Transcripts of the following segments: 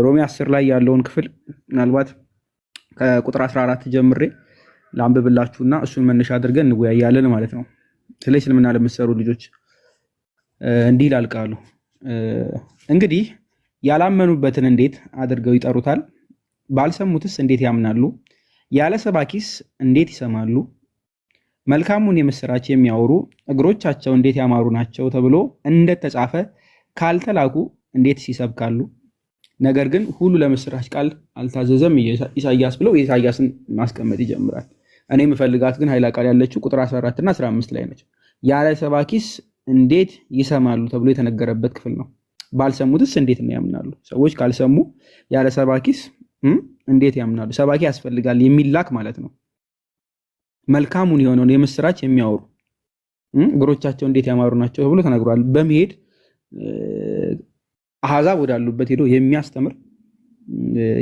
ሮሜ 10 ላይ ያለውን ክፍል ምናልባት ከቁጥር 14 ጀምሬ ላንብብላችሁና እሱን መነሻ አድርገን እንወያያለን ማለት ነው። ስለ እስልምና ለምትሰሩ ልጆች እንዲህ ይላል ቃሉ። እንግዲህ ያላመኑበትን እንዴት አድርገው ይጠሩታል? ባልሰሙትስ እንዴት ያምናሉ? ያለ ሰባኪስ እንዴት ይሰማሉ? መልካሙን የምስራች የሚያወሩ እግሮቻቸው እንዴት ያማሩ ናቸው ተብሎ እንደተጻፈ ካልተላኩ እንዴት ይሰብካሉ? ነገር ግን ሁሉ ለምስራች ቃል አልታዘዘም ኢሳያስ ብለው ኢሳያስን ማስቀመጥ ይጀምራል። እኔ የምፈልጋት ግን ኃይለ ቃል ያለችው ቁጥር 14 እና 15 ላይ ነች። ያለ ሰባኪስ እንዴት ይሰማሉ ተብሎ የተነገረበት ክፍል ነው። ባልሰሙትስ እንዴት ነው ያምናሉ? ሰዎች ካልሰሙ ያለ ሰባኪስ እንዴት ያምናሉ? ሰባኪ ያስፈልጋል፣ የሚላክ ማለት ነው። መልካሙን የሆነውን የምስራች የሚያወሩ እግሮቻቸው እንዴት ያማሩ ናቸው ተብሎ ተነግሯል። በመሄድ አሕዛብ ወዳሉበት ሄዶ የሚያስተምር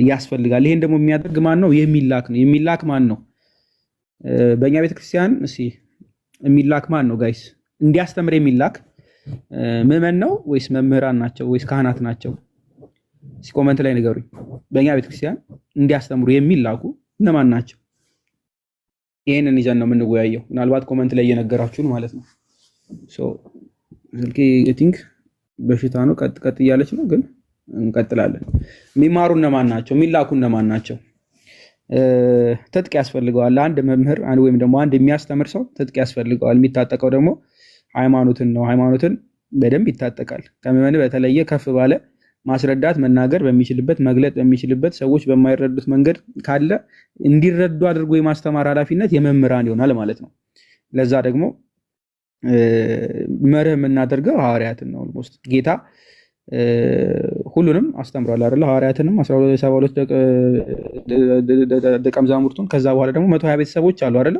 ያስፈልጋል። ይሄን ደግሞ የሚያደርግ ማን ነው? የሚላክ ነው። የሚላክ ማን ነው? በእኛ ቤተክርስቲያን የሚላክ ማን ነው ጋይስ? እንዲያስተምር የሚላክ ምዕመን ነው ወይስ መምህራን ናቸው ወይስ ካህናት ናቸው? እስኪ ኮመንት ላይ ንገሩኝ። በእኛ ቤተክርስቲያን እንዲያስተምሩ የሚላኩ እነማን ናቸው? ይሄንን ይዘን ነው የምንወያየው። ምናልባት ኮመንት ላይ እየነገራችሁን ማለት ነው። ስልኬ አይ ቲንክ በሽታ ነው፣ ቀጥ እያለች ነው፣ ግን እንቀጥላለን። የሚማሩ እነማን ናቸው? የሚላኩ እነማን ናቸው? ትጥቅ ያስፈልገዋል። አንድ መምህር ወይም ደግሞ አንድ የሚያስተምር ሰው ትጥቅ ያስፈልገዋል። የሚታጠቀው ደግሞ ሃይማኖትን ነው። ሃይማኖትን በደንብ ይታጠቃል። ከምዕመን በተለየ ከፍ ባለ ማስረዳት፣ መናገር በሚችልበት መግለጥ በሚችልበት ሰዎች በማይረዱት መንገድ ካለ እንዲረዱ አድርጎ የማስተማር ኃላፊነት የመምህራን ይሆናል ማለት ነው። ለዛ ደግሞ መርህ የምናደርገው ሐዋርያትን ነው። ኦልሞስት ጌታ ሁሉንም አስተምሯል አይደል? ሐዋርያትንም 12 ደቀ መዛሙርቱን፣ ከዛ በኋላ ደግሞ 120 ቤተሰቦች አሉ አይደል?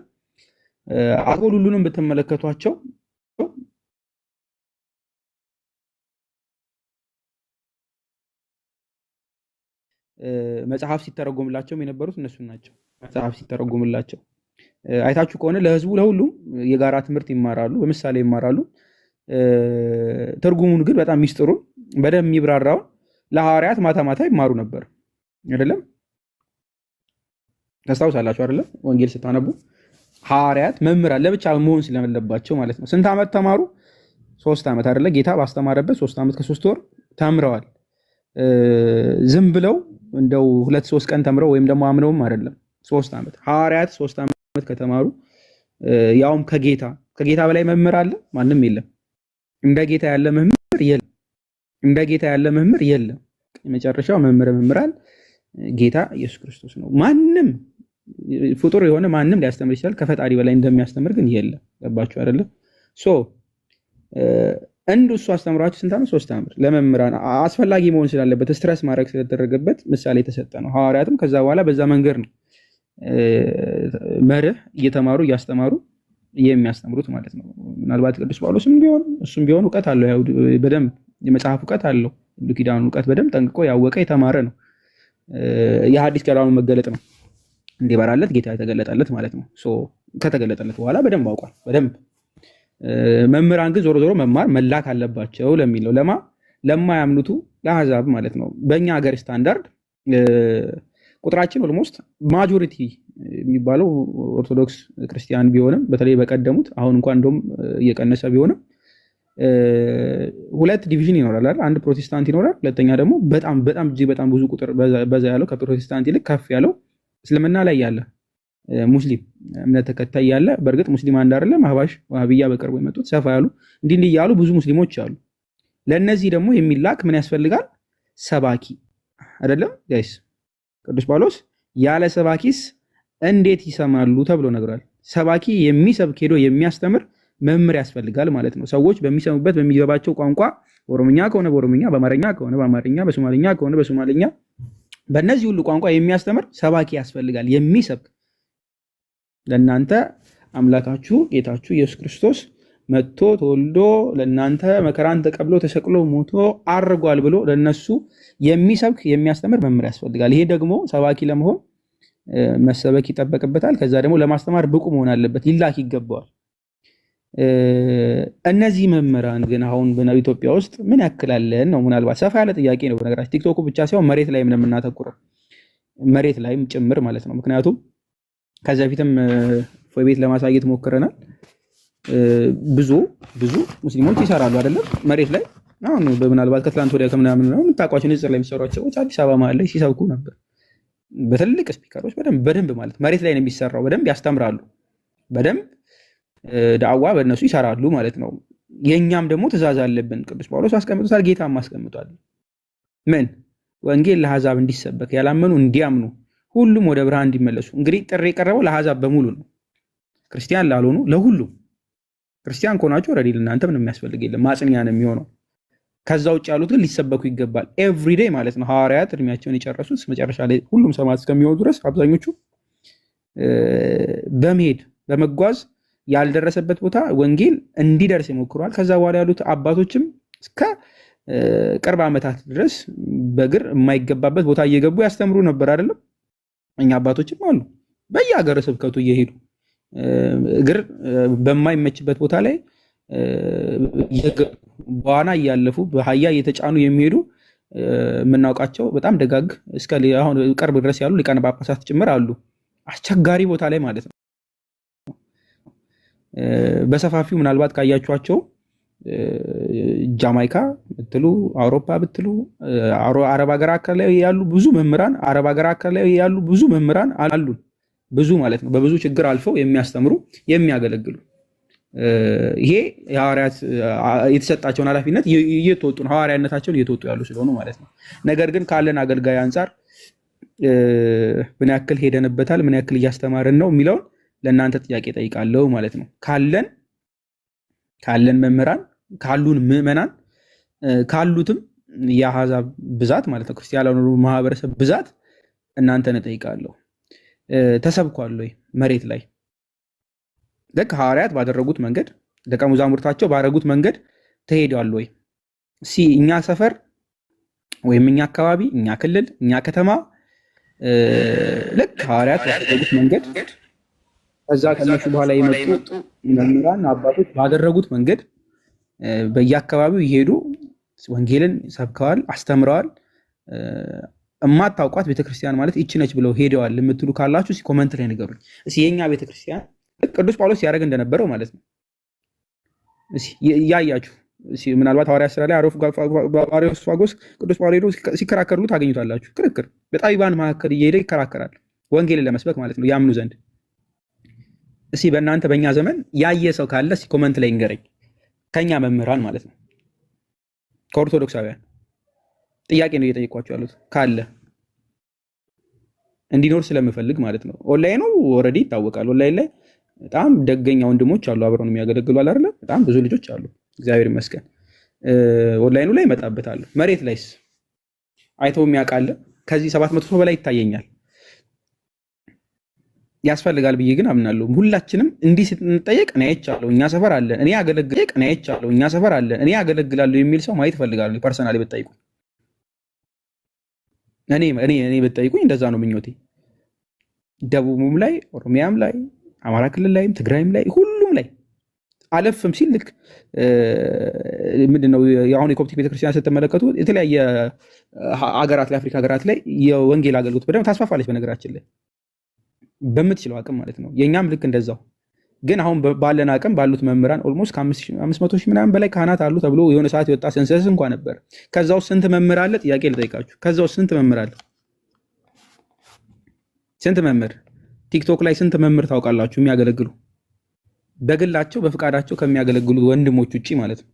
አሁን ሁሉንም ብትመለከቷቸው መጽሐፍ ሲተረጎምላቸው የነበሩት እነሱ ናቸው። መጽሐፍ ሲተረጎምላቸው አይታችሁ ከሆነ ለህዝቡ ለሁሉም የጋራ ትምህርት ይማራሉ፣ በምሳሌ ይማራሉ። ትርጉሙን ግን በጣም ሚስጥሩን በደንብ የሚብራራውን ለሐዋርያት ማታ ማታ ይማሩ ነበር አይደለም? ታስታውሳላችሁ አይደለም? ወንጌል ስታነቡ ሐዋርያት መምህራን ለብቻ መሆን ስለሌለባቸው ማለት ነው። ስንት ዓመት ተማሩ? 3 ዓመት አይደለ? ጌታ ባስተማረበት 3 ዓመት ከ3 ወር ተምረዋል። ዝም ብለው እንደው 2-3 ቀን ተምረው ወይም ደግሞ አምነውም አይደለም። 3 ዓመት ሐዋርያት 3 ዓመት ከተማሩ ያውም ከጌታ በላይ መምህር አለ? ማንም የለም። እንደ ጌታ ያለ መምህር የለም። እንደ ጌታ ያለ መምህር የለም። የመጨረሻው መምህራን ጌታ ኢየሱስ ክርስቶስ ነው። ማንም ፍጡር የሆነ ማንም ሊያስተምር ይችላል። ከፈጣሪ በላይ እንደሚያስተምር ግን የለም። ገባችሁ አይደለ? እሱ አስተምሯችሁ ስንት ዓመት? 3 ዓመት። ለመምህራን አስፈላጊ መሆን ስላለበት ስትረስ ማድረግ ስለተደረገበት ምሳሌ የተሰጠ ነው። ሐዋርያትም ከዛ በኋላ በዛ መንገድ ነው መርህ እየተማሩ እያስተማሩ የሚያስተምሩት ማለት ነው። ምናልባት ቅዱስ ጳውሎስም ቢሆን እውቀት አለው፣ በደንብ የመጽሐፍ እውቀት አለው። ብሉይ ኪዳኑ እውቀት በደንብ ጠንቅቆ ያወቀ የተማረ ነው። የሐዲስ ኪዳኑ መገለጥ ነው እንዲበራለት ጌታ የተገለጠለት ማለት ነው። ከተገለጠለት በኋላ በደንብ አውቋል። በደንብ መምህራን ግን ዞሮ ዞሮ መማር መላክ አለባቸው ለሚለው ለማያምኑቱ ለአሕዛብ ማለት ነው። በእኛ ሀገር ስታንዳርድ ቁጥራችን ኦልሞስት ማጆሪቲ የሚባለው ኦርቶዶክስ ክርስቲያን ቢሆንም በተለይ በቀደሙት አሁን እንኳን እንደውም እየቀነሰ ቢሆንም 2 ዲቪዥን ይኖራል አይደል? አንድ ፕሮቴስታንት ይኖራል። ሁለተኛ ደግሞ በጣም እጅግ በጣም ብዙ ቁጥር በዛ ያለው ከፕሮቴስታንት ይልቅ ከፍ ያለው እስልምና ላይ ያለ ሙስሊም እምነት ተከታይ ያለ። በእርግጥ ሙስሊም አንድ አይደለም፣ አህባሽ ዋህብያ በቅርቡ የመጡት ሰፋ ያሉ እንዲህ እያሉ ብዙ ሙስሊሞች አሉ። ለነዚህ ደግሞ የሚላክ ምን ያስፈልጋል? ሰባኪ አይደለም ጋይስ? ቅዱስ ጳውሎስ ያለ ሰባኪስ እንዴት ይሰማሉ ተብሎ ነግሯል። ሰባኪ የሚሰብክ ሄዶ የሚያስተምር መምህር ያስፈልጋል ማለት ነው። ሰዎች በሚሰሙበት በሚገባቸው ቋንቋ፣ ኦሮምኛ ከሆነ በኦሮምኛ፣ በአማርኛ ከሆነ በአማርኛ፣ በሶማሊኛ ከሆነ በሶማሊኛ፣ በእነዚህ ሁሉ ቋንቋ የሚያስተምር ሰባኪ ያስፈልጋል። የሚሰብክ ለእናንተ አምላካችሁ ጌታችሁ ኢየሱስ ክርስቶስ መጥቶ ተወልዶ ለእናንተ መከራን ተቀብሎ ተሰቅሎ ሞቶ አርጓል ብሎ ለነሱ የሚሰብክ የሚያስተምር መምህር ያስፈልጋል። ይሄ ደግሞ ሰባኪ ለመሆን መሰበክ ይጠበቅበታል። ከዛ ደግሞ ለማስተማር ብቁ መሆን አለበት፣ ይላክ ይገባዋል። እነዚህ መምህራን ግን አሁን በኢትዮጵያ ውስጥ ምን ያክል አለን ነው? ምናልባት ሰፋ ያለ ጥያቄ ነው። በነገራችን ቲክቶኩ ብቻ ሳይሆን መሬት ላይ ምን የምናተኩረው መሬት ላይም ጭምር ማለት ነው። ምክንያቱም ከዚህ በፊትም ፎይ ቤት ለማሳየት ሞክረናል። ብዙ ሙስሊሞች ይሰራሉ አይደለም መሬት ላይ። አሁን ምናልባት ከትላንት ወዲያ ከምናምን ነው የምታውቋቸው ንጽር ላይ የሚሰሯቸው ሰዎች አዲስ አበባ መሀል ላይ ሲሰብኩ ነበር በትልቅ ስፒከሮች በደንብ ማለት መሬት ላይ ነው የሚሰራው። በደንብ ያስተምራሉ፣ በደንብ ዳዕዋ በእነሱ ይሰራሉ ማለት ነው። የእኛም ደግሞ ትእዛዝ አለብን። ቅዱስ ጳውሎስ አስቀምጦታል፣ ጌታም አስቀምጧል። ምን ወንጌል ለአሕዛብ እንዲሰበክ ያላመኑ እንዲያምኑ ሁሉም ወደ ብርሃን እንዲመለሱ። እንግዲህ ጥሪ የቀረበው ለአሕዛብ በሙሉ ነው፣ ክርስቲያን ላልሆኑ ለሁሉም። ክርስቲያን ከሆናችሁ ኦልሬዲ ለእናንተ ምንም የሚያስፈልግ የለም፣ ማጽኛ ነው የሚሆነው። ከዛ ውጭ ያሉት ግን ሊሰበኩ ይገባል። ኤቭሪዴይ ማለት ነው። ሐዋርያት እድሜያቸውን የጨረሱት መጨረሻ ላይ ሁሉም ሰማዕት እስከሚሆኑ ድረስ አብዛኞቹ በመሄድ በመጓዝ ያልደረሰበት ቦታ ወንጌል እንዲደርስ ይሞክረዋል። ከዛ በኋላ ያሉት አባቶችም እስከ ቅርብ ዓመታት ድረስ በእግር የማይገባበት ቦታ እየገቡ ያስተምሩ ነበር አይደለም። እኛ አባቶችም አሉ በየሀገረ ስብከቱ እየሄዱ እግር በማይመችበት ቦታ ላይ በዋና እያለፉ በአህያ እየተጫኑ የሚሄዱ የምናውቃቸው በጣም ደጋግ እስከ አሁን ቅርብ ድረስ ያሉ ሊቃነ ጳጳሳት ጭምር አሉ። አስቸጋሪ ቦታ ላይ ማለት ነው። በሰፋፊው ምናልባት ካያችኋቸው ጃማይካ ብትሉ አውሮፓ ብትሉ አረብ ሀገር አካባቢ ያሉ ብዙ መምህራን አረብ ሀገር አካባቢ ያሉ ብዙ መምህራን አሉ። ብዙ ማለት ነው። በብዙ ችግር አልፈው የሚያስተምሩ የሚያገለግሉ ይሄ የሐዋርያት የተሰጣቸውን ኃላፊነት እየተወጡ ነው። ሐዋርያነታቸውን እየተወጡ ያሉ ስለሆኑ ማለት ነው። ነገር ግን ካለን አገልጋይ አንጻር ምን ያክል ሄደንበታል፣ ምን ያክል እያስተማርን ነው የሚለውን ለእናንተ ጥያቄ ጠይቃለሁ ማለት ነው። ካለን መምህራን፣ ካሉን ምዕመናን፣ ካሉትም የአሕዛብ ብዛት ማለት ነው ክርስቲያን ያልሆኑ ማህበረሰብ ብዛት እናንተን እጠይቃለሁ። ተሰብኳል ወይ መሬት ላይ ልክ ሐዋርያት ባደረጉት መንገድ ደቀ መዛሙርታቸው ባደረጉት መንገድ ተሄዷል ወይ? እኛ ሰፈር ወይም እኛ አካባቢ፣ እኛ ክልል፣ እኛ ከተማ ልክ ሐዋርያት ባደረጉት መንገድ ከዛ ከነሱ በኋላ የመጡ መምህራን አባቶች ባደረጉት መንገድ በየአካባቢው ይሄዱ ወንጌልን ሰብከዋል፣ አስተምረዋል። እማታውቋት ቤተክርስቲያን ማለት ይህች ነች ብለው ሄደዋል የምትሉ ካላችሁ ኮመንት ላይ ንገሩኝ። የኛ ቤተክርስቲያን ቅዱስ ጳውሎስ ያደረግ እንደነበረው ማለት ነው ያያችሁ። ምናልባት ሐዋርያት ሥራ ላይ አርዮስፋጎስ ቅዱስ ጳውሎስ ሲከራከሩ ታገኙታላችሁ። ክርክር በጠቢባን መካከል እየሄደ ይከራከራል፣ ወንጌልን ለመስበክ ማለት ነው ያምኑ ዘንድ። በእናንተ በእኛ ዘመን ያየ ሰው ካለ ኮመንት ላይ ንገረኝ። ከኛ መምህራን ማለት ነው ከኦርቶዶክሳውያን ጥያቄ ነው እየጠየኳቸው ያሉት ካለ እንዲኖር ስለምፈልግ ማለት ነው። ኦንላይኑ ኦልሬዲ ይታወቃል። ኦንላይን ላይ በጣም ደገኛ ወንድሞች አሉ፣ አብረው የሚያገለግሉ አይደል? በጣም ብዙ ልጆች አሉ፣ እግዚአብሔር ይመስገን። ኦንላይኑ ላይ እመጣበታለሁ። መሬት ላይስ አይተው የሚያውቃለ? ከዚህ 700 ሰው በላይ ይታየኛል። ያስፈልጋል ብዬ ግን አምናለሁ። ሁላችንም እንዲህ ስንጠየቅ እኔ አይቻለሁ፣ እኛ ሰፈር አለ፣ እኔ አገለግላለሁ የሚል ሰው ማየት እፈልጋለሁ። ፐርሰናሊ ብትጠይቁ እኔ ብትጠይቁኝ እንደዛ ነው ምኞቴ። ደቡብም ላይ ኦሮሚያም ላይ አማራ ክልል ላይም ትግራይም ላይ ሁሉም ላይ አለፍም ሲል ልክ ምንድነው የአሁን የኮፕቲክ ቤተክርስቲያን ስትመለከቱ የተለያየ ሀገራት ላይ አፍሪካ ሀገራት ላይ የወንጌል አገልግሎት በደንብ ታስፋፋለች። በነገራችን ላይ በምትችለው አቅም ማለት ነው። የእኛም ልክ እንደዛው። ግን አሁን ባለን አቅም ባሉት መምህራን ኦልሞስት ከ500 ሺህ ምናምን በላይ ካህናት አሉ ተብሎ የሆነ ሰዓት የወጣ ሰንሰስ እንኳን ነበር። ከዛው ስንት መምህር አለ? ጥያቄ ልጠይቃችሁ። ከዛው ስንት መምህር አለ? ስንት መምህር ቲክቶክ ላይ ስንት መምህር ታውቃላችሁ? የሚያገለግሉ በግላቸው በፍቃዳቸው ከሚያገለግሉ ወንድሞች ውጭ ማለት ነው።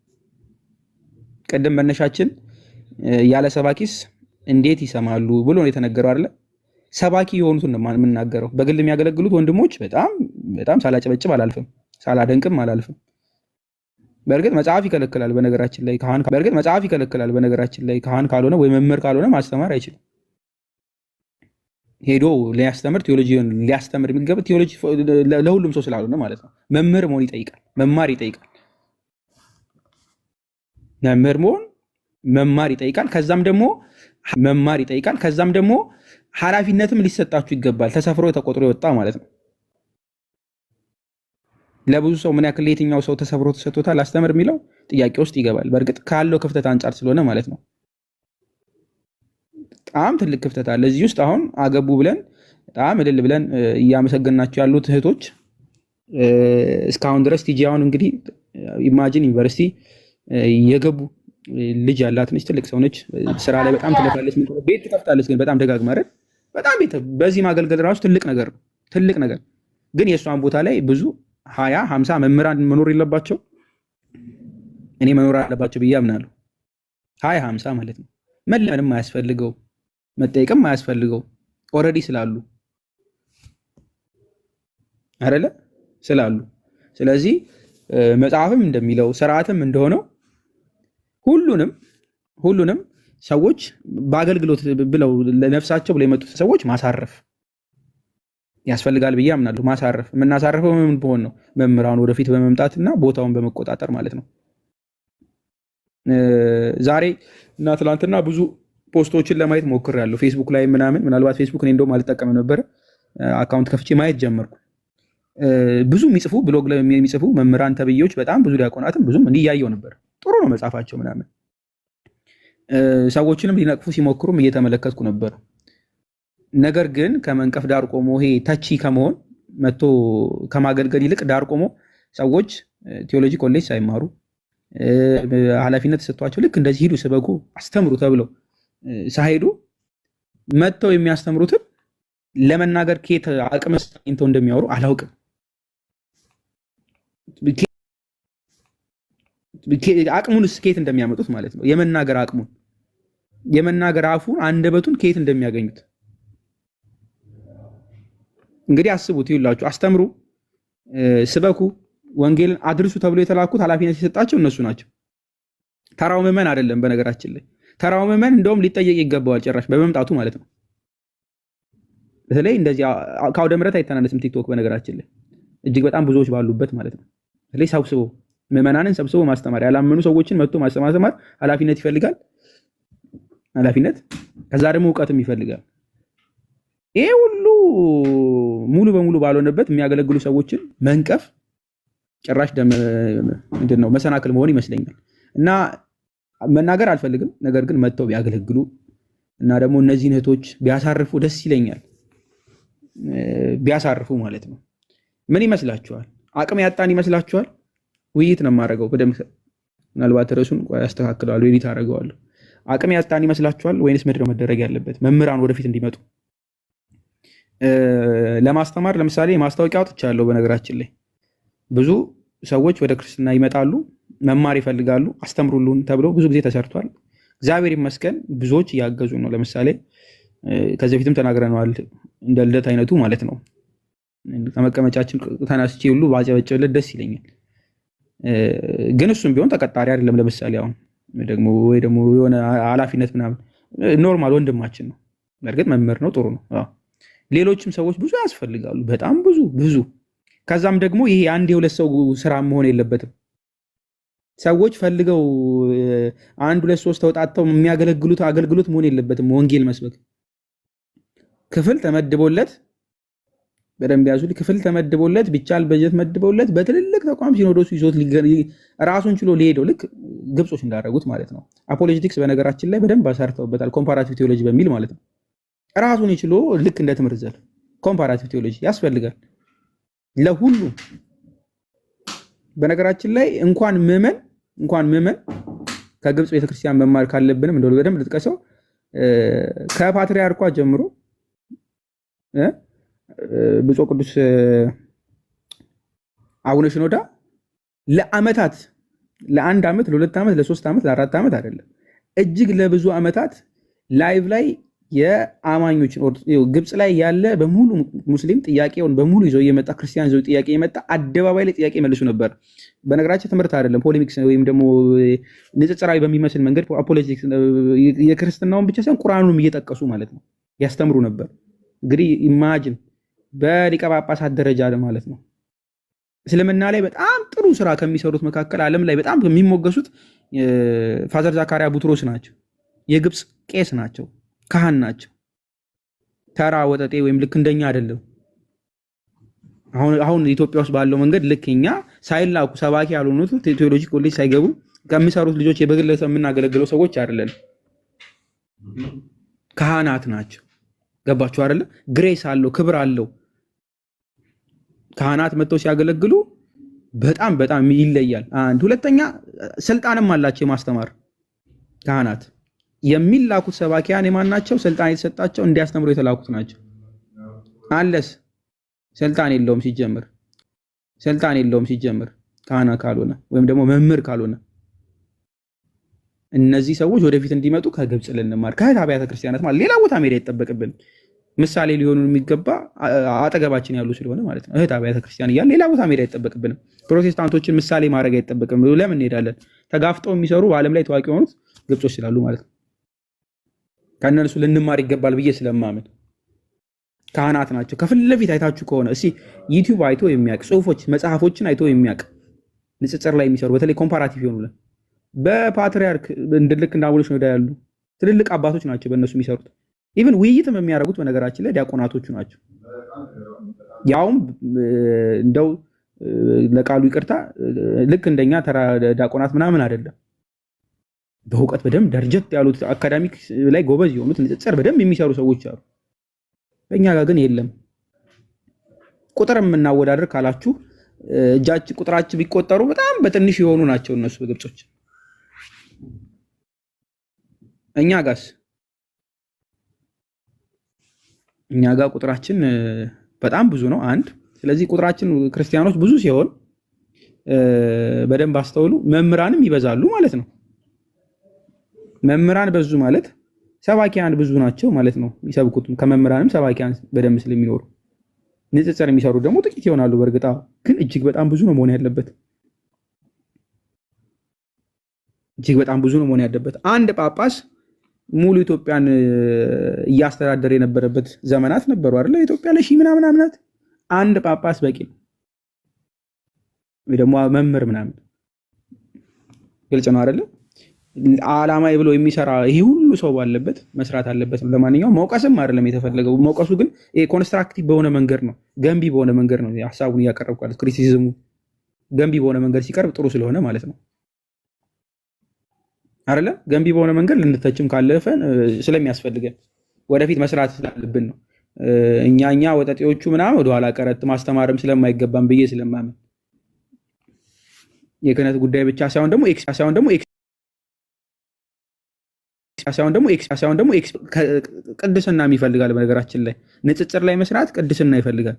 ቅድም መነሻችን ያለ ሰባኪስ እንዴት ይሰማሉ ብሎ ነው የተነገረው አይደለ? ሰባኪ የሆኑትን ነው የምናገረው። በግል የሚያገለግሉት ወንድሞች በጣም ሳላጨበጭብ አላልፍም፣ ሳላደንቅም አላልፍም። በእርግጥ መጽሐፍ ይከለክላል በነገራችን ላይ ካህን ካልሆነ ወይ መምህር ካልሆነ ማስተማር አይችልም። ሄዶ ሊያስተምር ቴዎሎጂን ሊያስተምር የሚገባ ቴዎሎጂ ለሁሉም ሰው ስላልሆነ ማለት ነው። መምህር መሆን ይጠይቃል፣ መማር ይጠይቃል። መምህር መሆን መማር ይጠይቃል። ከዛም ደግሞ ኃላፊነትም ሊሰጣችሁ ይገባል። ተሰፍሮ ተቆጥሮ የወጣ ማለት ነው። ለብዙ ሰው ምን ያክል የትኛው ሰው ተሰብሮ ተሰጥቶታል አስተምር የሚለው ጥያቄ ውስጥ ይገባል። በእርግጥ ካለው ክፍተት አንጻር ስለሆነ ማለት ነው። በጣም ትልቅ ክፍተት አለ እዚህ ውስጥ። አሁን አገቡ ብለን በጣም እልል ብለን እያመሰገናቸው ያሉት እህቶች እስካሁን ድረስ ቲጂ አሁን እንግዲህ ኢማጂን ዩኒቨርሲቲ የገቡ ልጅ ያላት ነች፣ ትልቅ ሰው ነች፣ ስራ ላይ በጣም ትለፋለች፣ ቤት ትከፍታለች። ግን በጣም ደጋግማ አይደል በጣም ቤት በዚህ ማገልገል ራሱ ትልቅ ነገር ነው፣ ትልቅ ነገር። ግን የእሷን ቦታ ላይ ብዙ 20-50 መምህራን መኖር የለባቸው? እኔ መኖር አለባቸው ብዬ አምናለሁ። 20-50 ማለት ነው። መለመንም አያስፈልገው መጠየቅም አያስፈልገው ኦልሬዲ ስላሉ አይደለ ስላሉ። ስለዚህ መጽሐፍም እንደሚለው ስርዓትም እንደሆነው ሁሉንም ሰዎች በአገልግሎት ብለው ለነፍሳቸው ብለው የመጡት ሰዎች ማሳረፍ ያስፈልጋል ብዬ አምናለሁ። ማሳረፍ የምናሳርፈው ምን በሆን ነው? መምህራኑ ወደፊት በመምጣትና ቦታውን በመቆጣጠር ማለት ነው። ዛሬ እና ትላንትና ብዙ ፖስቶችን ለማየት ሞክሬያለሁ ፌስቡክ ላይ ምናልባት ፌስቡክ እኔ እንደውም አልጠቀምም ነበር፣ አካውንት ከፍቼ ማየት ጀመርኩ። ብዙ የሚጽፉ ብሎግ ላይ የሚጽፉ መምህራን ተብዬዎች በጣም ብዙ ዲያቆናትም ብዙም እያየው ነበር። ጥሩ ነው መጽሐፋቸው ምናምን። ሰዎችንም ሊነቅፉ ሲሞክሩም እየተመለከትኩ ነበር። ነገር ግን ከመንቀፍ ዳር ቆሞ ይሄ ተቺ ከመሆን መጥቶ ከማገልገል ይልቅ ዳር ቆሞ ሰዎች ቴዎሎጂ ኮሌጅ ሳይማሩ ኃላፊነት ተሰጥቷቸው ልክ እንደዚህ ሂዱ ስበኩ አስተምሩ ተብለው ሳይሄዱ መጥተው የሚያስተምሩትን ለመናገር ከየት አቅም አግኝተው እንደሚያወሩ አላውቅም። አቅሙንስ ከየት እንደሚያመጡት ማለት ነው። የመናገር አቅሙን የመናገር አፉን አንደበቱን ከየት እንደሚያገኙት እንግዲህ አስቡት። ይውላችሁ አስተምሩ፣ ስበኩ፣ ወንጌልን አድርሱ ተብሎ የተላኩት ኃላፊነት የሰጣቸው እነሱ ናቸው። ተራው ምዕመን አይደለም። በነገራችን ላይ ተራው ምዕመን እንደውም ሊጠየቅ ይገባዋል ጭራሽ በመምጣቱ ማለት ነው። በተለይ እንደዚህ ከአውደ ምሕረት አይተናነስም ቲክቶክ በነገራችን ላይ እጅግ በጣም ብዙዎች ባሉበት ማለት ነው። በተለይ ሰብስቦ ምዕመናንን ሰብስቦ ማስተማር፣ ያላመኑ ሰዎችን መጥቶ ማስተማር ኃላፊነት ይፈልጋል። ኃላፊነት ከዛ ደግሞ እውቀትም ይፈልጋል። ይሄ ሁሉ ሙሉ በሙሉ ባልሆነበት የሚያገለግሉ ሰዎችን መንቀፍ ጭራሽ ምንድነው መሰናክል መሆን ይመስለኛል። እና መናገር አልፈልግም፣ ነገር ግን መጥተው ቢያገለግሉ እና ደግሞ እነዚህን እህቶች ቢያሳርፉ ደስ ይለኛል። ቢያሳርፉ ማለት ነው። ምን ይመስላችኋል? አቅም ያጣን ይመስላችኋል? ውይይት ነው የማደርገው በደምብ ምናልባት ርዕሱን ያስተካክለዋለሁ፣ ኤዲት አደርገዋለሁ። አቅም ያጣን ይመስላችኋል ወይንስ ምንድነው መደረግ ያለበት? መምህራን ወደፊት እንዲመጡ ለማስተማር ለምሳሌ ማስታወቂያ አውጥቻለሁ። በነገራችን ላይ ብዙ ሰዎች ወደ ክርስትና ይመጣሉ፣ መማር ይፈልጋሉ፣ አስተምሩልን ተብሎ ብዙ ጊዜ ተሰርቷል። እግዚአብሔር ይመስገን ብዙዎች እያገዙ ነው። ለምሳሌ ከዚህ በፊትም ተናግረነዋል፣ እንደ ልደት አይነቱ ማለት ነው። ከመቀመጫችን ተነስቼ ሁሉ ባጨበጨበለት ደስ ይለኛል። ግን እሱም ቢሆን ተቀጣሪ አይደለም። ለምሳሌ አሁን ወይ ደግሞ የሆነ ኃላፊነት ምናምን ኖርማል ወንድማችን ነው። በእርግጥ መምህር ነው፣ ጥሩ ነው። ሌሎችም ሰዎች ብዙ ያስፈልጋሉ፣ በጣም ብዙ። ከዛም ደግሞ ይሄ አንድ የሁለት ሰው ስራ መሆን የለበትም። ሰዎች ፈልገው 1 2 3 ተወጣጥተው የሚያገለግሉት አገልግሎት መሆን የለበትም። ወንጌል መስበክ ክፍል ተመድቦለት በደንብ ያዙ። ክፍል ተመድቦለት ቢቻል በጀት መድበውለት በትልልቅ ተቋም ሲኖዶሱ ይዞት ራሱን ችሎ ሊሄደው ልክ ግብጾች እንዳደረጉት ማለት ነው። አፖሎጂቲክስ በነገራችን ላይ በደንብ አሰርተውበታል። ኮምፓራቲቭ ቴዎሎጂ በሚል ማለት ነው። ራሱን ይችሎ ልክ እንደ ትምህርት ዘርፍ ኮምፓራቲቭ ቴዎሎጂ ያስፈልጋል ለሁሉ። በነገራችን ላይ እንኳን ምዕመን ከግብጽ ቤተክርስቲያን መማር ካለብንም እንደው በደንብ ልጥቀሰው ከፓትርያርኳ ጀምሮ ብፁዕ ቅዱስ አቡነ ሽኖዳ ለአመታት ለ1 ዓመት ለ2 ዓመት ለ3 ዓመት ለ4 ዓመት አይደለም እጅግ ለብዙ ዓመታት ላይቭ ላይ የአማኞችን ግብጽ ላይ ያለ በሙሉ ሙስሊም ጥያቄውን በሙሉ ይዞ የመጣ ክርስቲያን ይዞ ጥያቄ የመጣ አደባባይ ላይ ጥያቄ መልሱ ነበር። በነገራችን ትምህርት አይደለም ፖሌሚክስ ወይም ደግሞ ንጽጽራዊ በሚመስል መንገድ አፖሎጂቲክስ የክርስትናውን ብቻ ሳይሆን ቁርአኑንም እየጠቀሱ ማለት ነው ያስተምሩ ነበር። እንግዲህ ኢማጂን በሊቀ ጳጳሳት ደረጃ ማለት ነው። እስልምና ላይ በጣም ጥሩ ስራ ከሚሰሩት መካከል ዓለም ላይ በጣም የሚሞገሱት ፋዘር ዛካሪያ ቡትሮስ ናቸው። የግብጽ ቄስ ናቸው፣ ካህን ናቸው። ተራ ወጠጤ ወይም ልክ እንደኛ አይደለም። አሁን ኢትዮጵያ ውስጥ ባለው መንገድ ልክ እኛ ሳይላኩ ሰባኪ ያልሆኑት ቴዎሎጂ ኮሌጅ ሳይገቡ ከሚሰሩት ልጆች የበግለሰብ የምናገለግለው ሰዎች አይደለን፣ ካህናት ናቸው። ገባችሁ አይደለ? ግሬስ አለው፣ ክብር አለው። ካህናት መጥተው ሲያገለግሉ በጣም በጣም ይለያል። አንድ ሁለተኛ ስልጣንም አላቸው የማስተማር ካህናት። የሚላኩት ሰባኪያን የማን ናቸው? ስልጣን የተሰጣቸው እንዲያስተምሩ የተላኩት ናቸው። አለስ ስልጣን የለውም ሲጀምር ካህናት ካልሆነ ወይም ደግሞ መምህር ካልሆነ። እነዚህ ሰዎች ወደፊት እንዲመጡ ከግብፅ ልንማር ከእህት አብያተ ክርስቲያናት ማለት ሌላ ቦታ መሄድ አይጠበቅብን። ምሳሌ ሊሆኑ የሚገባ አጠገባችን ያሉ ስለሆነ ማለት ነው። እህት አብያተ ክርስቲያን እያለ ሌላ ቦታ መሄድ አይጠበቅብንም። ፕሮቴስታንቶችን ምሳሌ ማድረግ አይጠበቅም። ለምን እንሄዳለን? ተጋፍጠው የሚሰሩ በዓለም ላይ ታዋቂ የሆኑት ግብጾች ስላሉ ማለት ነው። ከእነሱ ልንማር ይገባል ብዬ ስለማምን ካህናት ናቸው። ከፊት ለፊት አይታችሁ ከሆነ እስኪ ዩቲዩብ አይቶ የሚያውቅ ጽሁፎች፣ መጽሐፎችን አይቶ የሚያውቅ ንጽጽር ላይ የሚሰሩ በተለይ ኮምፓራቲቭ የሆኑ በፓትሪያርክ እንድልክ እንደ አቡነ ሽኖዳ ያሉ ትልልቅ አባቶች ናቸው በእነሱ የሚሰሩት። ኢቭን ውይይትም የሚያደርጉት በነገራችን ላይ ዲያቆናቶቹ ናቸው። ያውም እንደው ለቃሉ ይቅርታ ልክ እንደኛ ተራ ዲያቆናት ምናምን አይደለም። በእውቀት በደንብ ደርጀት ያሉት አካዳሚክ ላይ ጎበዝ የሆኑት ንጽጽር በደንብ የሚሰሩ ሰዎች አሉ። በእኛ ጋር ግን የለም። ቁጥር የምናወዳደር ካላችሁ እጃችን ቁጥራችን ቢቆጠሩ በጣም በትንሽ የሆኑ ናቸው እነሱ ግብጾች። እኛ ጋር ቁጥራችን በጣም ብዙ ነው። አንድ ስለዚህ ቁጥራችን ክርስቲያኖች ብዙ ሲሆን በደንብ አስተውሉ፣ መምህራንም ይበዛሉ ማለት ነው። መምህራን በዙ ማለት ሰባኪያን ብዙ ናቸው ማለት ነው። የሚሰብኩት ከመምህራንም ሰባኪያን በደንብ ስለሚኖሩ ንጽጽር የሚሰሩ ደግሞ ጥቂት ይሆናሉ። በእርግጥ ግን እጅግ በጣም ብዙ ነው መሆን ያለበት። አንድ ጳጳስ ሙሉ ኢትዮጵያን እያስተዳደረ የነበረበት ዘመናት ነበሩ አይደል? ኢትዮጵያ ለሺህ ምናምን ዓመታት አንድ ጳጳስ በቂ ነው። ወይ ደግሞ መምህር ምናምን ግልጽ ነው አይደል? ዓላማ ብሎ የሚሰራ ይሄ ሁሉ ሰው ባለበት መስራት አለበት። ለማንኛውም መውቀስም አይደለም የተፈለገው። መውቀሱ ግን ኮንስትራክቲቭ በሆነ መንገድ ነው፣ ገንቢ በሆነ መንገድ ነው ሐሳቡን እያቀረብኩ ያለው። ክሪቲሲዝሙ ገንቢ በሆነ መንገድ ሲቀርብ ጥሩ ስለሆነ ማለት ነው አይደለ? ገንቢ በሆነ መንገድ ልንተችም ካለፈን ስለሚያስፈልገን ወደፊት መስራት ስላለብን ነው። እኛ ወጠጤዎቹ ምናምን ወደኋላ ቀረት ማስተማርም ስለማይገባም ብዬ ስለማምን የክህነት ጉዳይ ብቻ ሳይሆን ደግሞ ቅድስና ይፈልጋል። በነገራችን ላይ ንጽጽር ላይ መስራት ቅድስና ይፈልጋል።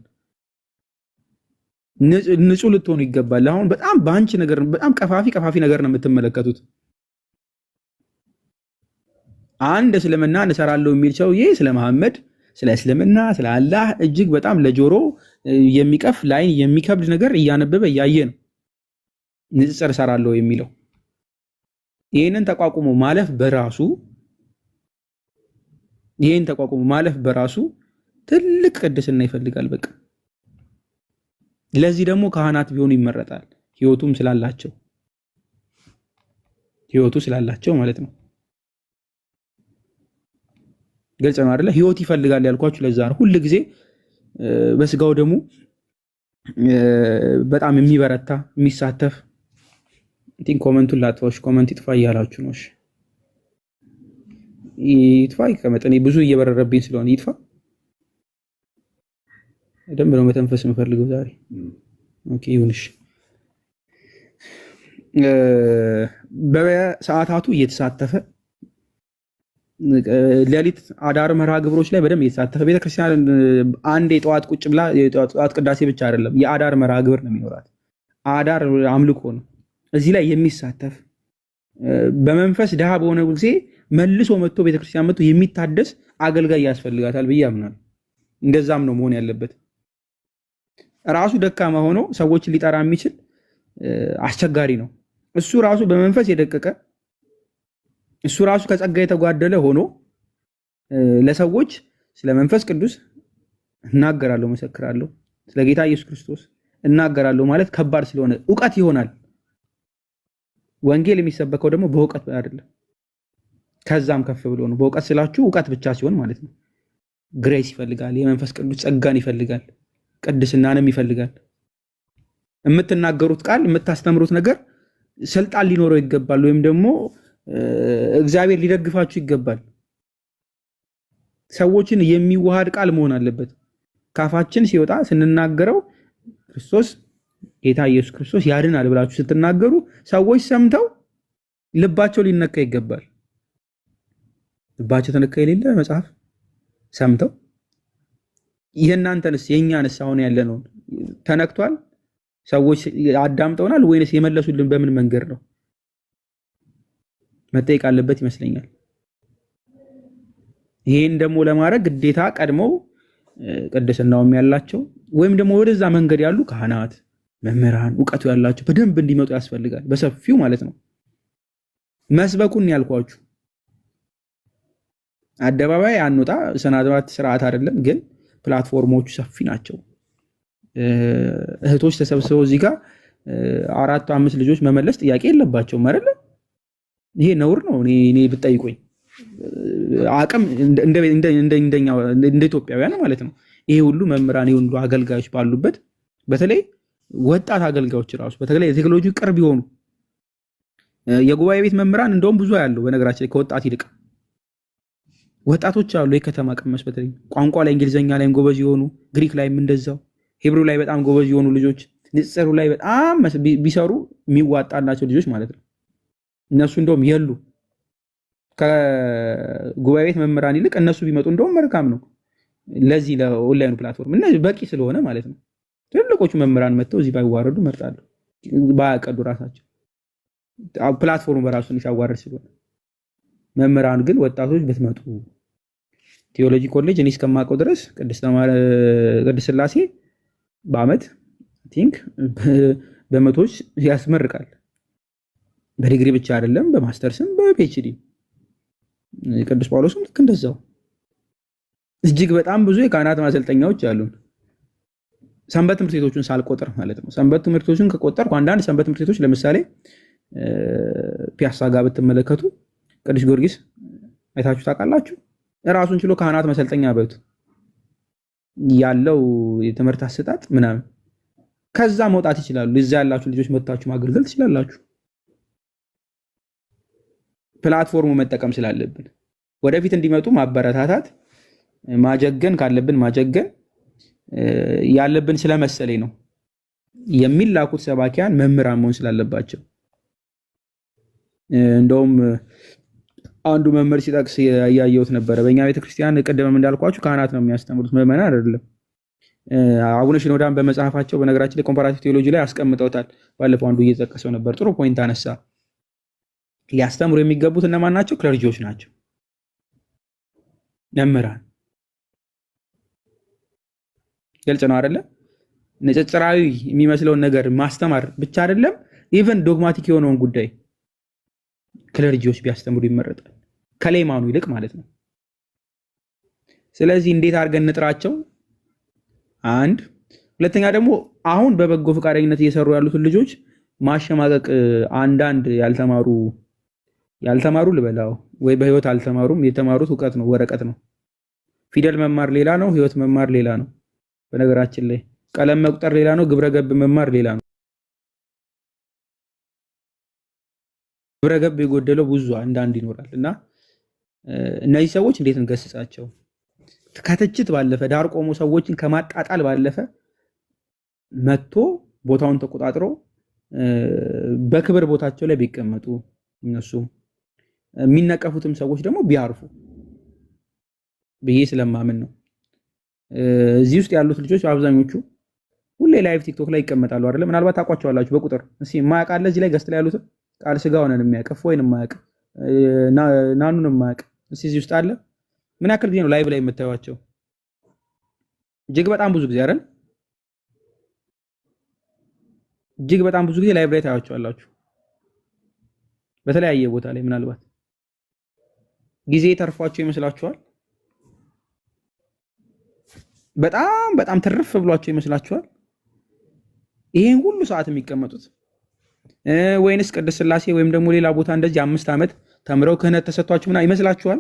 ንጹህ ልትሆኑ ይገባል። አሁን በጣም በአንቺ ነገር በጣም ቀፋፊ ነገር ነው የምትመለከቱት። አንድ እስልምና እንሰራለሁ የሚል ሰውዬ ስለ መሐመድ፣ ስለ እስልምና፣ ስለ አላህ እጅግ በጣም ለጆሮ የሚቀፍ ላይን የሚከብድ ነገር እያነበበ እያየ ነው ንጽጽር እሰራለሁ የሚለው። ይህንን ተቋቁሞ ማለፍ በራሱ ትልቅ ቅድስና ይፈልጋል። በቃ ለዚህ ደግሞ ካህናት ቢሆኑ ይመረጣል። ህይወቱ ስላላቸው ማለት ነው። ግልጽ ነው አይደለ? ህይወት ይፈልጋል ያልኳችሁ ለዛ ነው። ሁል ጊዜ በስጋው ደግሞ በጣም የሚበረታ የሚሳተፍ ኮመንቱን ላጥፋሽ፣ ኮመንት ይጥፋ እያላችሁ ነው። እሺ ይጥፋ ይቀመጥ። እኔ ብዙ እየበረረብኝ ስለሆነ ይጥፋ። ደንብ ነው መተንፈስ የምፈልገው ዛሬ። ኦኬ ይሁንሽ። በሰዓታቱ እየተሳተፈ ሌሊት አዳር መርሃ ግብሮች ላይ በደንብ እየተሳተፈ ቤተክርስቲያን አንድ የጠዋት ቁጭ ብላ የጠዋት ቅዳሴ ብቻ አይደለም፣ የአዳር መርሃ ግብር ነው የሚኖራት። አዳር አምልኮ ነው። እዚህ ላይ የሚሳተፍ በመንፈስ ድሃ በሆነ ጊዜ መልሶ መጥቶ ቤተክርስቲያን መጥቶ የሚታደስ አገልጋይ ያስፈልጋታል ብዬ አምናለሁ። እንደዛም ነው መሆን ያለበት። ራሱ ደካማ ሆኖ ሰዎችን ሊጠራ የሚችል አስቸጋሪ ነው። እሱ ራሱ በመንፈስ የደቀቀ እሱ ራሱ ከጸጋ የተጓደለ ሆኖ ለሰዎች ስለ መንፈስ ቅዱስ እናገራለሁ፣ መሰክራለሁ፣ ስለ ጌታ ኢየሱስ ክርስቶስ እናገራለሁ ማለት ከባድ ስለሆነ ዕውቀት ይሆናል። ወንጌል የሚሰበከው ደግሞ በዕውቀት አይደለም፣ ከዛም ከፍ ብሎ ነው። በዕውቀት ስላችሁ ዕውቀት ብቻ ሲሆን ማለት ነው። ግሬስ ይፈልጋል፣ የመንፈስ ቅዱስ ጸጋን ይፈልጋል። ቅድስናንም ይፈልጋል። የምትናገሩት ቃል የምታስተምሩት ነገር ስልጣን ሊኖረው ይገባል፣ ወይም ደግሞ እግዚአብሔር ሊደግፋችሁ ይገባል። ሰዎችን የሚዋሃድ ቃል መሆን አለበት። ካፋችን ሲወጣ ስንናገረው ክርስቶስ ጌታ ኢየሱስ ክርስቶስ ያድናል ብላችሁ ስትናገሩ ሰዎች ሰምተው ልባቸው ሊነካ ይገባል። ልባቸው ተነካ የሌለ መጽሐፍ ሰምተው የእናንተንስ የእኛንስ አሁን ያለነው ተነክቷል? ሰዎች አዳምጠውናል ወይንስ የመለሱልን በምን መንገድ ነው? መጠየቅ አለበት ይመስለኛል። ይሄን ደግሞ ለማድረግ ግዴታ ቀድመው ቅድስናውም ያላቸው ወይም ደግሞ ወደዛ መንገድ ያሉ ካህናት፣ መምህራን እውቀቱ ያላቸው በደንብ እንዲመጡ ያስፈልጋል። በሰፊው ማለት ነው። መስበኩን ያልኳችሁ አደባባይ አንወጣ ሰናድባት ስርዓት አይደለም፣ ግን ፕላትፎርሞቹ ሰፊ ናቸው። እህቶች ተሰብስበው እዚህ ጋር 4-5 ልጆች መመለስ ጥያቄ የለባቸውም አይደለ? ይሄ ነውር ነው። እኔ ብትጠይቁኝ አቅም እንደ ኢትዮጵያውያን ማለት ነው። ይሄ ሁሉ መምህራን ይሁን ሁሉ አገልጋዮች ባሉበት በተለይ ወጣት አገልጋዮች ራሱ በተለይ የቴክኖሎጂ ቅርብ የሆኑ የጉባኤ ቤት መምህራን እንደውም ብዙ ያለው በነገራችን ላይ ከወጣት ይልቅ ወጣቶች አሉ። የከተማ ቀመስ በተለይ ቋንቋ ላይ እንግሊዘኛ ላይ ጎበዝ የሆኑ ግሪክ ላይም እንደዛው ሂብሩ ላይ በጣም ጎበዝ የሆኑ ልጆች ንጽሩ ላይ በጣም ቢሰሩ የሚዋጣላቸው ልጆች ማለት ነው። እነሱ እንደውም የሉ ከጉባኤ ቤት መምህራን ይልቅ እነሱ ቢመጡ እንደውም መልካም ነው። ለዚህ ለኦንላይኑ ፕላትፎርም እነዚህ በቂ ስለሆነ ማለት ነው። ትልቆቹ መምህራን መጥተው እዚህ ባይዋረዱ መርጣለሁ። ባያቀዱ ራሳቸው ፕላትፎርሙ በራሱ ሲያዋርድ ስለሆነ መምህራን ግን ወጣቶች ብትመጡ ቴዎሎጂ ኮሌጅ እኔ እስከማውቀው ድረስ ቅድስት ሥላሴ በአመት ቲንክ በመቶች ያስመርቃል። በዲግሪ ብቻ አይደለም፣ በማስተርስም በፒኤችዲ። ቅዱስ ጳውሎስም ልክ እንደዛው እጅግ በጣም ብዙ የካህናት ማሰልጠኛዎች አሉን። ሰንበት ትምህርት ቤቶችን ሳልቆጥር ማለት ነው። ሰንበት ትምህርት ቤቶችን ከቆጠርኩ አንዳንድ ሰንበት ትምህርት ቤቶች ለምሳሌ ፒያሳ ጋር ብትመለከቱ ቅዱስ ጊዮርጊስ አይታችሁ ታውቃላችሁ። ራሱን ችሎ ካህናት ማሰልጠኛ በቱ ያለው የትምህርት አሰጣጥ ምናምን ከዛ መውጣት ይችላሉ። እዛ ያላችሁ ልጆች መጥታችሁ ማገልገል ትችላላችሁ። ፕላትፎርሙ መጠቀም ስላለብን ወደፊት እንዲመጡ ማበረታታት፣ ማጀገን ካለብን ማጀገን ያለብን ስለመሰለኝ ነው። የሚላኩት ሰባኪያን መምህራን መሆን ስላለባቸው እንደውም አንዱ መምህር ሲጠቅስ ያያየሁት ነበረ። በእኛ ቤተክርስቲያን ቅድምም እንዳልኳችሁ ካህናት ነው የሚያስተምሩት፣ ምዕመናን አይደለም። አቡነ ሽኖዳን በመጽሐፋቸው በነገራችን ላይ ኮምፓራቲቭ ቴዎሎጂ ላይ አስቀምጠውታል። ባለፈው አንዱ እየጠቀሰው ነበር። ጥሩ ፖይንት አነሳ። ሊያስተምሩ የሚገቡት እነማን ናቸው? ክለርጂዎች ናቸው፣ መምህራን። ግልጽ ነው አይደለ? ንጽጽራዊ የሚመስለውን ነገር ማስተማር ብቻ አይደለም፣ ኢቨን ዶግማቲክ የሆነውን ጉዳይ ክለርጂዎች ቢያስተምሩ ይመረጣል፣ ከሌማኑ ይልቅ ማለት ነው። ስለዚህ እንዴት አድርገን እንጥራቸው? አንድ ሁለተኛ ደግሞ አሁን በበጎ ፈቃደኝነት እየሰሩ ያሉትን ልጆች ማሸማቀቅ። አንዳንድ ያልተማሩ ልበላው ወይ በህይወት አልተማሩም። የተማሩት እውቀት ነው፣ ወረቀት ነው። ፊደል መማር ሌላ ነው፣ ህይወት መማር ሌላ ነው። በነገራችን ላይ ቀለም መቁጠር ሌላ ነው፣ ግብረ ገብ መማር ሌላ ነው። ግብረ ገብ የጎደለው ብዙ አንዳንድ ይኖራል እና እነዚህ ሰዎች እንዴት እንገስጻቸው? ከትችት ባለፈ ዳር ቆሞ ሰዎችን ከማጣጣል ባለፈ መጥቶ ቦታውን ተቆጣጥሮ በክብር ቦታቸው ላይ ቢቀመጡ፣ እነሱ የሚነቀፉትም ሰዎች ደግሞ ቢያርፉ ብዬ ስለማምን ነው። እዚህ ውስጥ ያሉት ልጆች አብዛኞቹ ሁሌ ላይቭ ቲክቶክ ላይ ይቀመጣሉ አይደለ? ምናልባት ታውቋቸዋላችሁ በቁጥር እስኪ የማያውቅ አለ እዚህ ላይ ገስት ላይ ያሉት ቃል ስጋ ሆነን የሚያውቅ እፎይን የማያውቅ ናኑን የማያውቅ እስኪ እዚህ ውስጥ አለ? ምን ያክል ጊዜ ነው ላይቭ ላይ የምታዩቸው? እጅግ በጣም ብዙ ጊዜ አይደል? እጅግ በጣም ብዙ ጊዜ ላይቭ ላይ ታያቸዋላችሁ በተለያየ ቦታ ላይ። ምናልባት ጊዜ ተርፏቸው ይመስላችኋል? በጣም በጣም ትርፍ ብሏቸው ይመስላችኋል? ይሄን ሁሉ ሰዓት የሚቀመጡት ወይንስ ቅድስት ሥላሴ ወይም ደግሞ ሌላ ቦታ እንደዚህ 5 ዓመት ተምረው ክህነት ተሰጥቷቸው ምናምን ይመስላችኋል?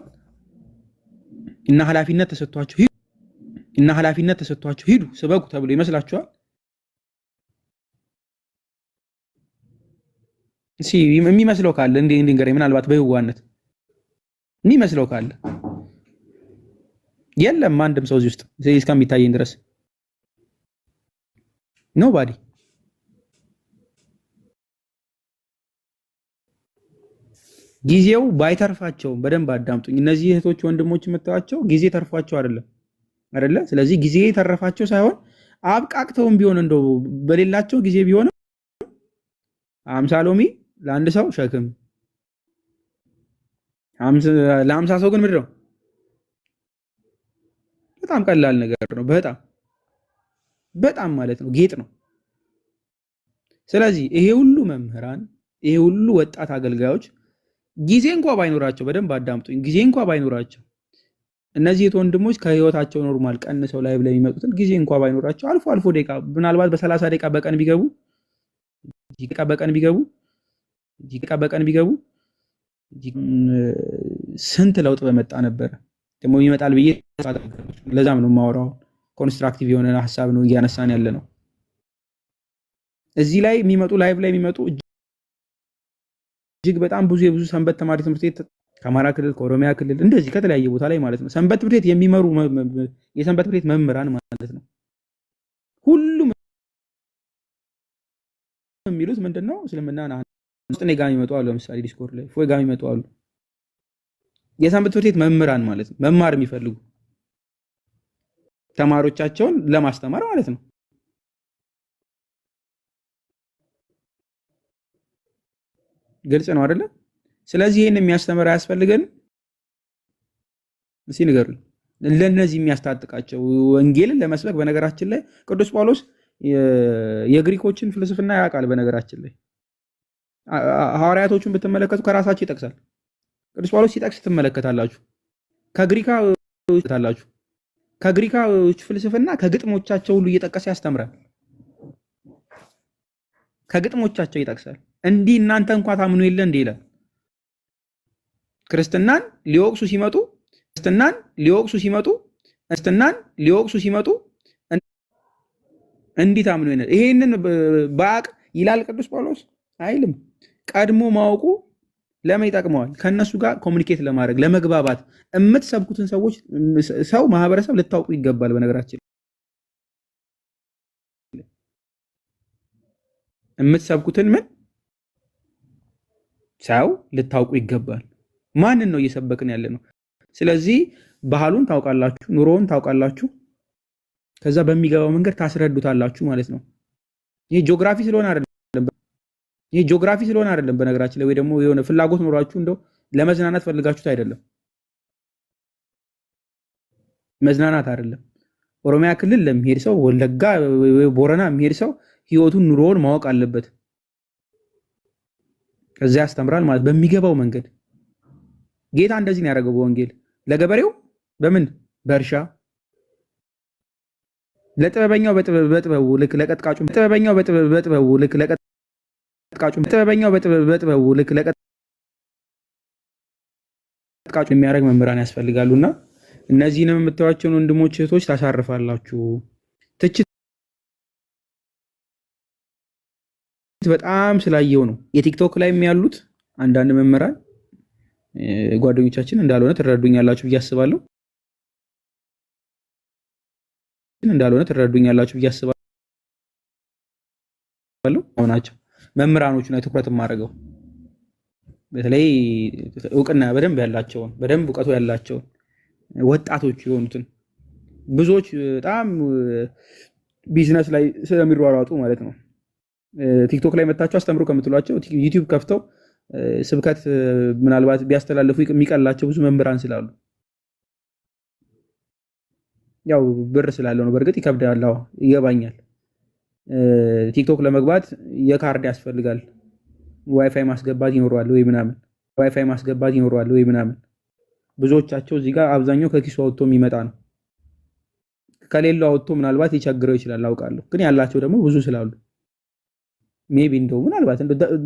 እና ኃላፊነት ተሰጥቷቸው እና ኃላፊነት ተሰጥቷቸው ሂዱ ስበኩ ተብሎ ይመስላችኋል? የሚመስለው ካለ እንዴ ንገረኝ። ምናልባት በህዋነት የሚመስለው ካለ የለም አንድም ሰው እዚህ ውስጥ እስከሚታየኝ ድረስ ኖባዲ። ጊዜው ባይተርፋቸው በደንብ አዳምጡኝ። እነዚህ እህቶች ወንድሞች የምታዩቸው ጊዜ ተርፏቸው አይደለ? ስለዚህ ጊዜ ተረፋቸው ሳይሆን አብቃቅተውም ቢሆን እንደው በሌላቸው ጊዜ ቢሆን 50 ሎሚ ለአንድ ሰው ሸክም፣ ለ50 ሰው ግን ምንድን ነው? በጣም ቀላል ነገር ነው። በጣም ማለት ነው ጌጥ ነው። ስለዚህ ይሄ ሁሉ መምህራን፣ ይሄ ሁሉ ወጣት አገልጋዮች ጊዜ እንኳ ባይኖራቸው፣ በደንብ አዳምጡኝ፣ ጊዜ እንኳ ባይኖራቸው እነዚህ ወንድሞች ከህይወታቸው ኖርማል ቀንሰው ላይ ብለው የሚመጡትን ጊዜ እንኳ ባይኖራቸው አልፎ አልፎ ደቂቃ ምናልባት በ30 ደቂቃ በቀን ቢገቡ ስንት ለውጥ በመጣ ነበረ። ደግሞ ይመጣል ብዬ ለዛም ነው የማወራው። ኮንስትራክቲቭ የሆነ ሐሳብ ነው እያነሳን ያለ ነው። እዚህ ላይ የሚመጡ ላይቭ ላይ የሚመጡ እጅግ በጣም የብዙ ሰንበት ተማሪ ትምህርት ቤት ከአማራ ክልል ከኦሮሚያ ክልል እንደዚህ ከተለያየ ቦታ ላይ ማለት ነው ሰንበት ትምህርት ቤት የሚመሩ የሰንበት ትምህርት ቤት መምህራን ማለት ነው ሁሉም የሚሉት ምንድነው? እስልምና ውስጥ እኔ ጋር የሚመጡ አሉ። ለምሳሌ ዲስኮርድ ላይ ፎይ ጋር የሚመጡ አሉ። የሰንበት ትምህርት ቤት መምህራን ማለት ነው መማር የሚፈልጉ ተማሪዎቻቸውን ለማስተማር ማለት ነው። ግልጽ ነው አይደለ? ስለዚህ ይሄን የሚያስተምር አያስፈልገን? እስኪ ንገሩኝ። ለነዚህ የሚያስታጥቃቸው ወንጌልን ለመስበክ በነገራችን ላይ ቅዱስ ጳውሎስ የግሪኮችን ፍልስፍና ያውቃል። በነገራችን ላይ ሐዋርያቶቹን ብትመለከቱ ከራሳቸው ይጠቅሳል። ቅዱስ ጳውሎስ ሲጠቅስ ትመለከታላችሁ። ከግሪካዎች ፍልስፍና ከግጥሞቻቸው ሁሉ እየጠቀሰ ያስተምራል። ከግጥሞቻቸው ይጠቅሳል። እንዲህ እናንተ እንኳን ታምኑ የለ እንዲህ ይላል። ክርስትናን ሊወቅሱ ሲመጡ እንዲህ ታምኑ የለ። ይሄንን በአቅ ይላል ቅዱስ ጳውሎስ አይልም። ቀድሞ ማወቁ ለምን ይጠቅመዋል? ከነሱ ጋር ኮሙኒኬት ለማድረግ ለመግባባት። የምትሰብኩትን ሰው ማህበረሰብ ልታውቁ ይገባል። በነገራችን የምትሰብኩትን ሰው ልታውቁ ይገባል። ማንን ነው እየሰበክን ያለ ነው? ስለዚህ ባህሉን ታውቃላችሁ፣ ኑሮውን ታውቃላችሁ። ከዛ በሚገባው መንገድ ታስረዱታላችሁ ማለት ነው። ይሄ ጂኦግራፊ ስለሆነ አይደለም። በነገራችን ላይ ወይ ደግሞ የሆነ ፍላጎት ኖሯችሁ እንደው ለመዝናናት ፈልጋችሁት አይደለም። መዝናናት አይደለም። ኦሮሚያ ክልል ለሚሄድ ሰው፣ ወለጋ ወይ ቦረና የሚሄድ ሰው ህይወቱን ኑሮውን ማወቅ አለበት። ከዛ ያስተምራል ማለት በሚገባው መንገድ። ጌታ እንደዚህ ነው ያደረገው በወንጌል ለገበሬው በምን በእርሻ፣ ለጥበበኛው በጥበቡ ልክ ለቀጥቃጩ የሚያደርግ መምህራን ያስፈልጋሉና እነዚህንም የምታዩዋቸውን ወንድሞች እህቶች ታሳርፋላችሁ። ትችት በጣም ስላየው ነው የቲክቶክ ላይ ያሉት አንዳንድ መምህራን ጓደኞቻችን እንዳልሆነ ትረዱኛላችሁ ብዬ አስባለሁ። ናቸው መምህራኖቹ ላይ ትኩረት የማደርገው በተለይ እውቅና በደንብ ያላቸውን በደንብ እውቀቱ ያላቸውን ወጣቶች የሆኑትን ብዙዎች በጣም ቢዝነስ ላይ ስለሚሯሯጡ ማለት ነው ቲክቶክ ላይ መታቸው አስተምሩ ከምትሏቸው ዩቲዩብ ከፍተው ስብከት ምናልባት ቢያስተላልፉ የሚቀላቸው ብዙ መምህራን ስላሉ ያው ብር ስላለው ነው። በእርግጥ ይከብዳል፣ ይገባኛል። ቲክቶክ ለመግባት የካርድ ያስፈልጋል። ዋይፋይ ማስገባት ይኖረዋል ወይ ምናምን። ብዙዎቻቸው እዚህ ጋር አብዛኛው ከኪሱ አውጥቶ የሚመጣ ነው። ከሌላው አውጥቶ ምናልባት ይቸግረው ይችላል አውቃለሁ። ግን ያላቸው ደግሞ ብዙ ስላሉ ሜቢ እንደው ምናልባት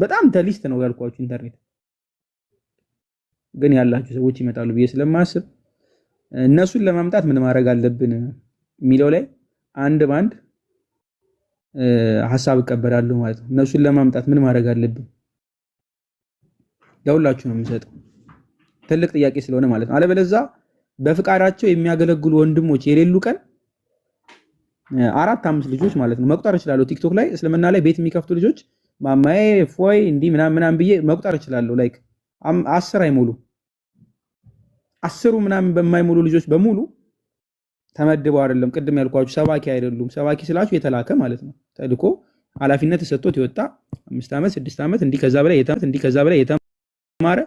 በጣም ተሊስት ነው ያልኳችሁ ኢንተርኔት ግን ያላችሁ ሰዎች ይመጣሉ ብዬ ስለማስብ እነሱን ለማምጣት ምን ማድረግ አለብን? የሚለው ላይ አንድ ባንድ ሐሳብ እቀበላለሁ ማለት ነው። እነሱን ለማምጣት ምን ማድረግ አለብን? ለሁላችሁ ነው የምሰጠው፣ ትልቅ ጥያቄ ስለሆነ ማለት ነው። አለበለዚያ በፍቃዳቸው የሚያገለግሉ ወንድሞች የሌሉ ቀን 4-5 ልጆች ማለት ነው መቁጠር እችላለሁ። ቲክቶክ ላይ እስልምና ላይ ቤት የሚከፍቱ ልጆች ማማዬ ፎይ እንዲህ ምናምን ብዬ መቁጠር እችላለሁ። ላይክ 10 አይሞሉ 10 ምናምን በማይሞሉ ልጆች በሙሉ ተመድበው አይደለም ቅድም ያልኳችሁ ሰባኪ አይደሉም። ሰባኪ ስላችሁ የተላከ ማለት ነው። ተልኮ ኃላፊነት ተሰጥቶት የወጣ 5 ዓመት 6 ዓመት እንዲህ ከዛ በላይ የተማረ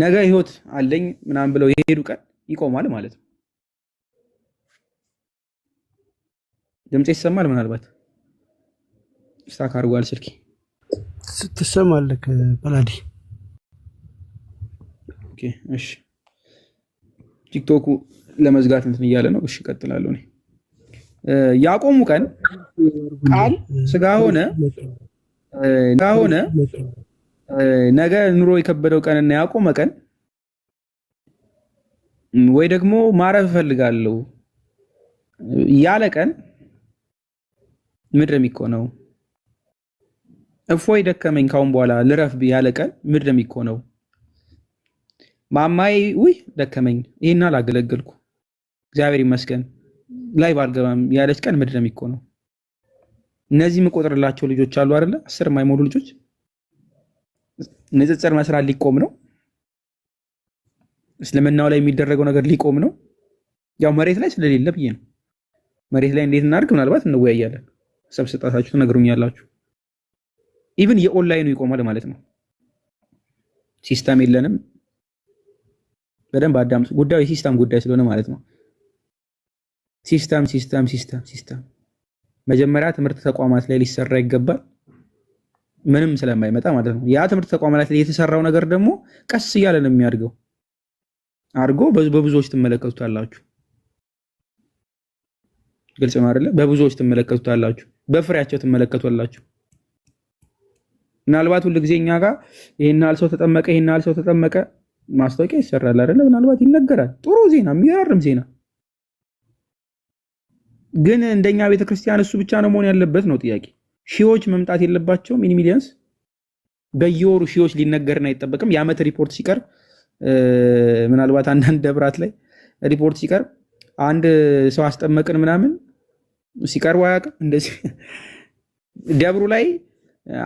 ነገ ህይወት አለኝ ምናምን ብለው የሄዱ ቀን ይቆማል ማለት ነው። ድምጽ ይሰማል? ምናልባት ስታክ አድርጓል ስልኬ። ትሰማለህ በላዲ? ኦኬ እሺ። ቲክቶኩ ለመዝጋት እንትን እያለ ነው። እሺ እቀጥላለሁ። እኔ ያቆሙ ቀን ቃል ስጋ ሆነ ነገ ኑሮ የከበደው ቀንና ያቆመ ቀን ወይ ደግሞ ማረፍ እፈልጋለሁ ያለ ቀን ምድር የሚኮነው እፎይ ደከመኝ ካሁን በኋላ ልረፍ ያለ ቀን ምድር የሚኮነው ማማይ ውይ ደከመኝ ይሄን አላገለገልኩ እግዚአብሔር ይመስገን ላይ ባልገባም ያለች ቀን ምድር የሚኮነው። እነዚህ የምቆጥርላቸው ልጆች አሉ አይደለ? 10 የማይሞሉ ልጆች ንጽጽር መስራት ሊቆም ነው። እስልምናው ላይ የሚደረገው ነገር ሊቆም ነው። ያው መሬት ላይ ስለሌለ ብዬ ነው። መሬት ላይ እንዴት እናድርግ ምናልባት እንወያያለን። ሰብስጣታችሁ ትነግሩኛላችሁ። ኢቭን የኦንላይኑ ይቆማል ማለት ነው። ሲስተም የለንም። በደንብ አዳምጡ። ጉዳዩ የሲስተም ጉዳይ ስለሆነ ማለት ነው። ሲስተም መጀመሪያ ትምህርት ተቋማት ላይ ሊሰራ ይገባል። ምንም ስለማይመጣ ማለት ነው። ያ ትምህርት ተቋማት ላይ የተሰራው ነገር ደግሞ ቀስ እያለ ነው የሚያድገው። አድርጎ በብዙዎች ትመለከቱታላችሁ። ግልጽ ነው አይደለ? በብዙዎች ትመለከቱታላችሁ፣ በፍሬያቸው ትመለከቱታላችሁ። ምናልባት ሁሉ ጊዜ እኛ ጋር ይሄን ያህል ሰው ተጠመቀ ማስታወቂያ ይሰራል አይደለ? ምናልባት ይነገራል። ጥሩ ዜና፣ የሚገርም ዜና። ግን እንደኛ ቤተክርስቲያን እሱ ብቻ ነው መሆን ያለበት ነው ጥያቄ። ሺዎች መምጣት የለባቸውም? ሚኒ ሚሊየንስ በየወሩ ሺዎች ሊነገርና አይጠበቅም? የዓመት ሪፖርት ሲቀርብ ምናልባት አንዳንድ ደብራት ላይ ሪፖርት ሲቀርብ አንድ ሰው አስጠመቅን ምናምን ሲቀርቡ አያውቅም። እንደዚህ ደብሩ ላይ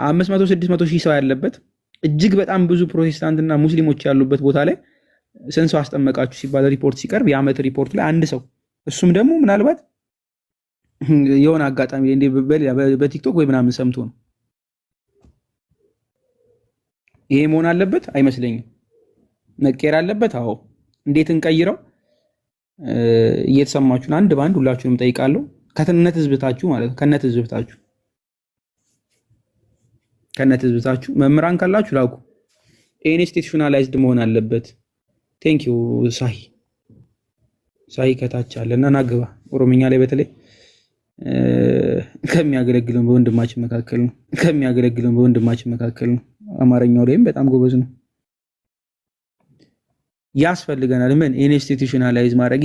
500-600 ሺህ ሰው ያለበት እጅግ በጣም ብዙ ፕሮቴስታንትና ሙስሊሞች ያሉበት ቦታ ላይ ስንት ሰው አስጠመቃችሁ ሲባል ሪፖርት ሲቀርብ የዓመት ሪፖርት ላይ አንድ ሰው፣ እሱም ደግሞ ምናልባት የሆነ አጋጣሚ በቲክቶክ ወይ ምናምን ሰምቶ ነው። ይሄ መሆን አለበት አይመስለኝም። መቀየር አለበት። አዎ። እንዴት እንቀይረው? እየተሰማችሁን አንድ ባንድ ሁላችሁንም ጠይቃለሁ። ከነት ህዝብታችሁ ማለት ነው። ከነት ህዝብታችሁ መምህራን ካላችሁ ላኩ። ኢንስቲትዩሽናላይዝድ መሆን አለበት። ቴንክ ዩ ሳይ ከታች አለና ናግባ። ኦሮምኛ ላይ በተለይ ከሚያገለግለን በወንድማችን መካከል ነው። አማርኛው ላይም በጣም ጎበዝ ነው። ያስፈልገናል። ምን ኢንስቲትዩሽናላይዝ ማድረግ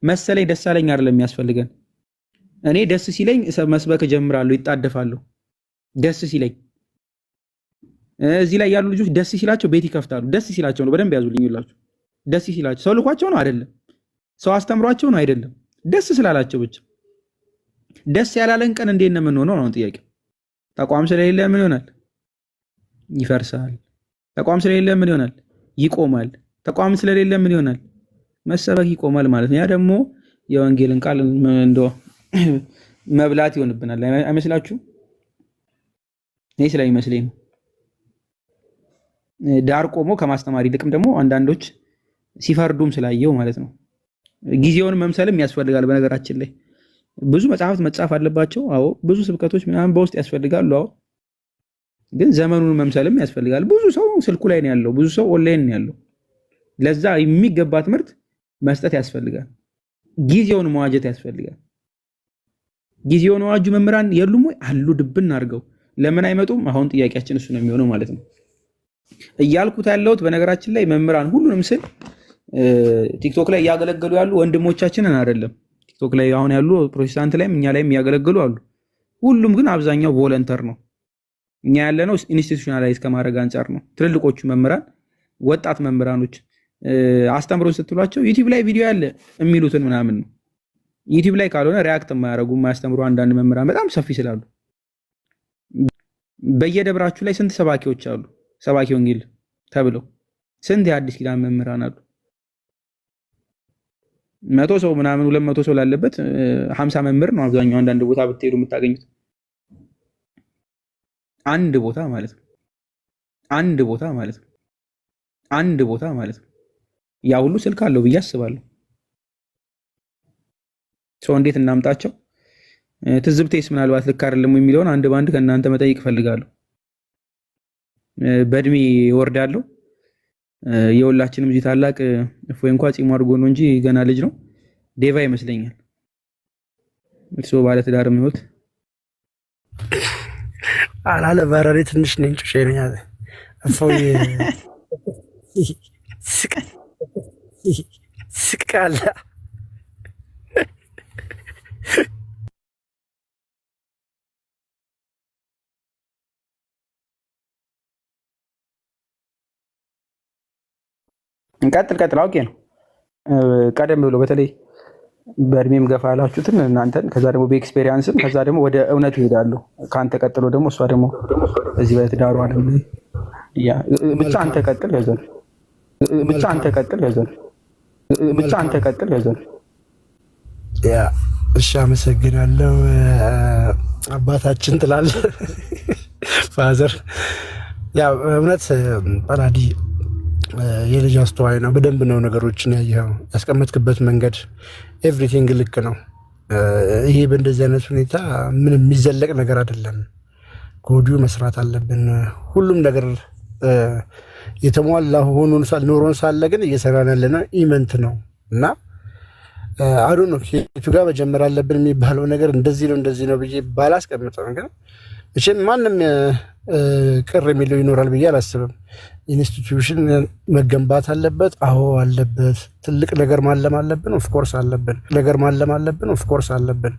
መሰለኝ ደስ አለኝ አይደለም የሚያስፈልገን። እኔ ደስ ሲለኝ መስበክ ጀምራለሁ፣ ይጣደፋለሁ። ደስ ሲለኝ እዚህ ላይ ያሉ ልጆች ደስ ሲላቸው ቤት ይከፍታሉ። ደስ ሲላቸው ነው። በደንብ ያዙልኝላችሁ። ደስ ሲላቸው ሰው ልኳቸው ነው አይደለም፣ ሰው አስተምሯቸው ነው አይደለም፣ ደስ ስላላቸው ብቻ። ደስ ያላለን ቀን እንዴት ነው የምንሆነው ነው ጥያቄ። ተቋም ስለሌለ ምን ይሆናል? ይፈርሳል። ተቋም ስለሌለ ምን ይሆናል? ይቆማል። ተቋም ስለሌለ ምን ይሆናል? መሰበክ ይቆማል ማለት ነው። ያ ደግሞ የወንጌልን ቃል እንደው መብላት ይሆንብናል። አይመስላችሁ? እኔ ስለሚመስለኝ ነው። ዳር ቆሞ ከማስተማር ይልቅም ደግሞ አንዳንዶች ሲፈርዱም ስላየው ማለት ነው። ጊዜውን መምሰልም ያስፈልጋል። በነገራችን ላይ ብዙ መጽሐፍት መጻፍ አለባቸው። አዎ። ብዙ ስብከቶች ምናምን በውስጥ ያስፈልጋሉ። አዎ። ግን ዘመኑን መምሰልም ያስፈልጋል። ብዙ ሰው ስልኩ ላይ ነው ያለው፣ ብዙ ሰው ኦንላይን ነው ያለው። ለዛ የሚገባ ትምህርት መስጠት ያስፈልጋል። ጊዜውን መዋጀት ያስፈልጋል። ጊዜውን ዋጁ መምህራን የሉም ወይ? አሉ። ድብን አድርገው ለምን አይመጡም? አሁን ጥያቄያችን እሱ ነው የሚሆነው ማለት ነው። እያልኩት ያለሁት በነገራችን ላይ መምህራን ሁሉንም ስል ቲክቶክ ላይ እያገለገሉ ያሉ ወንድሞቻችንን አይደለም። ቲክቶክ ላይ አሁን ያሉ ፕሮቴስታንት ላይም እኛ ላይም እያገለገሉ አሉ። ሁሉም ግን አብዛኛው ቮለንተር ነው። እኛ ያለነው ኢንስቲቱሽናላይዝ ከማድረግ አንጻር ነው። ትልልቆቹ መምህራን፣ ወጣት መምህራኖች አስተምሮ ስትሏቸው ዩቲዩብ ላይ ቪዲዮ ያለ የሚሉትን ምናምን ነው። ዩቲዩብ ላይ ካልሆነ ሪያክት የማያደርጉ የማያስተምሩ አንዳንድ መምህራን በጣም ሰፊ ስላሉ በየደብራችሁ ላይ ስንት ሰባኪዎች አሉ? ሰባኪ ወንጌል ተብለው ስንት የአዲስ ኪዳን መምህራን አሉ? 100 ሰው ምናምን 200 ሰው ላለበት 50 መምህር ነው አብዛኛው። አንዳንድ ቦታ ብትሄዱ የምታገኙት አንድ ቦታ ማለት ነው። አንድ ቦታ ማለት ነው። አንድ ቦታ ማለት ነው። ያ ሁሉ ስልክ አለው ብዬ አስባለሁ። ሰው እንዴት እናምጣቸው? ትዝብቴስ ምናልባት ልክ አይደለም የሚለውን አንድ ባንድ ከእናንተ መጠይቅ ፈልጋለሁ። በእድሜ ወርዳለሁ። የሁላችንም እዚህ ታላቅ እፎይ እንኳን ጺሙ አድርጎ ነው እንጂ ገና ልጅ ነው። ዴቫ ይመስለኛል። እሱ ባለ ትዳር ምሁት አላለ በረሬ ትንሽ ነኝ ጩሼ ነኝ አለ እፎይ ስቃለ ቀጥል አውቄ ነው። ቀደም ብሎ በተለይ በእድሜም ገፋ ያላችሁትን እናንተን ከዛ ደግሞ በኤክስፔሪያንስም ከዛ ደግሞ ወደ እውነት ይሄዳሉ። ከአንተ ቀጥሎ ደግሞ እሷ ደግሞ እዚህ በትዳሩ ዓለም ላይ ብቻ አንተ ቀጥል ያዘን ብቻ አንተ ቀጥል ያዘን ብቻ አንተ ቀጥል ያዘን። ያ እሺ፣ አመሰግናለሁ አባታችን ትላለህ ፋዘር። ያ እውነት ጳላዲ የልጅ አስተዋይ ነው። በደንብ ነው ነገሮችን ያየኸው። ያስቀመጥክበት መንገድ ኤቭሪቲንግ ልክ ነው። ይሄ በእንደዚህ አይነት ሁኔታ ምንም የሚዘለቅ ነገር አይደለም። ከወዲሁ መስራት አለብን። ሁሉም ነገር የተሟላ ሆኖን ኖሮን ሳለ ግን እየሰራን ያለነው ኢመንት ነው እና አዱ ነው ከቱ ጋር መጀመር አለብን የሚባለው ነገር እንደዚህ ነው ብዬ ባላስቀምጠው ግን እሺም ማንም ቅር የሚለው ይኖራል ብዬ አላስብም። ኢንስቲትዩሽን መገንባት አለበት። አዎ አለበት። ትልቅ ነገር ማለም አለብን። ኦፍ ኮርስ አለብን።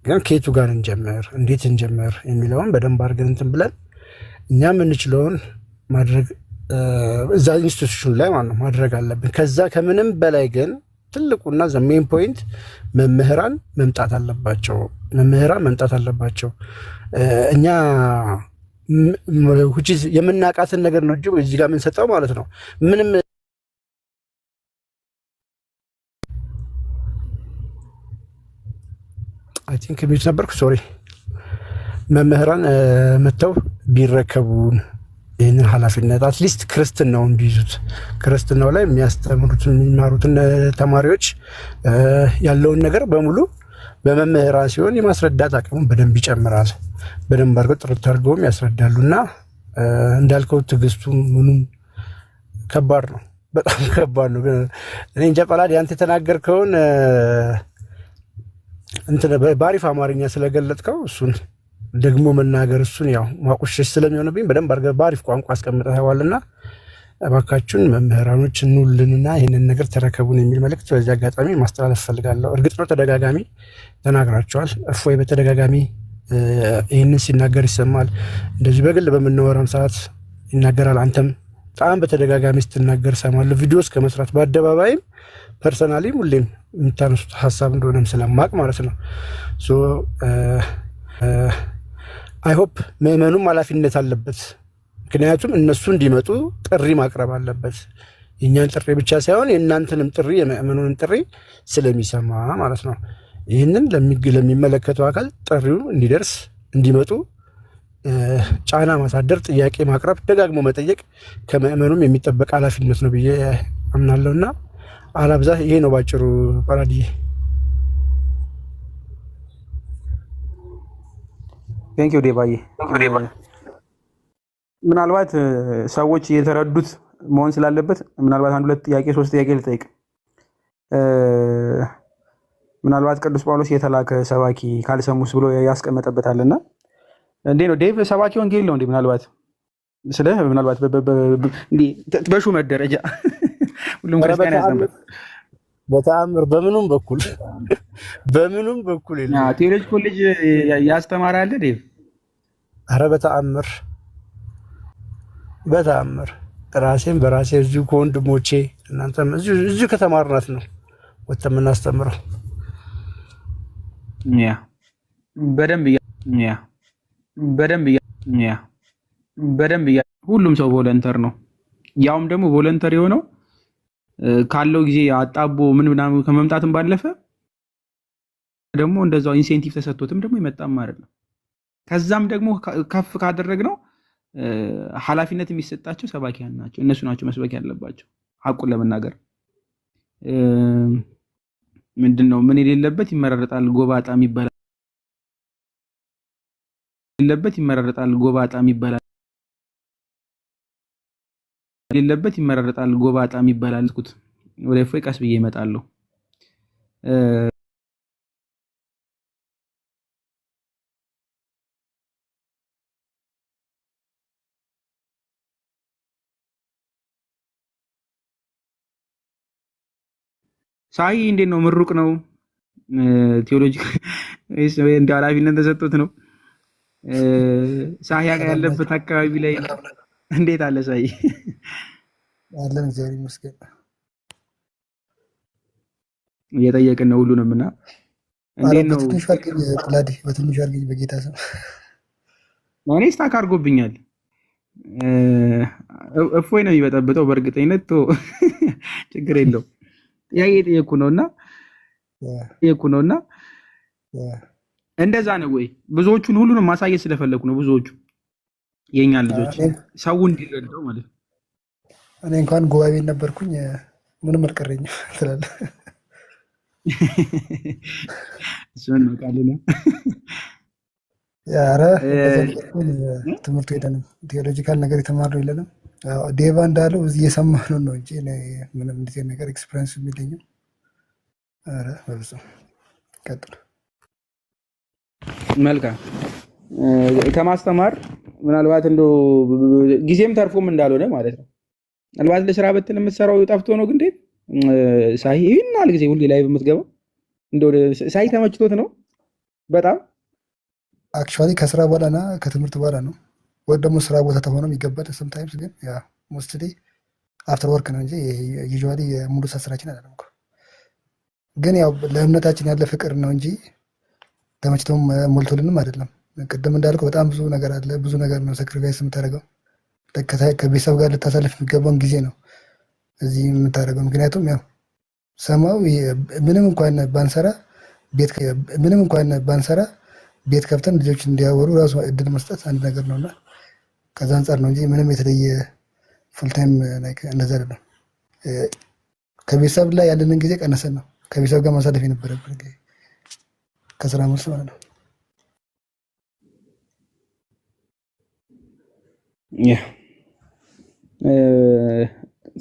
ግን ከቱ ጋር እንጀምር፣ እንዴት እንጀምር የሚለውን በደንብ አድርገን እንትን ብለን እኛ የምንችለውን ማድረግ እዛ ኢንስቲትዩሽን ላይ ማድረግ አለብን። ከዛ ከምንም በላይ ግን ትልቁና ዘ ሜን ፖይንት መምህራን መምጣት አለባቸው። እኛ የምናውቃትን ነገር ነው እንጂ እዚህ ጋር የምንሰጠው ማለት ነው። ምንም አይ ቲንክ ሚት ነበርኩ ሶሪ። መምህራን መተው ቢረከቡን ይህንን ኃላፊነት አትሊስት ክርስትናውን ቢይዙት፣ ክርስትናው ላይ የሚያስተምሩትን የሚማሩትን ተማሪዎች ያለውን ነገር በሙሉ በመምህራን ሲሆን የማስረዳት አቅሙ በደንብ ይጨምራል። በደንብ አድርገው ጥርት አድርገውም ያስረዳሉና እንዳልከው ትዕግስቱ ምኑም ከባድ ነው፣ በጣም ከባድ ነው። እኔ እንጃ ጳላዲ አንተ የተናገርከውን እንትን በአሪፍ አማርኛ ስለገለጥከው እሱን ደግሞ መናገር እሱን ያው ማቆሸሽ ስለሚሆንብኝ በደንብ አድርገህ በአሪፍ ቋንቋ አስቀምጠኸዋልና እባካችሁን መምህራኖች እንውልንና ይህንን ነገር ተረከቡን የሚል መልእክት በዚህ አጋጣሚ ማስተላለፍ ፈልጋለሁ። እርግጥ ነው ተደጋጋሚ ተናግራቸዋል። እፎይ በተደጋጋሚ ይህንን ሲናገር ይሰማል። እንደዚህ በግል በምናወራም ሰዓት ይናገራል። አንተም በጣም በተደጋጋሚ ስትናገር እሰማለሁ። ቪዲዮስ ከመስራት በአደባባይም ፐርሰናሊም ሁሌም የምታነሱት ሀሳብ እንደሆነም ስለማቅ ማለት ነው። አይ ሆፕ ምዕመኑም ኃላፊነት አለበት። ምክንያቱም እነሱ እንዲመጡ ጥሪ ማቅረብ አለበት። የእኛን ጥሪ ብቻ ሳይሆን የእናንተንም ጥሪ የምዕመኑንም ጥሪ ስለሚሰማ ማለት ነው። ይህንን ለሚመለከተው አካል ጥሪው እንዲደርስ እንዲመጡ ጫና ማሳደር፣ ጥያቄ ማቅረብ፣ ደጋግሞ መጠየቅ ከምዕመኑም የሚጠበቅ ኃላፊነት ነው ብዬ አምናለሁና አላብዛ። ይሄ ነው ባጭሩ ጳላዲ። ቴንኪው ዴባዬ። ምናልባት ሰዎች እየተረዱት መሆን ስላለበት ምናልባት አንድ ሁለት ጥያቄ ሶስት ጥያቄ ልጠይቅ። ምናልባት ቅዱስ ጳውሎስ የተላከ ሰባኪ ካልሰሙስ ብሎ ያስቀመጠበታልና እንዴ ነው ዴቭ ሰባኪ ወንጌል ነው እንዴ? ምናልባት ምናልባት በሹመት ደረጃ ሁሉም ክርስቲያን ያስተምራል። በተአምር በምኑም በኩል የለም። ቴዎሎጂ ኮሌጅ ያስተማረ አለ ዴቭ? ኧረ በተአምር ራሴን በራሴ እዚሁ ከወንድሞቼ እናንተም እዚሁ ከተማርናት ነው ወጥተን የምናስተምረው። በደንብ ሁሉም ሰው ቮለንተር ነው። ያውም ደግሞ ቮለንተር የሆነው ካለው ጊዜ አጣቦ ምናምን ከመምጣትም ባለፈ ደግሞ እንደዛው ኢንሴንቲቭ ተሰጥቶትም ደግሞ ይመጣም ማለት ነው። ከዛም ደግሞ ከፍ ካደረግነው ኃላፊነት የሚሰጣቸው ሰባኪያን ናቸው። እነሱ ናቸው መስበክ ያለባቸው። ሐቁን ለመናገር ምንድነው ምን የሌለበት ይመረጣል ጎባጣም ይባላል። የሌለበት ይመረጣል ጎባጣም ይባላል። የሌለበት ይመረጣል ጎባጣም ይባላል። ወደ እፎይ ቀስ ብዬ እመጣለሁ። ሳይ እንዴት ነው? ምሩቅ ነው? ቴዎሎጂ እንደ ኃላፊነት ተሰጥቶት ነው? ሳይ ያለበት አካባቢ ላይ እንዴት አለ? ሳይ አለን እግዚአብሔር ይመስገን። እየጠየቅን ነው ሁሉንም እና እንዴት ነው? በትንሹ አድርገኝ በጌታ ስም። እኔ ስታክ አድርጎብኛል። እፎይ ነው የሚበጠብጠው። በእርግጠኝነት ችግር የለው። ጥያቄ ጠየኩ ነውና እንደዛ ነው ወይ? ብዙዎቹን ሁሉንም ማሳየት ስለፈለኩ ነው። ብዙዎቹ የኛን ልጆች ሰው እንዲረዳው ማለት ነው። እኔ እንኳን ጉባኤ ነበርኩኝ ምንም አልቀረኝም ትላለህ። እሱን ነው ቃልና ኧረ ትምህርቱ የለንም፣ ቴዎሎጂካል ነገር የተማርነው የለንም። ዴቫ እንዳለው እዚህ እየሰማነው ነው እንጂ ምንም እንደዚህ ነገር ኤክስፒሪየንስ የሚለኝም። ኧረ በብዙ ቀጥሉ። መልካም ከማስተማር ምናልባት እንደው ጊዜም ተርፎም እንዳልሆነ ማለት ነው። ምናልባት ለስራ በትን የምትሰራው ጠፍቶ ነው። ግን ሳይ ይናል ጊዜ ሁሌ ላይ በምትገባው እንደው ሳይ ተመችቶት ነው በጣም አክቹዋሊ ከስራ በኋላና ከትምህርት በኋላ ነው ወይ ደግሞ ስራ ቦታ ተሆነም ይገባል። ሰምታይምስ ግን ያ ሞስትሊ አፍተር ወርክ ነው እንጂ ዩዥዋሊ የሙሉ ሰዓት ስራችን አይደለም እኮ። ግን ያው ለእምነታችን ያለ ፍቅር ነው እንጂ ተመችቶም ሞልቶልንም አይደለም። ቅድም እንዳልከው በጣም ብዙ ነገር አለ። ብዙ ነገር ነው ሳክሪፋይስ የምታደርገው። ከቤተሰብ ጋር ልታሳልፍ የሚገባውን ጊዜ ነው እዚህ የምታደርገው። ምክንያቱም ያው ሰማው ምንም እንኳን ባንሰራ ቤት ከፍተን ልጆች እንዲያወሩ ራሱ እድል መስጠት አንድ ነገር ነውና ከዛ አንጻር ነው እንጂ ምንም የተለየ ፉልታይም እንደዛ አይደለም። ከቤተሰብ ላይ ያለንን ጊዜ ቀነሰን ነው ከቤተሰብ ጋር ማሳለፍ የነበረብን ጊዜ ከስራ መልስ ማለት ነው።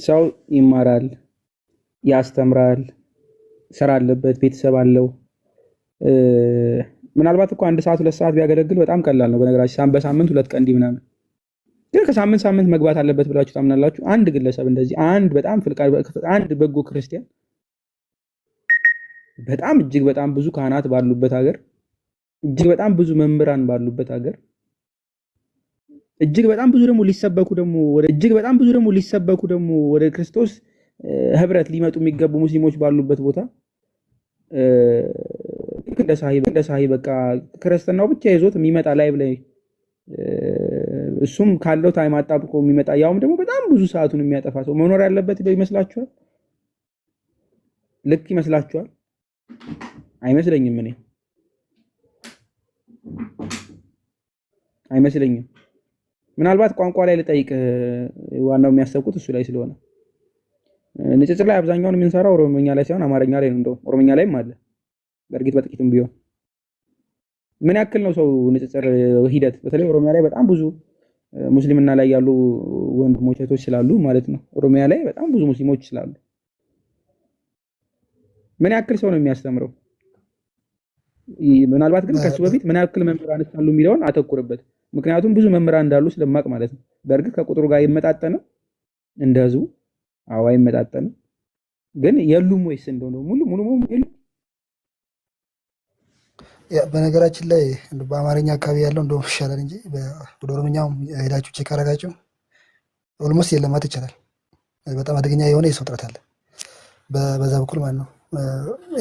ሰው ይማራል፣ ያስተምራል፣ ስራ አለበት፣ ቤተሰብ አለው። ምናልባት እኮ 1 ሰዓት 2 ሰዓት ቢያገለግል በጣም ቀላል ነው። በነገራችን በሳምንት 2 ቀን ምናምን ግን ከሳምንት መግባት አለበት ብላችሁ ታምናላችሁ? አንድ ግለሰብ እንደዚህ አንድ በጎ ክርስቲያን በጣም እጅግ በጣም ብዙ ካህናት ባሉበት ሀገር፣ እጅግ በጣም ብዙ መምህራን ባሉበት ሀገር፣ እጅግ በጣም ብዙ ደግሞ ሊሰበኩ ወደ ክርስቶስ ህብረት ሊመጡ የሚገቡ ሙስሊሞች ባሉበት ቦታ እንደ ሳሂ በቃ ክርስትናው ብቻ ይዞት የሚመጣ ላይቭ ላይ እሱም ካለው ታይም አጣብቆ የሚመጣ ያውም ደግሞ በጣም ብዙ ሰዓቱን የሚያጠፋ ሰው መኖር ያለበት ይመስላችኋል? ልክ ይመስላችኋል? አይመስለኝም። እኔ አይመስለኝም። ምናልባት ቋንቋ ላይ ልጠይቅ፣ ዋናው የሚያሰብኩት እሱ ላይ ስለሆነ ንጽጽር ላይ አብዛኛውን የምንሰራው ኦሮሞኛ ላይ ሳይሆን አማርኛ ላይ ነው። እንደው ኦሮሞኛ ላይም አለ በእርግጥ በጥቂቱም ቢሆን። ምን ያክል ነው ሰው ንጽጽር ሂደት በተለይ ኦሮሚያ ላይ በጣም ብዙ ሙስሊምና ላይ ያሉ ወንድሞች እህቶች ስላሉ ማለት ነው። ኦሮሚያ ላይ በጣም ብዙ ሙስሊሞች ስላሉ ምን ያክል ሰው ነው የሚያስተምረው? ምናልባት ግን ከሱ በፊት ምን ያክል መምህራን እንዳሉ የሚለውን አተኩርበት። ምክንያቱም ብዙ መምህራን እንዳሉ ስለማቅ ማለት ነው። በእርግጥ ከቁጥሩ ጋር ይመጣጠነ እንደ ህዝቡ አዎ አይመጣጠንም። ግን የሉም ወይስ እንደው ሙሉ ሙሉ የሉም? በነገራችን ላይ በአማርኛ አካባቢ ያለው እንደው ይሻላል እንጂ ወደ ኦሮምኛው ሄዳችሁ ቼክ አረጋችሁ ኦልሞስት የለም ማለት ይቻላል። በጣም አደገኛ የሆነ የሰው ጥረት አለ በዛ በኩል ማለት ነው።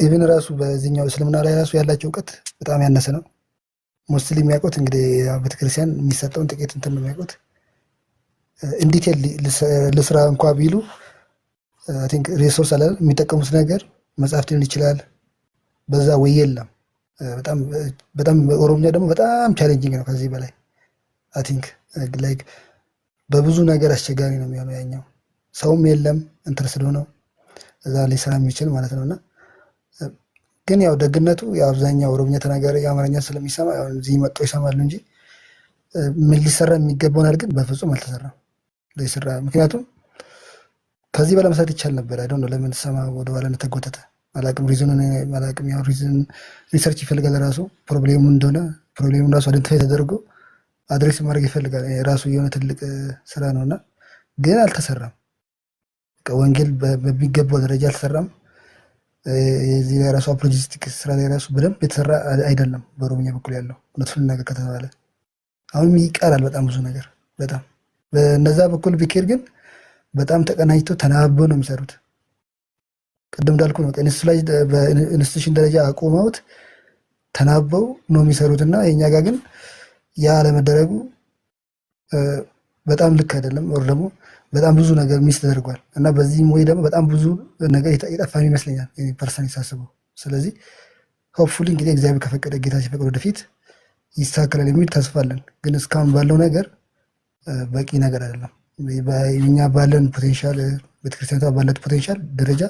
ኢቭን ራሱ በዚህኛው እስልምና ላይ ራሱ ያላቸው እውቀት በጣም ያነሰ ነው። ሙስሊም የሚያውቁት እንግዲህ ቤተክርስቲያን የሚሰጠውን ጥቂት እንትን ነው የሚያውቁት። እንዲቴል ልስራ እንኳ ቢሉ አይ ቲንክ ሪሶርስ አለ የሚጠቀሙት ነገር መጽሐፍት ሊሆን ይችላል። በዛ ወይ የለም። በጣም ኦሮምኛ ደግሞ በጣም ቻሌንጂንግ ነው። ከዚህ በላይ አይ ቲንክ ላይክ በብዙ ነገር አስቸጋሪ ነው የሚሆነው። ያኛው ሰውም የለም ኢንትረስት ሆነው እዛ ላይ ስራ የሚችል ማለት ነውና ግን ያው ደግነቱ የአብዛኛው ኦሮምኛ ተናጋሪ የአማርኛ ስለሚሰማ ያው እዚህ መጥቶ ይሰማሉ እንጂ ምን ሊሰራ የሚገባው ነገር ግን በፍጹም አልተሰራም። ለይሰራ ምክንያቱም ከዚህ በላይ መስራት ይቻል ነበር። አይደል ነው ለምን ተሰማ ወደ ኋላ ተጎተተ አላቅም። ሪዝኑን አላቅም። ያው ሪዝን ሪሰርች ይፈልጋል ራሱ ፕሮብሌሙ እንደሆነ ፕሮብሌሙን ራሱ አይደንቲፋይ ተደርጎ አድሬስ ማድረግ ይፈልጋል። ራሱ የሆነ ትልቅ ስራ ነውና ግን አልተሰራም። ወንጌል በሚገባው ደረጃ አልተሰራም። የዚህ ላይ ራሱ አፕሎጂስቲክ ስራ ላይ ራሱ በደንብ የተሰራ አይደለም። በኦሮምኛ በኩል ያለው እውነቱን ነገር ከተባለ አሁንም ይቀራል በጣም ብዙ ነገር። በጣም በነዛ በኩል ቢኬር ግን በጣም ተቀናጅቶ ተናበው ነው የሚሰሩት። ቅድም እንዳልኩ ነው በኢንስቲትዩሽን ደረጃ አቁመውት ተናበው ነው የሚሰሩትና የኛ ጋር ግን ያ አለመደረጉ በጣም ልክ አይደለም። ወር ደግሞ በጣም ብዙ ነገር ሚስ ተደርጓል እና በዚህም ወይ ደግሞ በጣም ብዙ ነገር የጠፋን ይመስለኛል ፐርሰን ሳስበው። ስለዚህ ሆፕፉሊ እንግዲህ እግዚአብሔር ከፈቀደ ጌታ ሲፈቅድ ወደፊት ይስተካከላል የሚል ተስፋ አለን። ግን እስካሁን ባለው ነገር በቂ ነገር አይደለም። እኛ ባለን ፖቴንሻል ቤተክርስቲያኗ ባለት ፖቴንሻል ደረጃ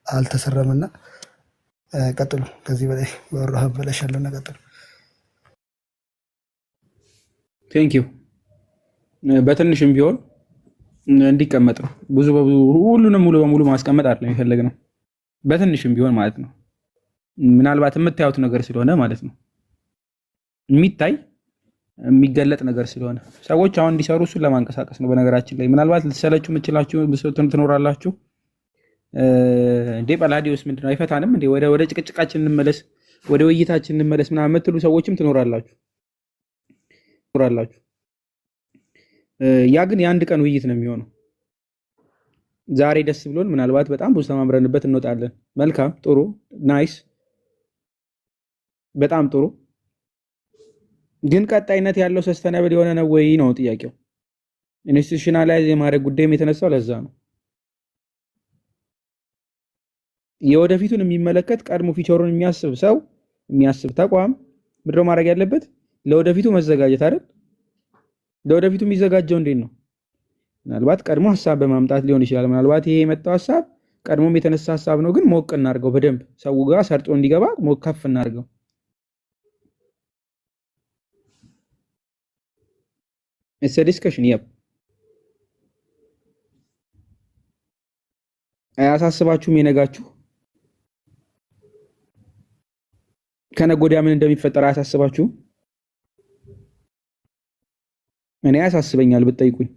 አልተሰራምና ቀጥሉ። ከዚህ በላይ ወራህ በለሻለና ቀጥሉ። ቴንክ ዩ። በትንሽም ቢሆን እንዲቀመጥ ነው። ብዙ በብዙ ሁሉንም ሙሉ በሙሉ ማስቀመጥ አይደለም የፈለግነው፣ በትንሽም ቢሆን ማለት ነው። ምናልባት የምታዩት ነገር ስለሆነ ማለት ነው፣ የሚታይ የሚገለጥ ነገር ስለሆነ ሰዎች አሁን እንዲሰሩ እሱን ለማንቀሳቀስ ነው። በነገራችን ላይ ምናልባት ልትሰለችሁ የምትችላችሁ ትኖራላችሁ። እንዴ ጳላዲዮስ ምንድነው አይፈታንም እንዴ? ወደ ጭቅጭቃችን እንመለስ፣ ወደ ውይይታችን እንመለስ ምናምን የምትሉ ሰዎችም ትኖራላችሁ። ያ ግን የአንድ ቀን ውይይት ነው የሚሆነው። ዛሬ ደስ ብሎን ምናልባት በጣም ብዙ ተማምረንበት እንወጣለን። መልካም፣ ጥሩ፣ ናይስ፣ በጣም ጥሩ። ግን ቀጣይነት ያለው ሰስተናብል የሆነ ነው ወይ ነው ጥያቄው። ኢንስቲትዩሽናላይዝ የማድረግ ጉዳይም የተነሳው ለዛ ነው። የወደፊቱን የሚመለከት ቀድሞ ፊቸሩን የሚያስብ ሰው የሚያስብ ተቋም ምንድነው ማድረግ ያለበት? ለወደፊቱ መዘጋጀት አይደል? ለወደፊቱ የሚዘጋጀው እንዴት ነው? ምናልባት ቀድሞ ሐሳብ በማምጣት ሊሆን ይችላል። ምናልባት ይሄ የመጣው ሐሳብ ቀድሞም የተነሳ ሐሳብ ነው፣ ግን ሞቅ እናድርገው፣ በደንብ ሰው ጋር ሰርጦ እንዲገባ ሞቅ ከፍ እናድርገው። It's a discussion. Yep. አያሳስባችሁም? የነጋችሁ ከነገ ወዲያ ምን እንደሚፈጠር አያሳስባችሁም? እኔ ያሳስበኛል ብትጠይቁኝ።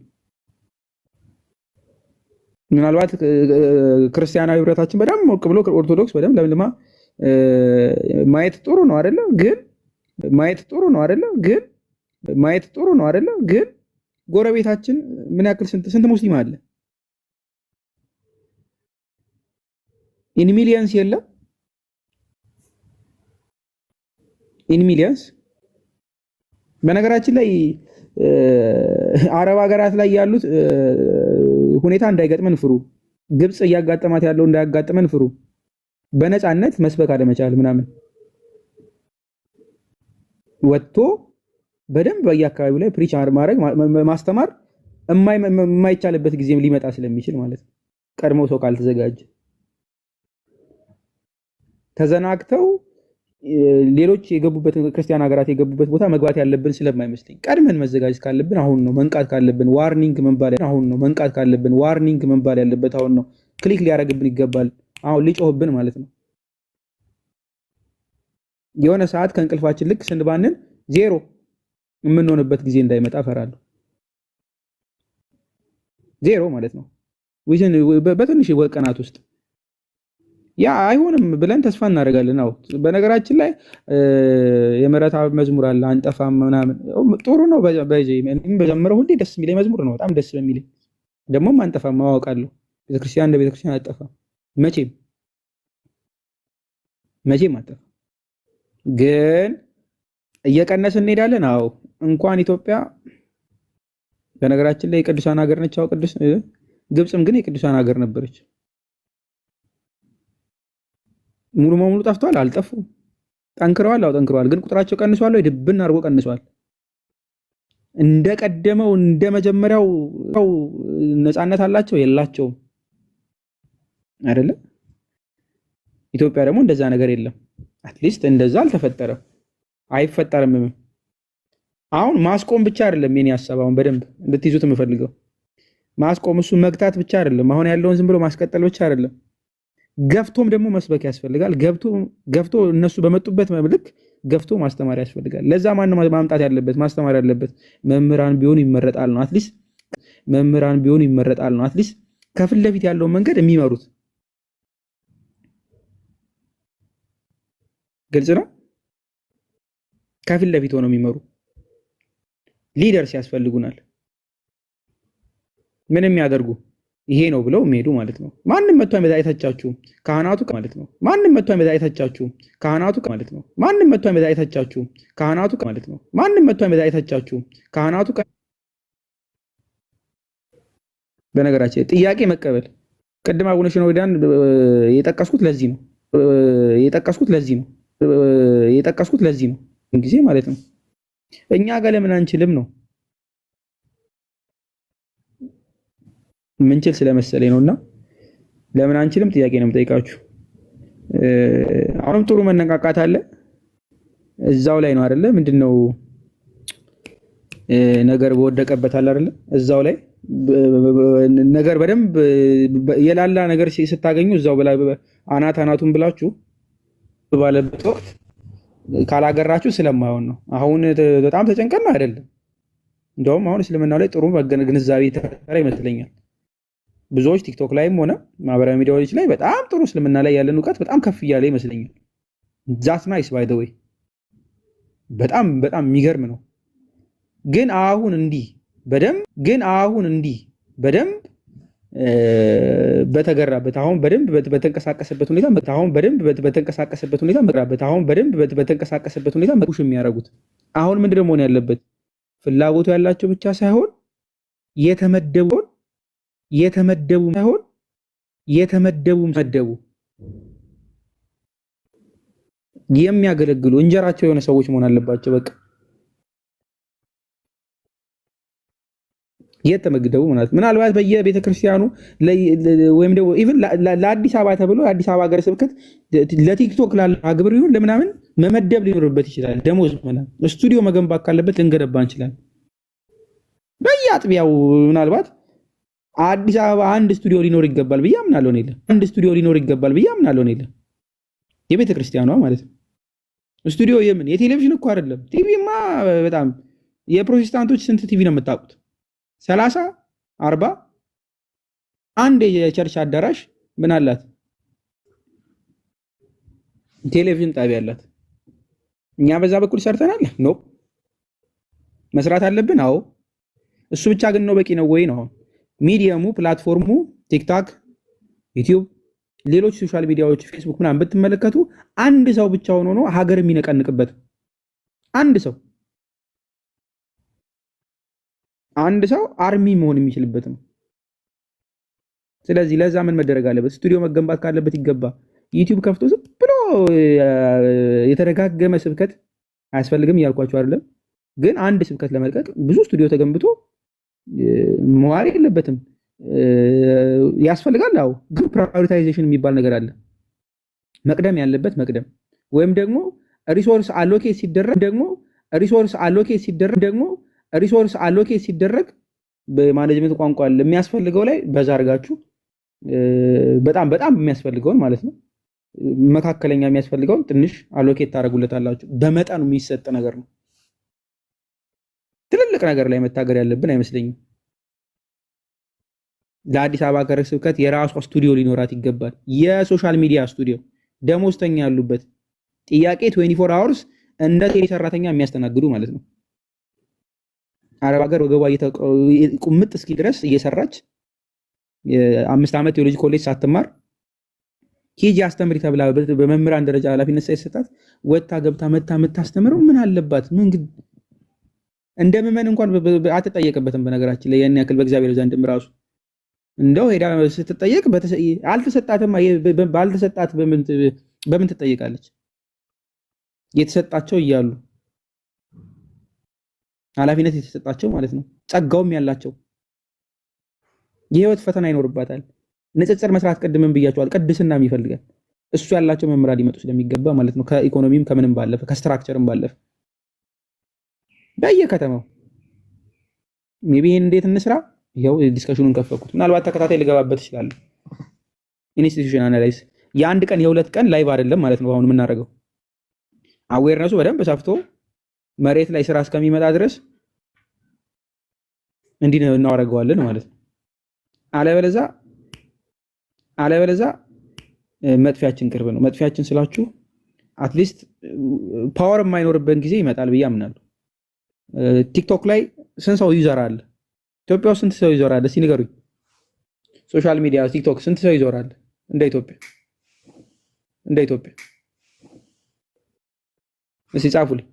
ምናልባት ክርስቲያናዊ ህብረታችን በደንብ ሞቅ ብሎ ኦርቶዶክስ በደንብ ለምልማ ማየት ጥሩ ነው አይደለ? ግን ግን ጎረቤታችን ምን ያክል ስንት ሙስሊም አለ? ኢን ሚሊየንስ የለም? ኢን ሚሊየንስ። በነገራችን ላይ አረብ ሀገራት ላይ ያሉት ሁኔታ እንዳይገጥመን ፍሩ። ግብጽ እያጋጠማት ያለው እንዳያጋጥመን ፍሩ። በነፃነት መስበክ አለመቻል ምናምን ወጥቶ በደንብ በየአካባቢው ላይ ፕሪች ማድረግ ማስተማር የማይቻልበት ጊዜም ሊመጣ ስለሚችል ማለት ነው። ቀድሞ ሰው ካልተዘጋጀ ተዘናግተው ሌሎች የገቡበት ክርስቲያን ሀገራት የገቡበት ቦታ መግባት ያለብን ስለማይመስለኝ ቀድመን መዘጋጀት ካለብን አሁን ነው። መንቃት ካለብን ዋርኒንግ መንባል ያለበት አሁን ነው። ክሊክ ሊያደርግብን ይገባል። አሁን ሊጮህብን ማለት ነው። የሆነ ሰዓት ከእንቅልፋችን ልክ ስንባንን ዜሮ የምንሆንበት ጊዜ እንዳይመጣ ፈራለሁ። ዜሮ ማለት ነው። በትንሽ ቀናት ውስጥ ያ አይሆንም ብለን ተስፋ እናደርጋለን። አዎ በነገራችን ላይ የምህረተአብ መዝሙር አለ አንጠፋም ምናምን ጥሩ ነው። በጀመረው ሁሌ ደስ የሚለኝ መዝሙር ነው። በጣም ደስ በሚለኝ ደግሞም አንጠፋም ማወቃለሁ። ቤተክርስቲያን እንደ ቤተክርስቲያን አጠፋም መቼም አጠፋም። ግን እየቀነስን እንሄዳለን። አዎ እንኳን ኢትዮጵያ በነገራችን ላይ የቅዱሳን ሀገር ነች። አዎ ግብፅም ግን የቅዱሳን ሀገር ነበረች። ሙሉ በሙሉ ጠፍተዋል? አልጠፉም። ጠንክረዋል? አዎ ጠንክረዋል። ግን ቁጥራቸው ቀንሷል ወይ? ድብን አድርጎ ቀንሷል። እንደቀደመው እንደመጀመሪያው ነፃነት አላቸው? የላቸውም። አይደለም። ኢትዮጵያ ደግሞ እንደዛ ነገር የለም። አትሊስት እንደዛ አልተፈጠረም፣ አይፈጠርም። አሁን ማስቆም ብቻ አይደለም የኔ ሀሳብ፣ አሁን በደንብ እንድትይዙት የምፈልገው ማስቆም፣ እሱ መግታት ብቻ አይደለም። አሁን ያለውን ዝም ብሎ ማስቀጠል ብቻ አይደለም፣ ገፍቶም ደግሞ መስበክ ያስፈልጋል። ገፍቶ እነሱ በመጡበት ልክ ገፍቶ ማስተማር ያስፈልጋል። ለዛ ማን ማምጣት ያለበት ማስተማር ያለበት መምህራን ቢሆኑ ይመረጣል ነው። አትሊስት መምህራን ቢሆኑ ይመረጣል ነው። አትሊስት ከፊት ለፊት ያለውን መንገድ የሚመሩት ግልጽ ነው። ከፊት ለፊት ሆነው የሚመሩ ሊደርስ ያስፈልጉናል። ምንም ያደርጉ ይሄ ነው ብለው የሚሄዱ ማለት ነው። ማንም መጥቶ አይተቻችሁም ካህናቱ ማለት ነው። ማንም መጥቶ አይተቻችሁም ካህናቱ ማለት ነው። ማንም መጥቶ አይተቻችሁም ካህናቱ ማለት ነው። ማንም መጥቶ አይተቻችሁም ካህናቱ። በነገራችን ጥያቄ መቀበል ቅድም አቡነ ሽኖዳን የጠቀስኩት ለዚህ ነው ጊዜ ማለት ነው። እኛ ጋር ለምን አንችልም ነው ምንችል ስለመሰለኝ ነውና ለምን አንችልም ጥያቄ ነው የምጠይቃችሁ። አሁንም ጥሩ መነቃቃት አለ እዛው ላይ ነው አይደለ? ምንድነው ነገር በወደቀበት አለ አይደለ? እዛው ላይ ነገር በደንብ የላላ ነገር ስታገኙ እዛው በላይ አናቱን ብላችሁ ባለበት ወቅት ካላገራችሁ ስለማይሆን ነው። አሁን በጣም ተጨንቀን አይደለም። እንደውም አሁን እስልምናው ላይ ጥሩ ግንዛቤ ተፈጠረ ይመስለኛል። ብዙዎች ቲክቶክ ላይም ሆነ ማህበራዊ ሚዲያዎች ላይ በጣም ጥሩ እስልምና ላይ ያለን እውቀት በጣም ከፍ እያለ ይመስለኛል። ዛት ናይስ ባይ ዘ ዌይ በጣም የሚገርም ነው። ግን አሁን እንዲህ በደንብ በተገራበት አሁን በደንብ በተንቀሳቀሰበት ሁኔታ መኩሽ የሚያደርጉት አሁን ምንድነው መሆን ያለበት? ፍላጎቱ ያላቸው ብቻ ሳይሆን የተመደቡ የሚያገለግሉ እንጀራቸው የሆነ ሰዎች መሆን አለባቸው። በቃ የተመገደቡ ማለት ምናልባት በየቤተ ክርስቲያኑ ወይም ደግሞ ኢቭን ለአዲስ አበባ ተብሎ የአዲስ አበባ ሀገረ ስብከት ለቲክቶክ ላለ አግብር ይሁን ለምናምን መመደብ ሊኖርበት ይችላል። ደሞዝ ምናምን ስቱዲዮ መገንባት ካለበት ልንገነባ እንችላለን። በየአጥቢያው ምናልባት አዲስ አበባ አንድ ስቱዲዮ ሊኖር ይገባል ብዬ አምናለሁ። የቤተ ክርስቲያኗ ማለት ነው። ስቱዲዮ የምን የቴሌቪዥን እኮ አይደለም። ቲቪማ በጣም የፕሮቴስታንቶች ስንት ቲቪ ነው የምታውቁት? 30 40 አንድ የቸርች አዳራሽ ምን አላት? ቴሌቪዥን ጣቢያ አላት። እኛ በዛ በኩል ሰርተናል ነው መስራት አለብን። አዎ እሱ ብቻ ግን ነው በቂ ነው ወይ ነው? ሚዲየሙ ፕላትፎርሙ ቲክታክ፣ ዩቲዩብ፣ ሌሎች ሶሻል ሚዲያዎች ፌስቡክ ምናምን ብትመለከቱ አንድ ሰው ብቻውን ሆኖ ሀገር የሚነቀንቅበት አንድ ሰው አርሚ መሆን የሚችልበት ነው። ስለዚህ ለዛ ምን መደረግ አለበት? ስቱዲዮ መገንባት ካለበት ይገባ። ዩቲዩብ ከፍቶ ዝም ብሎ የተደጋገመ ስብከት አያስፈልግም እያልኳቸው አይደለም። ግን አንድ ስብከት ለመልቀቅ ብዙ ስቱዲዮ ተገንብቶ መዋሪ የለበትም። ያስፈልጋል። አዎ ግን ፕራዮሪታይዜሽን የሚባል ነገር አለ። መቅደም ያለበት መቅደም ወይም ደግሞ ሪሶርስ አሎኬት ሲደረግ በማኔጅመንት ቋንቋ የሚያስፈልገው ላይ በዛ አድርጋችሁ በጣም የሚያስፈልገውን ማለት ነው መካከለኛ የሚያስፈልገውን ትንሽ አሎኬት ታደርጉለታላችሁ። በመጠኑ የሚሰጥ ነገር ነው። ትልልቅ ነገር ላይ መታገር ያለብን አይመስለኝም። ለአዲስ አበባ ሀገረ ስብከት የራሷ ስቱዲዮ ሊኖራት ይገባል። የሶሻል ሚዲያ ስቱዲዮ ደሞዝተኛ ያሉበት ጥያቄ 24 አወርስ እንደ ቴሌ ሰራተኛ የሚያስተናግዱ ማለት ነው። አረብ ሀገር ወገቧ ቁምጥ እስኪ ድረስ እየሰራች 5 ዓመት የሎጂ ኮሌጅ ሳትማር ሂጂ አስተምሪ ተብላ በመምህራን ደረጃ ኃላፊነት ሳይሰጣት ወጥታ ገብታ መታ የምታስተምረው ምን አለባት? ምን እንደ ምዕመን እንኳን አትጠየቅበትም። በነገራችን ላይ ያን ያክል በእግዚአብሔር ዘንድም ራሱ እንደው ሄዳ ስትጠየቅ አልተሰጣትም። ባልተሰጣት በምን ትጠይቃለች? የተሰጣቸው እያሉ ኃላፊነት የተሰጣቸው ማለት ነው። ጸጋውም ያላቸው የህይወት ፈተና ይኖርባታል። ንጽጽር መስራት ቅድምም ብያቸዋል። ቅድስናም ይፈልጋል። እሱ ያላቸው መምህራን ሊመጡ ስለሚገባ ማለት ነው። ከኢኮኖሚም ከምንም ባለፈ ከስትራክቸርም ባለፈ በየከተማው ሜቢ እንዴት እንስራ? ይኸው ዲስከሽኑን ከፈኩት። ምናልባት ተከታታይ ልገባበት ይችላል። ኢንስቲትዩሽን አናላይዝ የአንድ ቀን የሁለት ቀን ላይቭ አይደለም ማለት ነው። አሁን የምናደርገው አዌርነሱ በደንብ ሰፍቶ መሬት ላይ ስራ እስከሚመጣ ድረስ እንዲህ እናወረገዋለን ማለት ነው። አለበለዛ መጥፊያችን ቅርብ ነው። መጥፊያችን ስላችሁ አትሊስት ፓወር የማይኖርበት ጊዜ ይመጣል ብዬ አምናለሁ። ቲክቶክ ላይ ስንት ሰው ዩዘር አለ? ኢትዮጵያ ውስጥ ስንት ሰው ዩዘር አለ? እስኪ ንገሩኝ። ሶሻል ሚዲያ ቲክቶክ ስንት ሰው ዩዘር አለ? እንደ ኢትዮጵያ እስኪ ጻፉልኝ።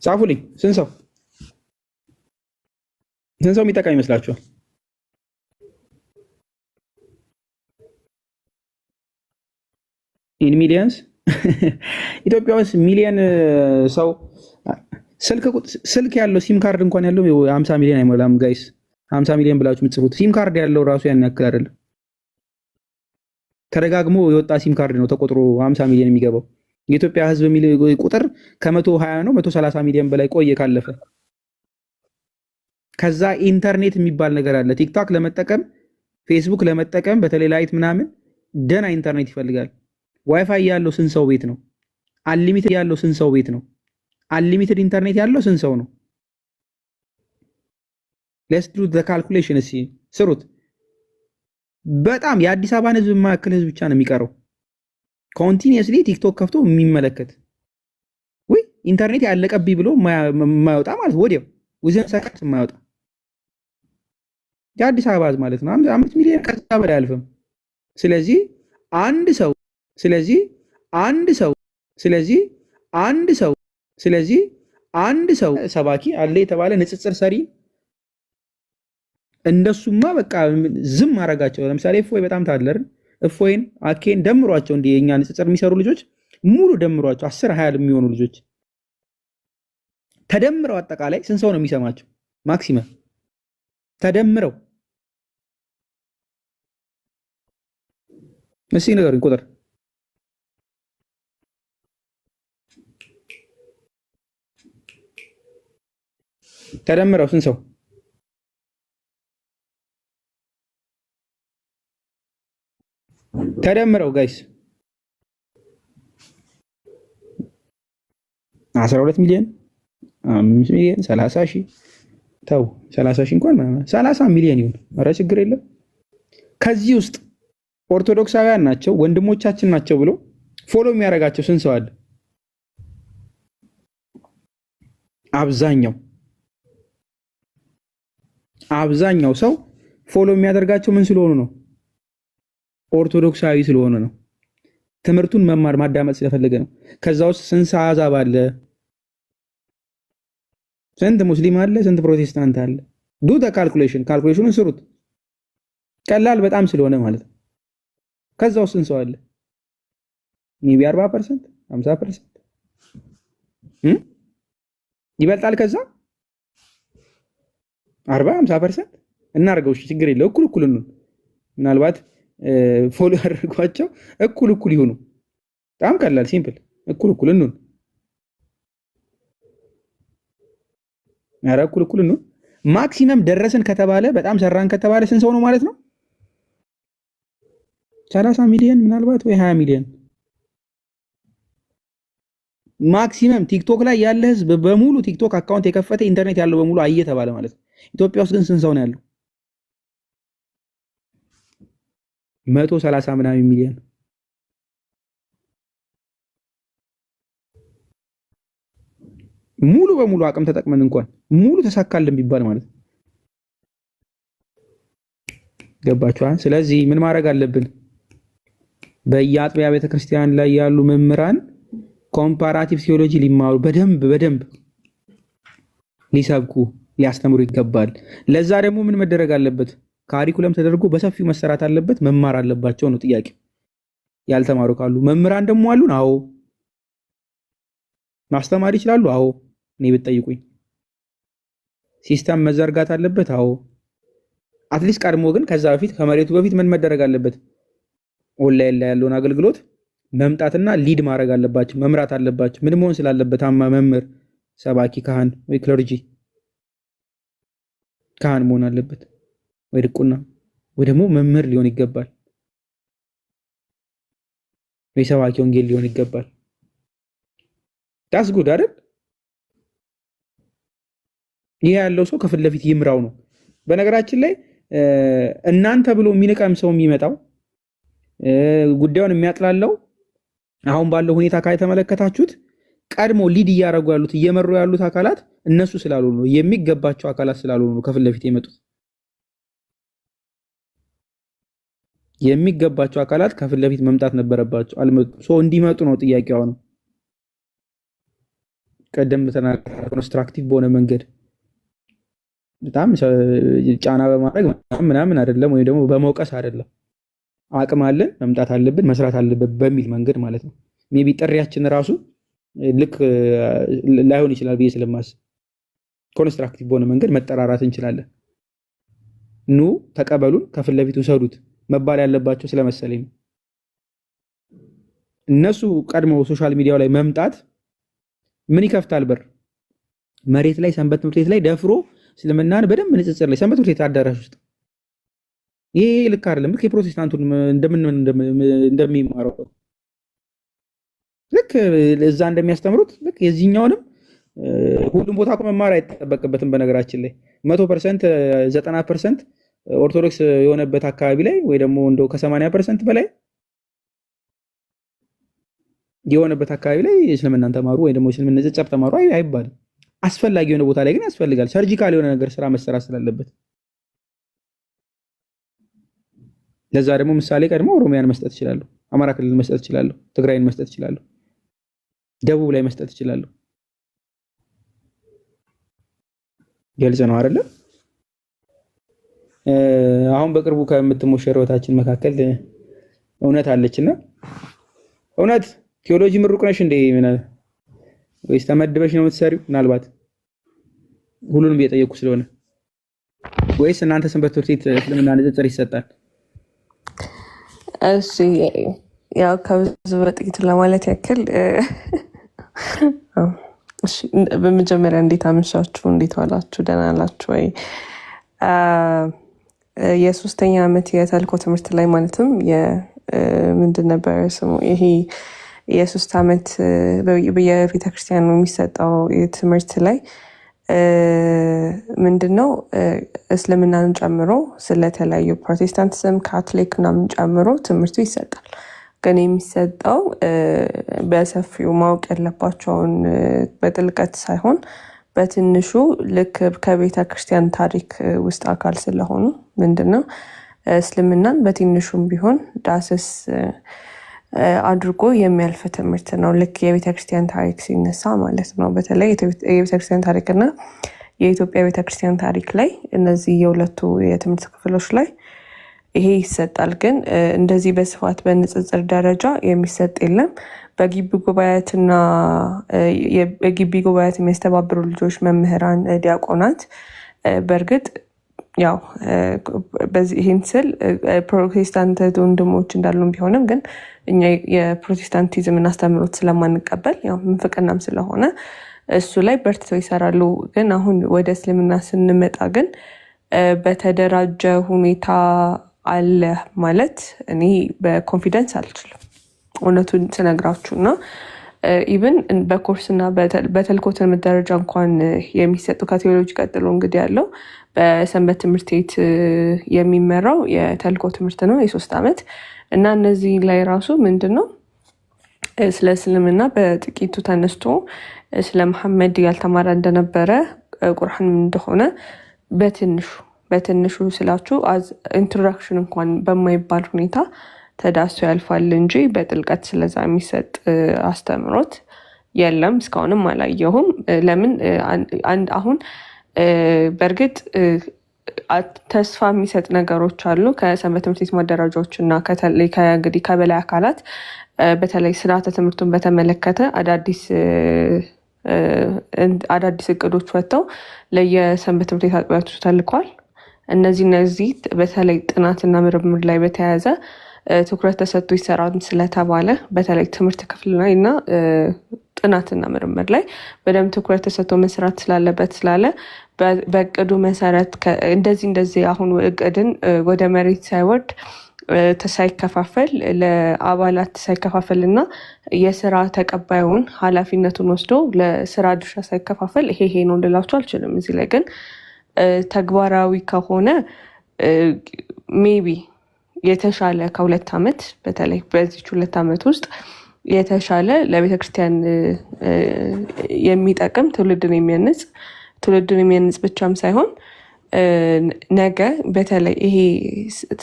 ጻፉልኝ። ስንት ሰው የሚጠቀም ይመስላችኋል? ኢን ሚሊየንስ ኢትዮጵያ ውስጥ ሚሊየን ሰው ስልክ ያለው ሲም ካርድ እንኳን ያለው 50 ሚሊዮን አይሞላም ጋይስ። 50 ሚሊዮን ብላችሁ የምትጽፉት ሲም ካርድ ያለው ራሱ ያን ያክል አይደለም። ተደጋግሞ የወጣ ሲም ካርድ ነው ተቆጥሮ 50 ሚሊዮን የሚገባው። የኢትዮጵያ ሕዝብ ቁጥር ከ120 ነው 130 ሚሊዮን በላይ ቆየ ካለፈ። ከዛ ኢንተርኔት የሚባል ነገር አለ። ቲክቶክ ለመጠቀም ፌስቡክ ለመጠቀም በተለይ ላይት ምናምን ደና ኢንተርኔት ይፈልጋል። ዋይፋይ ያለው ስንት ሰው ቤት ነው? አንሊሚትድ ያለው ስንት ሰው ቤት ነው? አንሊሚትድ ኢንተርኔት ያለው ስንት ሰው ነው? ሌትስ ዱ ዘ ካልኩሌሽን። እስኪ ስሩት። በጣም የአዲስ አበባን ሕዝብ የማያክል ሕዝብ ብቻ ነው የሚቀረው ኮንቲኒየስሊ ቲክቶክ ከፍቶ የሚመለከት። ወይ ኢንተርኔት ያለቀብኝ ብሎ የማይወጣ ማለት ወዲያው ውዝን ሰከንድ የማይወጣ የአዲስ አበባ ሕዝብ ማለት ነው። 5 ሚሊዮን ከዛ በላይ አልፍም። ስለዚህ አንድ ሰው ሰባኪ አለ የተባለ ንጽጽር ሰሪ እንደሱማ በቃ ዝም አረጋቸው። ለምሳሌ እፎይ በጣም ታለርን እፎይን አኬን ደምሯቸው እንደ የኛ ንጽጽር የሚሰሩ ልጆች ሙሉ ደምሯቸው 10 20 የሚሆኑ ልጆች ተደምረው አጠቃላይ ስንት ሰው ነው የሚሰማቸው? ማክሲመም ተደምረው እስኪ ንገሩኝ ቁጥር። ተደምረው ስንት ሰው? ተደምረው ጋይስ 12 ሚሊዮን 5 ሚሊዮን 30 ሺህ ተው 30 ሺህ እንኳን 30 ሚሊዮን ይሁን፣ ኧረ ችግር የለም። ከዚህ ውስጥ ኦርቶዶክሳውያን ናቸው ወንድሞቻችን ናቸው ብሎ ፎሎ የሚያደርጋቸው ስንት ሰው አለ? አብዛኛው ሰው ፎሎ የሚያደርጋቸው ምን ስለሆኑ ነው? ኦርቶዶክሳዊ ስለሆነ ነው። ትምህርቱን መማር ማዳመጥ ስለፈለገ ነው። ከዛ ውስጥ ስንት አሕዛብ አለ? ስንት ሙስሊም አለ? ስንት ፕሮቴስታንት አለ? ዱ ዘ ካልኩሌሽኑን ስሩት። ቀላል በጣም ስለሆነ ማለት ነው። ከዛ ውስጥ ስንት ሰው አለ? ሜቢ 40% 50% ይበልጣል። ከዛ 40-50% እናርገው። እሺ ችግር የለው። እኩል ነው። ምናልባት ፎሎ ያደርጓቸው እኩል ይሆኑ። በጣም ቀላል ሲምፕል። እኩል እንሁን። ኧረ እኩል እንሁን። ማክሲመም ደረስን ከተባለ በጣም ሰራን ከተባለ ስንት ሰው ነው ማለት ነው? 30 ሚሊዮን ምናልባት ወይ 20 ሚሊዮን ማክሲመም ቲክቶክ ላይ ያለ ህዝብ በሙሉ ቲክቶክ አካውንት የከፈተ ኢንተርኔት ያለው በሙሉ አየ ተባለ ማለት ነው። ኢትዮጵያ ውስጥ ግን ስንት ሰው ነው ያለው? 130 ምናምን ሚሊዮን። ሙሉ በሙሉ አቅም ተጠቅመን እንኳን ሙሉ ተሳካልን ቢባል ማለት ነው። ገባችኋል? ስለዚህ ምን ማድረግ አለብን? በየአጥቢያ ቤተክርስቲያን ላይ ያሉ መምህራን ኮምፓራቲቭ ቲዮሎጂ ሊማሩ በደንብ ሊሰብኩ ሊያስተምሩ ይገባል። ለዛ ደግሞ ምን መደረግ አለበት? ካሪኩለም ተደርጎ በሰፊው መሰራት አለበት። መማር አለባቸው ነው ጥያቄ። ያልተማሩ ካሉ መምህራን ደግሞ አሉን። አዎ ማስተማር ይችላሉ። አዎ እኔ ብትጠይቁኝ ሲስተም መዘርጋት አለበት። አዎ አትሊስት ቀድሞ ግን ከዛ በፊት ከመሬቱ በፊት ምን መደረግ አለበት? ኦንላይን ላይ ያለውን አገልግሎት መምጣትና ሊድ ማድረግ አለባቸው፣ መምራት አለባቸው። ምን መሆን ስላለበት አማ መምህር፣ ሰባኪ፣ ካህን ወይ ክለርጂ ካህን መሆን አለበት ወይ ድቁና ወይ ደግሞ መምህር ሊሆን ይገባል ወይ ሰባኪ ወንጌል ሊሆን ይገባል። ዳስ ጉድ አይደል? ይሄ ያለው ሰው ከፊት ለፊት ይምራው ነው። በነገራችን ላይ እናንተ ብሎ የሚንቀም ሰው የሚመጣው ጉዳዩን የሚያጥላለው አሁን ባለው ሁኔታ ከተመለከታችሁት ቀድሞ ሊድ እያደረጉ ያሉት እየመሩ ያሉት አካላት እነሱ ስላልሆኑ ነው፣ የሚገባቸው አካላት ስላልሆኑ ነው ከፊት ለፊት የመጡት። የሚገባቸው አካላት ከፊት ለፊት መምጣት ነበረባቸው፣ አልመጡም። ሶ እንዲመጡ ነው ጥያቄው ነው። ቀደም ተናገረ ኮንስትራክቲቭ በሆነ መንገድ በጣም ጫና በማድረግ ምናምን አይደለም፣ ወይ ደግሞ በመውቀስ አይደለም። አቅም አለን መምጣት አለብን መስራት አለብን በሚል መንገድ ማለት ነው። ሜቢ ጥሪያችን ራሱ ልክ ላይሆን ይችላል ብዬ ስለማስብ ኮንስትራክቲቭ በሆነ መንገድ መጠራራት እንችላለን። ኑ ተቀበሉን፣ ከፊት ለፊት ውሰዱት መባል ያለባቸው ስለመሰለኝ ነው። እነሱ ቀድመው ሶሻል ሚዲያው ላይ መምጣት ምን ይከፍታል በር? መሬት ላይ ሰንበት ትምህርት ቤት ላይ ደፍሮ እስልምናን በደንብ ንጽጽር ላይ ሰንበት ትምህርት ቤት አዳራሽ ውስጥ ይሄ ልክ አይደለም። ልክ የፕሮቴስታንቱን እንደሚማረው ልክ እዛ እንደሚያስተምሩት ልክ የዚህኛውንም ሁሉም ቦታ እኮ መማር አይጠበቅበትም። በነገራችን ላይ 100% 90% ኦርቶዶክስ የሆነበት አካባቢ ላይ ወይ ደግሞ እንደው ከ80% በላይ የሆነበት አካባቢ ላይ እስልምናን ተማሩ ወይ ደግሞ እስልምና ንጽጽር ተማሩ አይባልም። አስፈላጊ የሆነ ቦታ ላይ ግን ያስፈልጋል። ሰርጂካል የሆነ ነገር ስራ መሰራት ስላለበት ለዛ ደግሞ ምሳሌ ቀድሞ ኦሮሚያን መስጠት እችላለሁ፣ አማራ ክልል መስጠት እችላለሁ፣ ትግራይን መስጠት እችላለሁ፣ ደቡብ ላይ መስጠት እችላለሁ። ግልጽ ነው አይደለ? አሁን በቅርቡ ከምትሞሸረውታችን መካከል እውነት አለችና እውነት ቴዎሎጂ ምሩቅ ነሽ እንዴ? ወይስ ተመድበሽ ነው የምትሰሪው? ምናልባት ሁሉንም እየጠየኩ ስለሆነ ወይስ እናንተ ሰንበት ትምህርት ቤት እስልምና ንጽጽር ይሰጣል? እሺ ያው ከብዙ በጥቂቱ ለማለት ያክል እሺ፣ በመጀመሪያ እንዴት አመሻችሁ? እንዴት ዋላችሁ? ደህና ናችሁ ወይ? የሶስተኛ ዓመት የተልእኮ ትምህርት ላይ ማለትም ምንድን ነበር ስሙ? ይሄ የሶስት ዓመት በየቤተክርስቲያኑ የሚሰጠው ትምህርት ላይ ምንድነው እስልምናን ጨምሮ ስለተለያዩ ፕሮቴስታንቲዝም፣ ካቶሊክ ምናምን ጨምሮ ትምህርቱ ይሰጣል። ግን የሚሰጠው በሰፊው ማወቅ ያለባቸውን በጥልቀት ሳይሆን በትንሹ ልክ ከቤተ ክርስቲያን ታሪክ ውስጥ አካል ስለሆኑ ምንድነው እስልምናን በትንሹም ቢሆን ዳሰስ አድርጎ የሚያልፍ ትምህርት ነው። ልክ የቤተክርስቲያን ታሪክ ሲነሳ ማለት ነው። በተለይ የቤተክርስቲያን ታሪክና የኢትዮጵያ ቤተክርስቲያን ታሪክ ላይ እነዚህ የሁለቱ የትምህርት ክፍሎች ላይ ይሄ ይሰጣል። ግን እንደዚህ በስፋት በንጽጽር ደረጃ የሚሰጥ የለም። በግቢ ጉባኤያትና የግቢ ጉባኤያት የሚያስተባብሩ ልጆች፣ መምህራን፣ ዲያቆናት በእርግጥ ያው በዚህ ይህን ስል ፕሮቴስታንት ወንድሞች እንዳሉም ቢሆንም ግን እኛ የፕሮቴስታንቲዝምን አስተምህሮት ስለማንቀበል ያው ምንፍቅናም ስለሆነ እሱ ላይ በርትተው ይሰራሉ። ግን አሁን ወደ እስልምና ስንመጣ ግን በተደራጀ ሁኔታ አለ ማለት እኔ በኮንፊደንስ አልችልም እውነቱን ስነግራችሁ እና ኢቭን በኮርስና በተልኮ ትምህርት ደረጃ እንኳን የሚሰጡ ከቴዎሎጂ ቀጥሎ እንግዲህ ያለው በሰንበት ትምህርት ቤት የሚመራው የተልኮ ትምህርት ነው የ3 ዓመት እና እነዚህ ላይ ራሱ ምንድን ነው ስለ እስልምና በጥቂቱ ተነስቶ ስለ መሐመድ ያልተማረ እንደነበረ ቁርአን እንደሆነ በትንሹ ስላችሁ ኢንትሮዳክሽን እንኳን በማይባል ሁኔታ ተዳስሶ ያልፋል እንጂ በጥልቀት ስለዛ የሚሰጥ አስተምሮት የለም። እስካሁንም አላየሁም። ለምን አሁን በእርግጥ ተስፋ የሚሰጥ ነገሮች አሉ ከሰንበት ትምህርት ቤት ማደራጃዎች እና እንግዲህ ከበላይ አካላት በተለይ ስርዓተ ትምህርቱን በተመለከተ አዳዲስ እቅዶች ወጥተው ለየሰንበት ትምህርት ቤት አጥቢያዎች ተልኳል። እነዚህ በተለይ ጥናትና ምርምር ላይ በተያያዘ ትኩረት ተሰጥቶ ይሰራል ስለተባለ በተለይ ትምህርት ክፍል ላይ እና ጥናትና ምርምር ላይ በደንብ ትኩረት ተሰጥቶ መስራት ስላለበት ስላለ በእቅዱ መሰረት እንደዚህ አሁን እቅድን ወደ መሬት ሳይወርድ ሳይከፋፈል ለአባላት ሳይከፋፈል እና የስራ ተቀባዩን ኃላፊነቱን ወስዶ ለስራ ድርሻ ሳይከፋፈል ይሄ ነው ልላችሁ አልችልም። እዚህ ላይ ግን ተግባራዊ ከሆነ ሜቢ የተሻለ ከ2 ዓመት በተለይ በዚች 2 ዓመት ውስጥ የተሻለ ለቤተክርስቲያን የሚጠቅም ትውልድን የሚያንጽ ብቻም ሳይሆን ነገ በተለይ ይሄ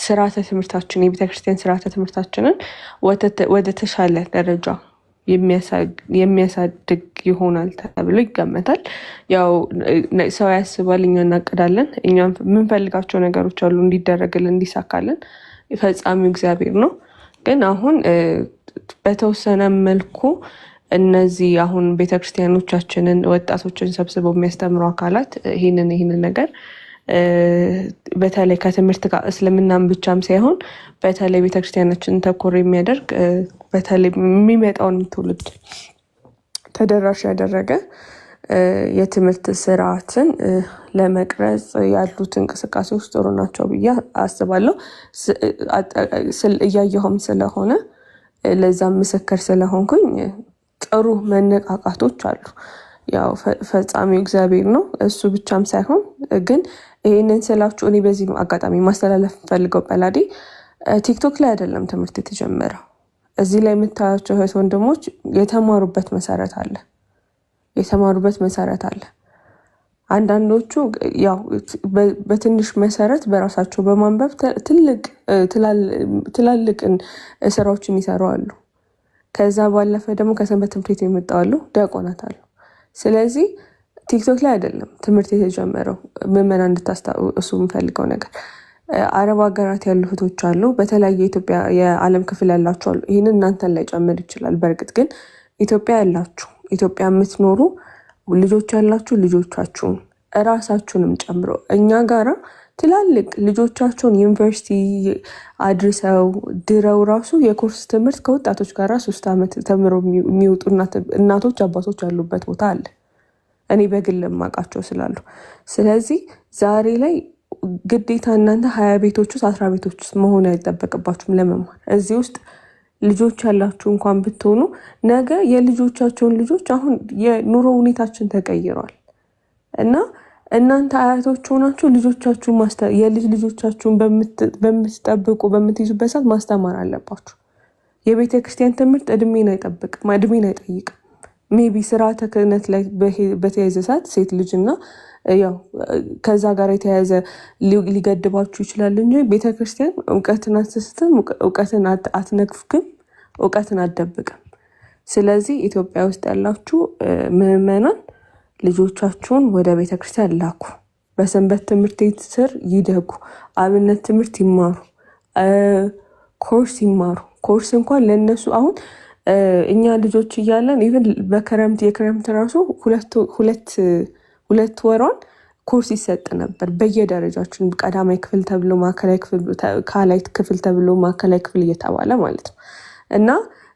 ስርዓተ ትምህርታችን የቤተክርስቲያን ስርዓተ ትምህርታችንን ወደ ተሻለ ደረጃ የሚያሳድግ ይሆናል ተብሎ ይገመታል። ያው ሰው ያስባል፣ እኛ እናቅዳለን። እኛም የምንፈልጋቸው ነገሮች አሉ እንዲደረግልን እንዲሳካልን። ፈጻሚው እግዚአብሔር ነው። ግን አሁን በተወሰነ መልኩ እነዚህ አሁን ቤተክርስቲያኖቻችንን ወጣቶችን ሰብስበው የሚያስተምሩ አካላት ይህንን ነገር በተለይ ከትምህርት ጋር እስልምናን ብቻም ሳይሆን በተለይ ቤተክርስቲያናችንን ተኮር የሚያደርግ በተለይ የሚመጣውን ትውልድ ተደራሽ ያደረገ የትምህርት ስርዓትን ለመቅረጽ ያሉት እንቅስቃሴዎች ጥሩ ናቸው ብዬ አስባለሁ። እያየሁም ስለሆነ ለዛም ምስክር ስለሆንኩኝ ጥሩ መነቃቃቶች አሉ። ያው ፈጻሚው እግዚአብሔር ነው። እሱ ብቻም ሳይሆን ግን ይሄንን ስላችሁ እኔ በዚህ አጋጣሚ ማስተላለፍ ፈልገው ጳላዲ ቲክቶክ ላይ አይደለም ትምህርት የተጀመረው። እዚህ ላይ የምታያቸው እህት ወንድሞች የተማሩበት መሰረት አለ። አንዳንዶቹ ያው በትንሽ መሰረት በራሳቸው በማንበብ ትላልቅ ስራዎችን ይሰሩ አሉ። ከዛ ባለፈ ደግሞ ከሰንበት ትምህርት ቤት የመጣሉ ዲያቆናት አሉ። ስለዚህ ቲክቶክ ላይ አይደለም ትምህርት የተጀመረው። ምዕመና እንድታስታውሱ የምፈልገው ነገር አረብ ሀገራት ያሉ እህቶች አሉ፣ በተለያየ ኢትዮጵያ የዓለም ክፍል ያላችሁ አሉ። ይህንን እናንተን ላይ ጨምር ይችላል። በእርግጥ ግን ኢትዮጵያ ያላችሁ ኢትዮጵያ የምትኖሩ ልጆች ያላችሁ ልጆቻችሁን እራሳችሁንም ጨምሮ እኛ ጋራ ትላልቅ ልጆቻቸውን ዩኒቨርሲቲ አድርሰው ድረው ራሱ የኮርስ ትምህርት ከወጣቶች ጋር 3 ዓመት ተምረው የሚወጡ እናቶች አባቶች ያሉበት ቦታ አለ። እኔ በግል ማቃቸው ስላሉ። ስለዚህ ዛሬ ላይ ግዴታ እናንተ 20 ቤቶች ውስጥ 10 ቤቶች ውስጥ መሆን አይጠበቅባችሁም ለመማር። እዚህ ውስጥ ልጆች ያላችሁ እንኳን ብትሆኑ ነገ የልጆቻቸውን ልጆች አሁን የኑሮ ሁኔታችን ተቀይሯል እና እናንተ አያቶች ሆናችሁ የልጅ ልጆቻችሁን በምትጠብቁ በምትይዙበት ሰዓት ማስተማር አለባችሁ። የቤተ ክርስቲያን ትምህርት እድሜን አይጠይቅም። ሜቢ ስርዓተ ክህነት ላይ በተያያዘ ሰዓት ሴት ልጅና ያው ከዛ ጋር የተያያዘ ሊገድባችሁ ይችላል እንጂ ቤተክርስቲያን እውቀትን አትስትም፣ እውቀትን አትነግፍክም፣ እውቀትን አትደብቅም። ስለዚህ ኢትዮጵያ ውስጥ ያላችሁ ምዕመናን ልጆቻችሁን ወደ ቤተክርስቲያን ላኩ። በሰንበት ትምህርት ቤት ስር ይደጉ፣ አብነት ትምህርት ይማሩ፣ ኮርስ ይማሩ። ኮርስ እንኳን ለነሱ አሁን እኛ ልጆች እያለን ኢቭን የክረምት ራሱ ሁለት ወሯን ኮርስ ይሰጥ ነበር በየደረጃችን። ቀዳማይ ክፍል ተብሎ ማዕከላዊ ክፍል ተብሎ ማዕከላዊ ክፍል እየተባለ ማለት ነው። እና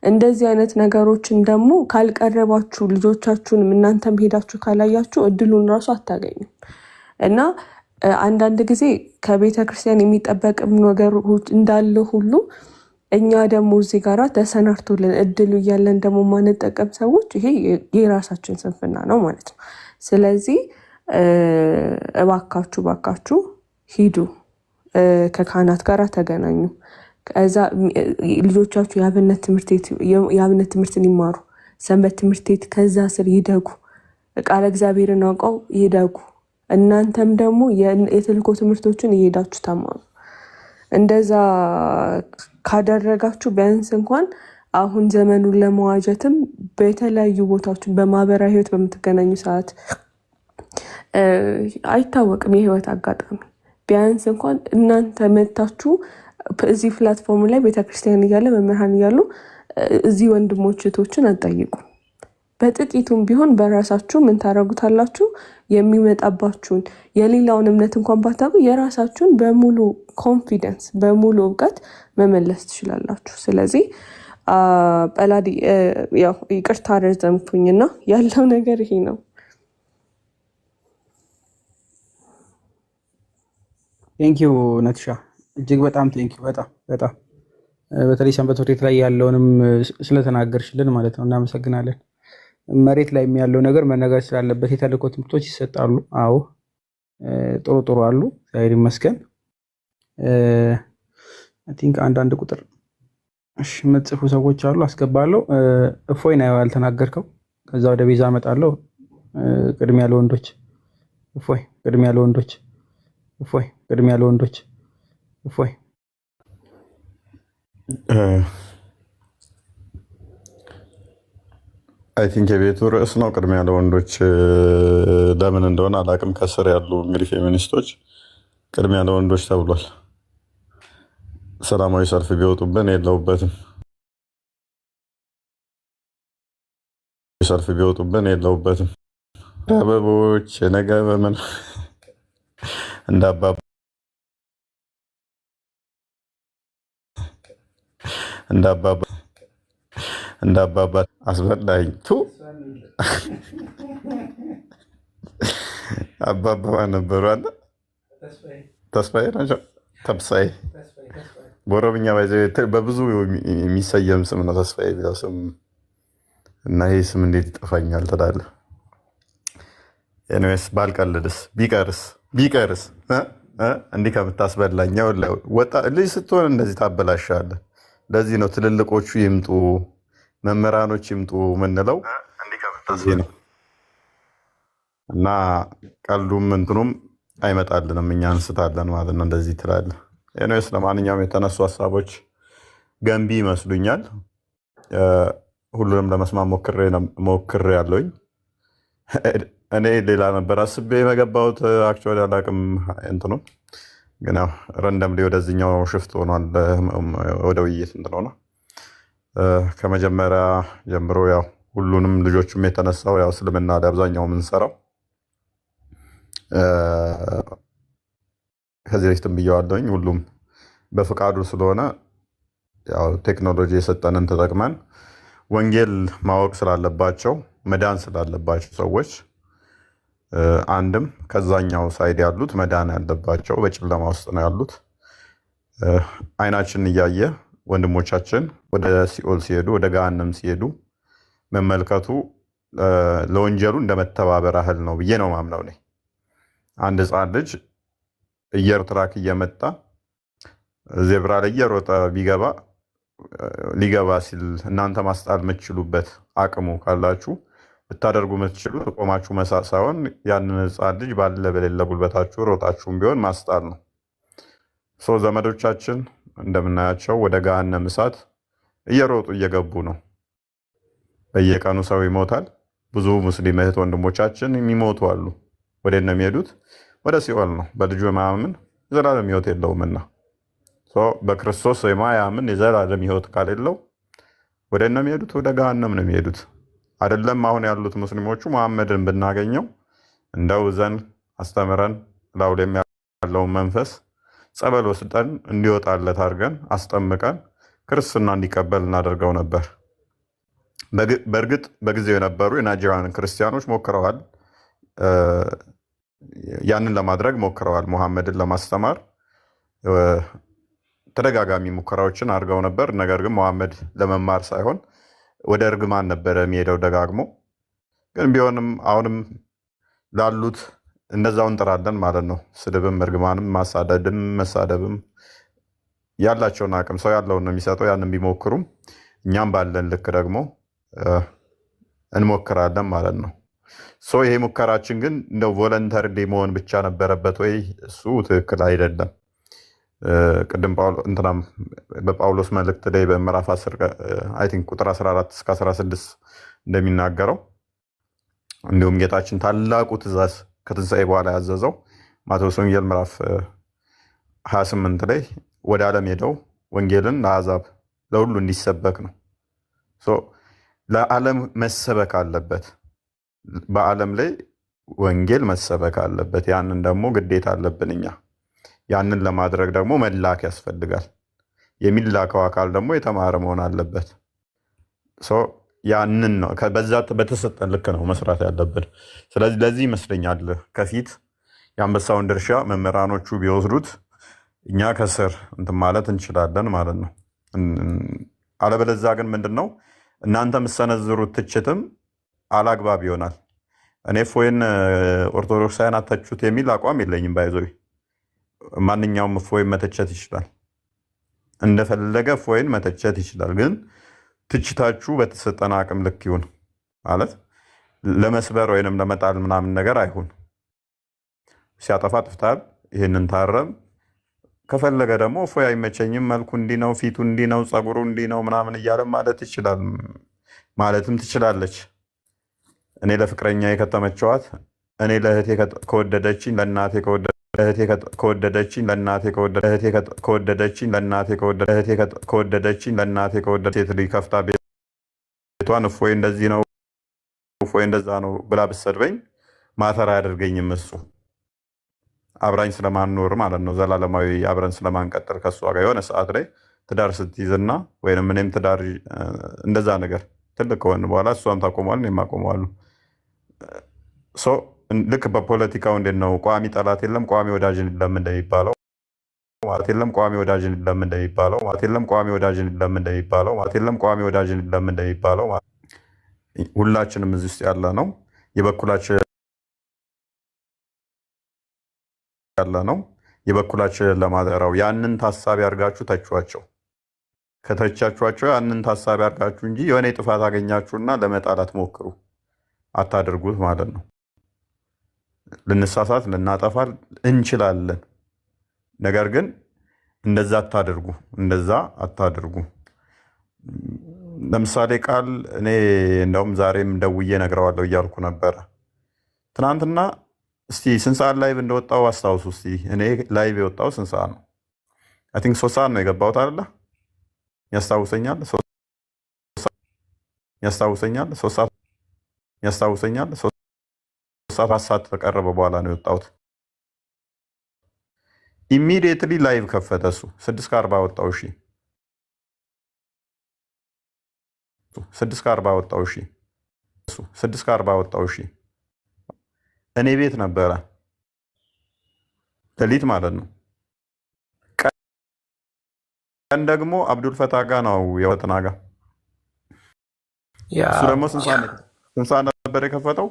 እንደዚህ አይነት ነገሮችን ደግሞ ካልቀረባችሁ ልጆቻችሁንም እናንተም ሄዳችሁ ካላያችሁ እድሉን ራሱ አታገኙም። እና አንዳንድ ጊዜ ከቤተ ክርስቲያን የሚጠበቅም ነገር እንዳለ ሁሉ እኛ ደግሞ እዚህ ጋራ ተሰናርቶልን እድሉ እያለን ደግሞ ማንጠቀም ሰዎች ይሄ የራሳችን ስንፍና ነው ማለት ነው። ስለዚህ እባካችሁ ሂዱ፣ ከካህናት ጋር ተገናኙ። ከዛ ልጆቻችሁ የአብነት ትምህርትን ይማሩ፣ ሰንበት ትምህርት ቤት ከዛ ስር ይደጉ፣ ቃለ እግዚአብሔርን አውቀው ይደጉ። እናንተም ደግሞ የተልእኮ ትምህርቶችን እየሄዳችሁ ተማሩ። እንደዛ ካደረጋችሁ ቢያንስ እንኳን አሁን ዘመኑን ለመዋጀትም በተለያዩ ቦታዎችን በማህበራዊ ህይወት በምትገናኙ ሰዓት አይታወቅም የህይወት አጋጣሚ ቢያንስ እንኳን እናንተ መታችሁ እዚህ ፕላትፎርም ላይ ቤተክርስቲያን እያለ መምህራን እያሉ እዚህ ወንድሞች እህቶችን አጠይቁ። በጥቂቱም ቢሆን በራሳችሁ ምን ታደርጉታላችሁ? የሚመጣባችሁን የሌላውን እምነት እንኳን ባታውቁ የራሳችሁን በሙሉ ኮንፊደንስ በሙሉ እውቀት መመለስ ትችላላችሁ። ስለዚህ ጰላዲ ያው ይቅርታ ረዘምኩኝና ያለው ነገር ይሄ ነው። ቴንኪዩ ነትሻ፣ እጅግ በጣም ቴንኪዩ። በጣም በተለይ ሰንበት ትምህርት ቤት ላይ ያለውንም ስለተናገርሽልን ማለት ነው እናመሰግናለን። መሬት ላይ ያለው ነገር መነገር ስላለበት የተልእኮ ትምህርቶች ይሰጣሉ። አዎ ጥሩ አሉ፣ እግዚአብሔር ይመስገን። አይ ቲንክ አንዳንድ ቁጥር የምትጽፉ ሰዎች አሉ፣ አስገባለሁ። እፎይ ነው ያልተናገርከው፣ ከዛ ወደ ቤዛ እመጣለሁ። ቅድሚያ ለወንዶች እፎይ፣ ቅድሚያ ለወንዶች እፎይ፣ ቅድሚያ ለወንዶች እፎይ። አይ ቲንክ የቤቱ ርዕስ ነው ቅድሚያ ለወንዶች። ለምን እንደሆነ አላቅም። ከስር ያሉ እንግዲህ ፌሚኒስቶች ቅድሚያ ለወንዶች ተብሏል። ሰላማዊ ሰልፍ ቢወጡብን የለውበትም። ሰልፍ ቢወጡብን የለውበትም። አበቦች የነገ በምን እንዳባባ አስበላኝ ቱ አባባ ነበሩ አለ ተስፋዬ ናቸው። ተብሳዬ በኦሮምኛ በብዙ የሚሰየም ስም ነው ተስፋዬ የሚለው ስም እና ይህ ስም እንዴት ይጠፋኛል ትላለህ? ኤኒዌይስ ባልቀልድስ ቢቀርስ እንዲህ ከምታስበላኝ ልጅ ስትሆን እንደዚህ ታበላሻለህ። ለዚህ ነው ትልልቆቹ ይምጡ መምህራኖች ይምጡ ምንለው ነው። እና ቀልዱም እንትኑም አይመጣልንም፣ እኛ እንስታለን ማለት ነው። እንደዚህ ትላለህ። ኤኒዌይስ ለማንኛውም የተነሱ ሀሳቦች ገንቢ ይመስሉኛል። ሁሉንም ለመስማት ሞክሬ ያለውኝ እኔ ሌላ ነበር አስቤ የመገባሁት አክቹዋሊ አላቅም እንትኑ ግን ያው ረንደምሊ ወደዚህኛው ሽፍት ሆኗል። ወደ ውይይት እንትን ሆነ። ከመጀመሪያ ጀምሮ ያው ሁሉንም ልጆቹም የተነሳው ያው እስልምና ላይ አብዛኛው የምንሰራው ከዚህ በፊትም ብየዋለሁኝ። ሁሉም በፍቃዱ ስለሆነ ያው ቴክኖሎጂ የሰጠንን ተጠቅመን ወንጌል ማወቅ ስላለባቸው መዳን ስላለባቸው ሰዎች አንድም ከዛኛው ሳይድ ያሉት መዳን ያለባቸው በጨለማ ውስጥ ነው ያሉት። አይናችን እያየ ወንድሞቻችን ወደ ሲኦል ሲሄዱ ወደ ገሃነም ሲሄዱ መመልከቱ ለወንጀሉ እንደመተባበር ያህል ነው ብዬ ነው ማምነው። እኔ አንድ ሕፃን ልጅ እየርትራክ እየመጣ ዜብራ ላይ እየሮጠ ሊገባ ሲል እናንተ ማስጣል የምትችሉበት አቅሙ ካላችሁ ብታደርጉ የምትችሉ ቆማችሁ መሳቅ ሳይሆን ያንን ሕፃን ልጅ ባለ በሌለ ጉልበታችሁ ሮጣችሁም ቢሆን ማስጣል ነው። ዘመዶቻችን እንደምናያቸው ወደ ገሃነም እሳት እየሮጡ እየገቡ ነው። በየቀኑ ሰው ይሞታል። ብዙ ሙስሊም እህት ወንድሞቻችን የሚሞቱ አሉ። ወደ ነው የሚሄዱት? ወደ ሲኦል ነው። በልጁ የማያምን የዘላለም ሕይወት የለውምና በክርስቶስ የማያምን የዘላለም ሕይወት ካሌለው ወደ ነው የሚሄዱት? ወደ ገሃነም ነው የሚሄዱት። አይደለም አሁን ያሉት ሙስሊሞቹ መሐመድን ብናገኘው እንደው ዘን አስተምረን ላው ያለውን መንፈስ ጸበል ወስጠን እንዲወጣለት አድርገን አስጠምቀን ክርስትና እንዲቀበል እናደርገው ነበር። በእርግጥ በጊዜው የነበሩ የናይጄሪያን ክርስቲያኖች ሞክረዋል፣ ያንን ለማድረግ ሞክረዋል። ሙሐመድን ለማስተማር ተደጋጋሚ ሙከራዎችን አድርገው ነበር። ነገር ግን መሐመድ ለመማር ሳይሆን ወደ እርግማን ነበረ የሚሄደው ደጋግሞ። ግን ቢሆንም አሁንም ላሉት እንደዛው እንጥራለን ማለት ነው። ስድብም፣ እርግማንም፣ ማሳደድም መሳደብም ያላቸውን አቅም ሰው ያለውን ነው የሚሰጠው። ያንን ቢሞክሩም እኛም ባለን ልክ ደግሞ እንሞክራለን ማለት ነው። ይሄ ሙከራችን ግን እንደው ቮለንተሪ መሆን ብቻ ነበረበት ወይ? እሱ ትክክል አይደለም። ቅድም በጳውሎስ መልእክት ላይ በምዕራፍ 10 አይ ቲንክ ቁጥር 14 እስከ 16 እንደሚናገረው እንዲሁም ጌታችን ታላቁ ትእዛዝ ከትንሣኤ በኋላ ያዘዘው ማቴዎስ ወንጌል ምዕራፍ 28 ላይ ወደ ዓለም ሄደው ወንጌልን ለአሕዛብ ለሁሉ እንዲሰበክ ነው። ለዓለም መሰበክ አለበት። በዓለም ላይ ወንጌል መሰበክ አለበት። ያንን ደግሞ ግዴታ አለብን እኛ። ያንን ለማድረግ ደግሞ መላክ ያስፈልጋል። የሚላከው አካል ደግሞ የተማረ መሆን አለበት። ያንን ነው በዛ በተሰጠን ልክ ነው መስራት ያለብን። ስለዚህ ለዚህ ይመስለኛል ከፊት የአንበሳውን ድርሻ መምህራኖቹ ቢወስዱት እኛ ከስር እንትን ማለት እንችላለን ማለት ነው። አለበለዛ ግን ምንድን ነው እናንተ የምትሰነዝሩት ትችትም አላግባብ ይሆናል። እኔ እፎይን ኦርቶዶክሳውያን አተቹት የሚል አቋም የለኝም። ባይዞ ማንኛውም እፎይን መተቸት ይችላል፣ እንደፈለገ እፎይን መተቸት ይችላል። ግን ትችታችሁ በተሰጠን አቅም ልክ ይሁን ማለት ለመስበር ወይንም ለመጣል ምናምን ነገር አይሁን። ሲያጠፋ ጥፍታል፣ ይህንን ታረም። ከፈለገ ደግሞ እፎይ አይመቸኝም፣ መልኩ እንዲህ ነው፣ ፊቱ እንዲህ ነው፣ ፀጉሩ እንዲህ ነው ምናምን እያለ ማለት ይችላል፣ ማለትም ትችላለች። እኔ ለፍቅረኛ የከተመቸዋት እኔ ለእህቴ ከወደደችኝ ለእናቴ ከወደደችኝ ለእናቴ ሴት ልጅ ከፍታ ቤቷን እፎይ እንደዚህ ነው እፎይ እንደዛ ነው ብላ ብትሰድበኝ ማተር አያደርገኝም። እሱ አብራኝ ስለማንኖር ማለት ነው፣ ዘላለማዊ አብረን ስለማንቀጥል ከእሷ ጋር የሆነ ሰዓት ላይ ትዳር ስትይዝና ወይም እኔም ትዳር እንደዛ ነገር ትልቅ ከሆን በኋላ እሷም ታቆሟል እኔም አቆመዋለሁ። ልክ በፖለቲካው እንዴት ነው ቋሚ ጠላት የለም ቋሚ ወዳጅ የለም እንደሚባለው ማለት የለም ቋሚ ወዳጅ የለም እንደሚባለው ማለት የለም ቋሚ ወዳጅ የለም እንደሚባለው ማለት የለም ቋሚ ወዳጅ የለም እንደሚባለው ሁላችንም እዚህ ውስጥ ያለ ነው የበኩላችን ለማደራው ያንን ታሳቢ አድርጋችሁ ተቿቸው። ከተቻችኋቸው ያንን ታሳቢ አድርጋችሁ እንጂ የሆነ ጥፋት አገኛችሁና ለመጣላት ሞክሩ አታድርጉት ማለት ነው። ልንሳሳት ልናጠፋ እንችላለን። ነገር ግን እንደዛ አታድርጉ። ለምሳሌ ቃል እኔ እንደውም ዛሬም ደውዬ ነግረዋለሁ እያልኩ ነበረ ትናንትና። እስቲ ስንት ሰዓት ላይቭ እንደወጣው አስታውሱ። እስቲ እኔ ላይቭ የወጣው ስንት ሰዓት ነው? አይ ቲንክ 3 ሰዓት ነው የገባሁት አይደለ? ያስታውሰኛል 3 ሰዓት ከቀረበ በኋላ ነው የወጣሁት። ኢሚዲየትሊ ላይቭ ከፈተ እሱ 6:40 ወጣው። እሺ 6:40 ወጣው። እሺ እኔ ቤት ነበረ ሌሊት ማለት ነው። ቀን ደግሞ አብዱል ፈታ ጋ ነው የወጥና ጋ እሱ ደግሞ ስንት ሰዓት ነበር የከፈተው?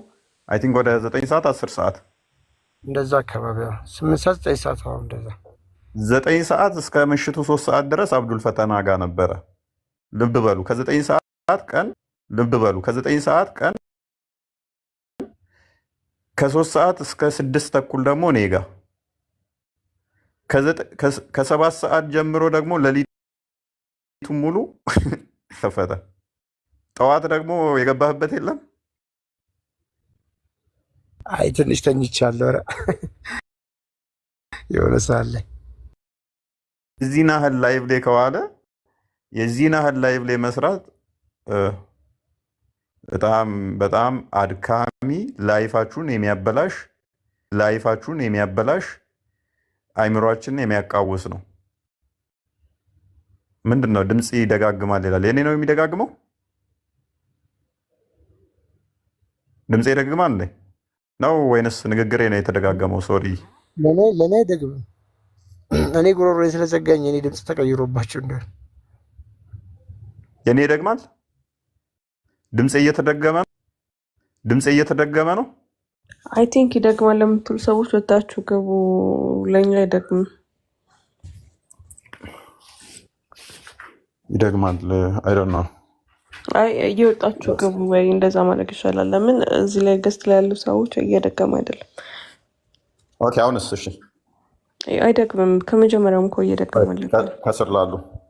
አይ ቲንክ ወደ 9 ሰዓት 10 ሰዓት እንደዛ አካባቢ 8 ሰዓት 9 ሰዓት እንደዛ 9 ሰዓት እስከ ምሽቱ 3 ሰዓት ድረስ አብዱል ፈተና ጋ ነበረ። ልብ በሉ ከ9 ሰዓት ቀን ከ3 ሰዓት እስከ 6 ተኩል ደግሞ እኔ ጋ ከ7 ሰዓት ጀምሮ ደግሞ ሌሊቱን ሙሉ ከፈተ። ጠዋት ደግሞ የገባህበት የለም። አይ ትንሽ ተኝቻለሁ። ኧረ የሆነ ሰዓት ላይ እዚህ ናህል ላይቭ ላይ ከዋለ የዚህ ናህል ላይቭ ላይ መስራት በጣም አድካሚ ላይፋችሁን የሚያበላሽ አይምሯችንን የሚያቃውስ ነው። ምንድን ነው ድምፅ ይደጋግማል ይላል። የኔ ነው የሚደጋግመው? ድምፅ ይደግማል ነው ወይንስ ንግግሬ ነው የተደጋገመው? ሶሪ ለኔ ደግም እኔ ጉሮሮ ስለዘጋኝ እኔ ድምፅ ተቀይሮባቸው እንደሆነ የኔ ይደግማል። ድምፅ እየተደገመ ነው። አይ ቲንክ ይደግማል ለምትሉ ሰዎች ወታችሁ ገቡ። ለኛ አይደግምም። ይደግማል። አይደል ነው። አይ እየወጣችሁ ገቡ ወይ እንደዛ ማድረግ ይሻላል። ለምን እዚህ ላይ ገስት ላይ ያሉ ሰዎች እየደገም አይደለም። ኦኬ አሁንስ? እሺ አይደግምም። ከመጀመሪያውም እኮ እየደገም አለ።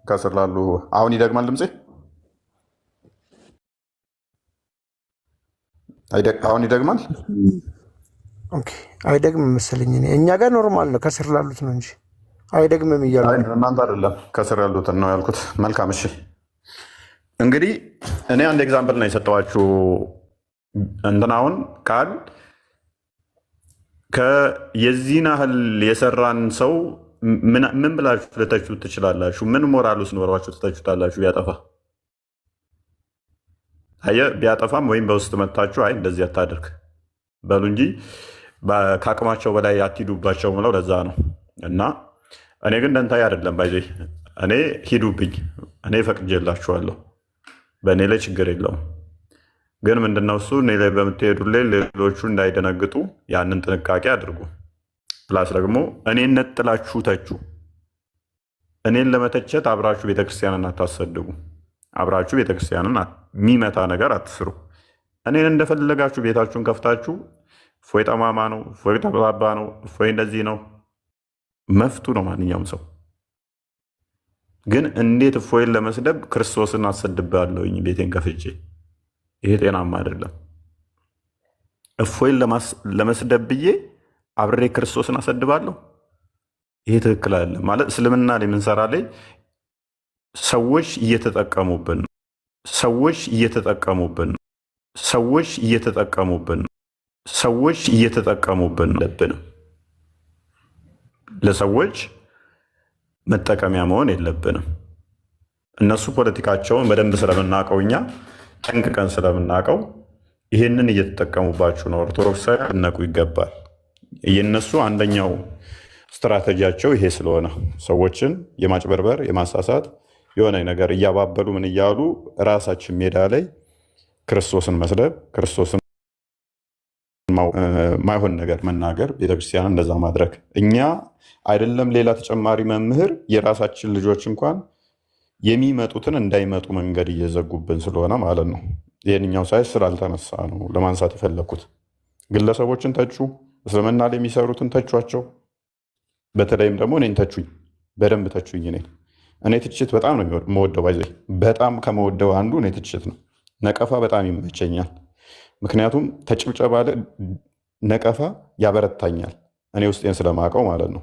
ከስር ላሉ አሁን ይደግማል ድምፄ? አሁን ይደግማል? አይደግምም መሰለኝ። እኛ ጋር ኖርማል ነው፣ ከስር ላሉት ነው እንጂ አይደግምም እያሉ እናንተ አይደለም ከስር ያሉትን ነው ያልኩት። መልካም እሺ። እንግዲህ እኔ አንድ ኤግዛምፕል ነው የሰጠኋችሁ። እንትን አሁን ቃል የዚህን ያህል የሰራን ሰው ምን ብላችሁ ልተቹት ትችላላችሁ? ምን ሞራል ውስጥ ኖሯችሁ ትተቹታላችሁ? ቢያጠፋ ቢያጠፋም ወይም በውስጥ መታችሁ አይ እንደዚህ አታደርግ በሉ እንጂ ከአቅማቸው በላይ አትሂዱባቸው ምለው ለዛ ነው። እና እኔ ግን ደንታይ አይደለም ባይዜ እኔ ሂዱብኝ፣ እኔ ፈቅጄላችኋለሁ፣ በእኔ ላይ ችግር የለውም። ግን ምንድነው እሱ እኔ ላይ በምትሄዱ ላይ ሌሎቹ እንዳይደነግጡ ያንን ጥንቃቄ አድርጉ። ፕላስ ደግሞ እኔን ነጥላችሁ ተቹ። እኔን ለመተቸት አብራችሁ ቤተክርስቲያንን አታሰድቡ። አብራችሁ ቤተክርስቲያንን የሚመታ ነገር አትስሩ። እኔን እንደፈለጋችሁ ቤታችሁን ከፍታችሁ እፎይ ጠማማ ነው፣ እፎይ ጠባባ ነው፣ እፎይ እንደዚህ ነው መፍቱ ነው ማንኛውም ሰው። ግን እንዴት እፎይን ለመስደብ ክርስቶስን አሰድባለሁኝ ቤቴን ከፍቼ? ይሄ ጤናማ አይደለም። እፎይን ለመስደብ ብዬ አብሬ ክርስቶስን አሰድባለሁ? ይሄ ትክክል አይደለም። ማለት እስልምና ላይ የምንሰራ ላይ ሰዎች እየተጠቀሙብን ነው። ሰዎች እየተጠቀሙብን ነው። ሰዎች እየተጠቀሙብን ነው። ሰዎች እየተጠቀሙብን ለብንም ለሰዎች መጠቀሚያ መሆን የለብንም። እነሱ ፖለቲካቸውን በደንብ ስለምናውቀው እኛ ጠንቅቀን ስለምናውቀው ይህንን እየተጠቀሙባችሁ ነው። ኦርቶዶክሳውያን ልነቁ ይገባል። የነሱ አንደኛው ስትራቴጂያቸው ይሄ ስለሆነ ሰዎችን የማጭበርበር የማሳሳት የሆነ ነገር እያባበሉ ምን እያሉ ራሳችን ሜዳ ላይ ክርስቶስን መስደብ፣ ክርስቶስን ማይሆን ነገር መናገር፣ ቤተክርስቲያን እንደዛ ማድረግ እኛ አይደለም ሌላ ተጨማሪ መምህር የራሳችን ልጆች እንኳን የሚመጡትን እንዳይመጡ መንገድ እየዘጉብን ስለሆነ ማለት ነው። ይህንኛው ሳይ ስላልተነሳ ነው ለማንሳት የፈለግኩት። ግለሰቦችን ተቹ፣ እስልምና ላይ የሚሰሩትን ተቿቸው። በተለይም ደግሞ እኔን ተቹኝ፣ በደንብ ተቹኝ። እኔ ትችት በጣም ነው የምወደው። ባይዘ በጣም ከመወደው አንዱ እኔ ትችት ነው። ነቀፋ በጣም ይመቸኛል። ምክንያቱም ተጭብጨባ ነቀፋ ያበረታኛል፣ እኔ ውስጤን ስለማውቀው ማለት ነው።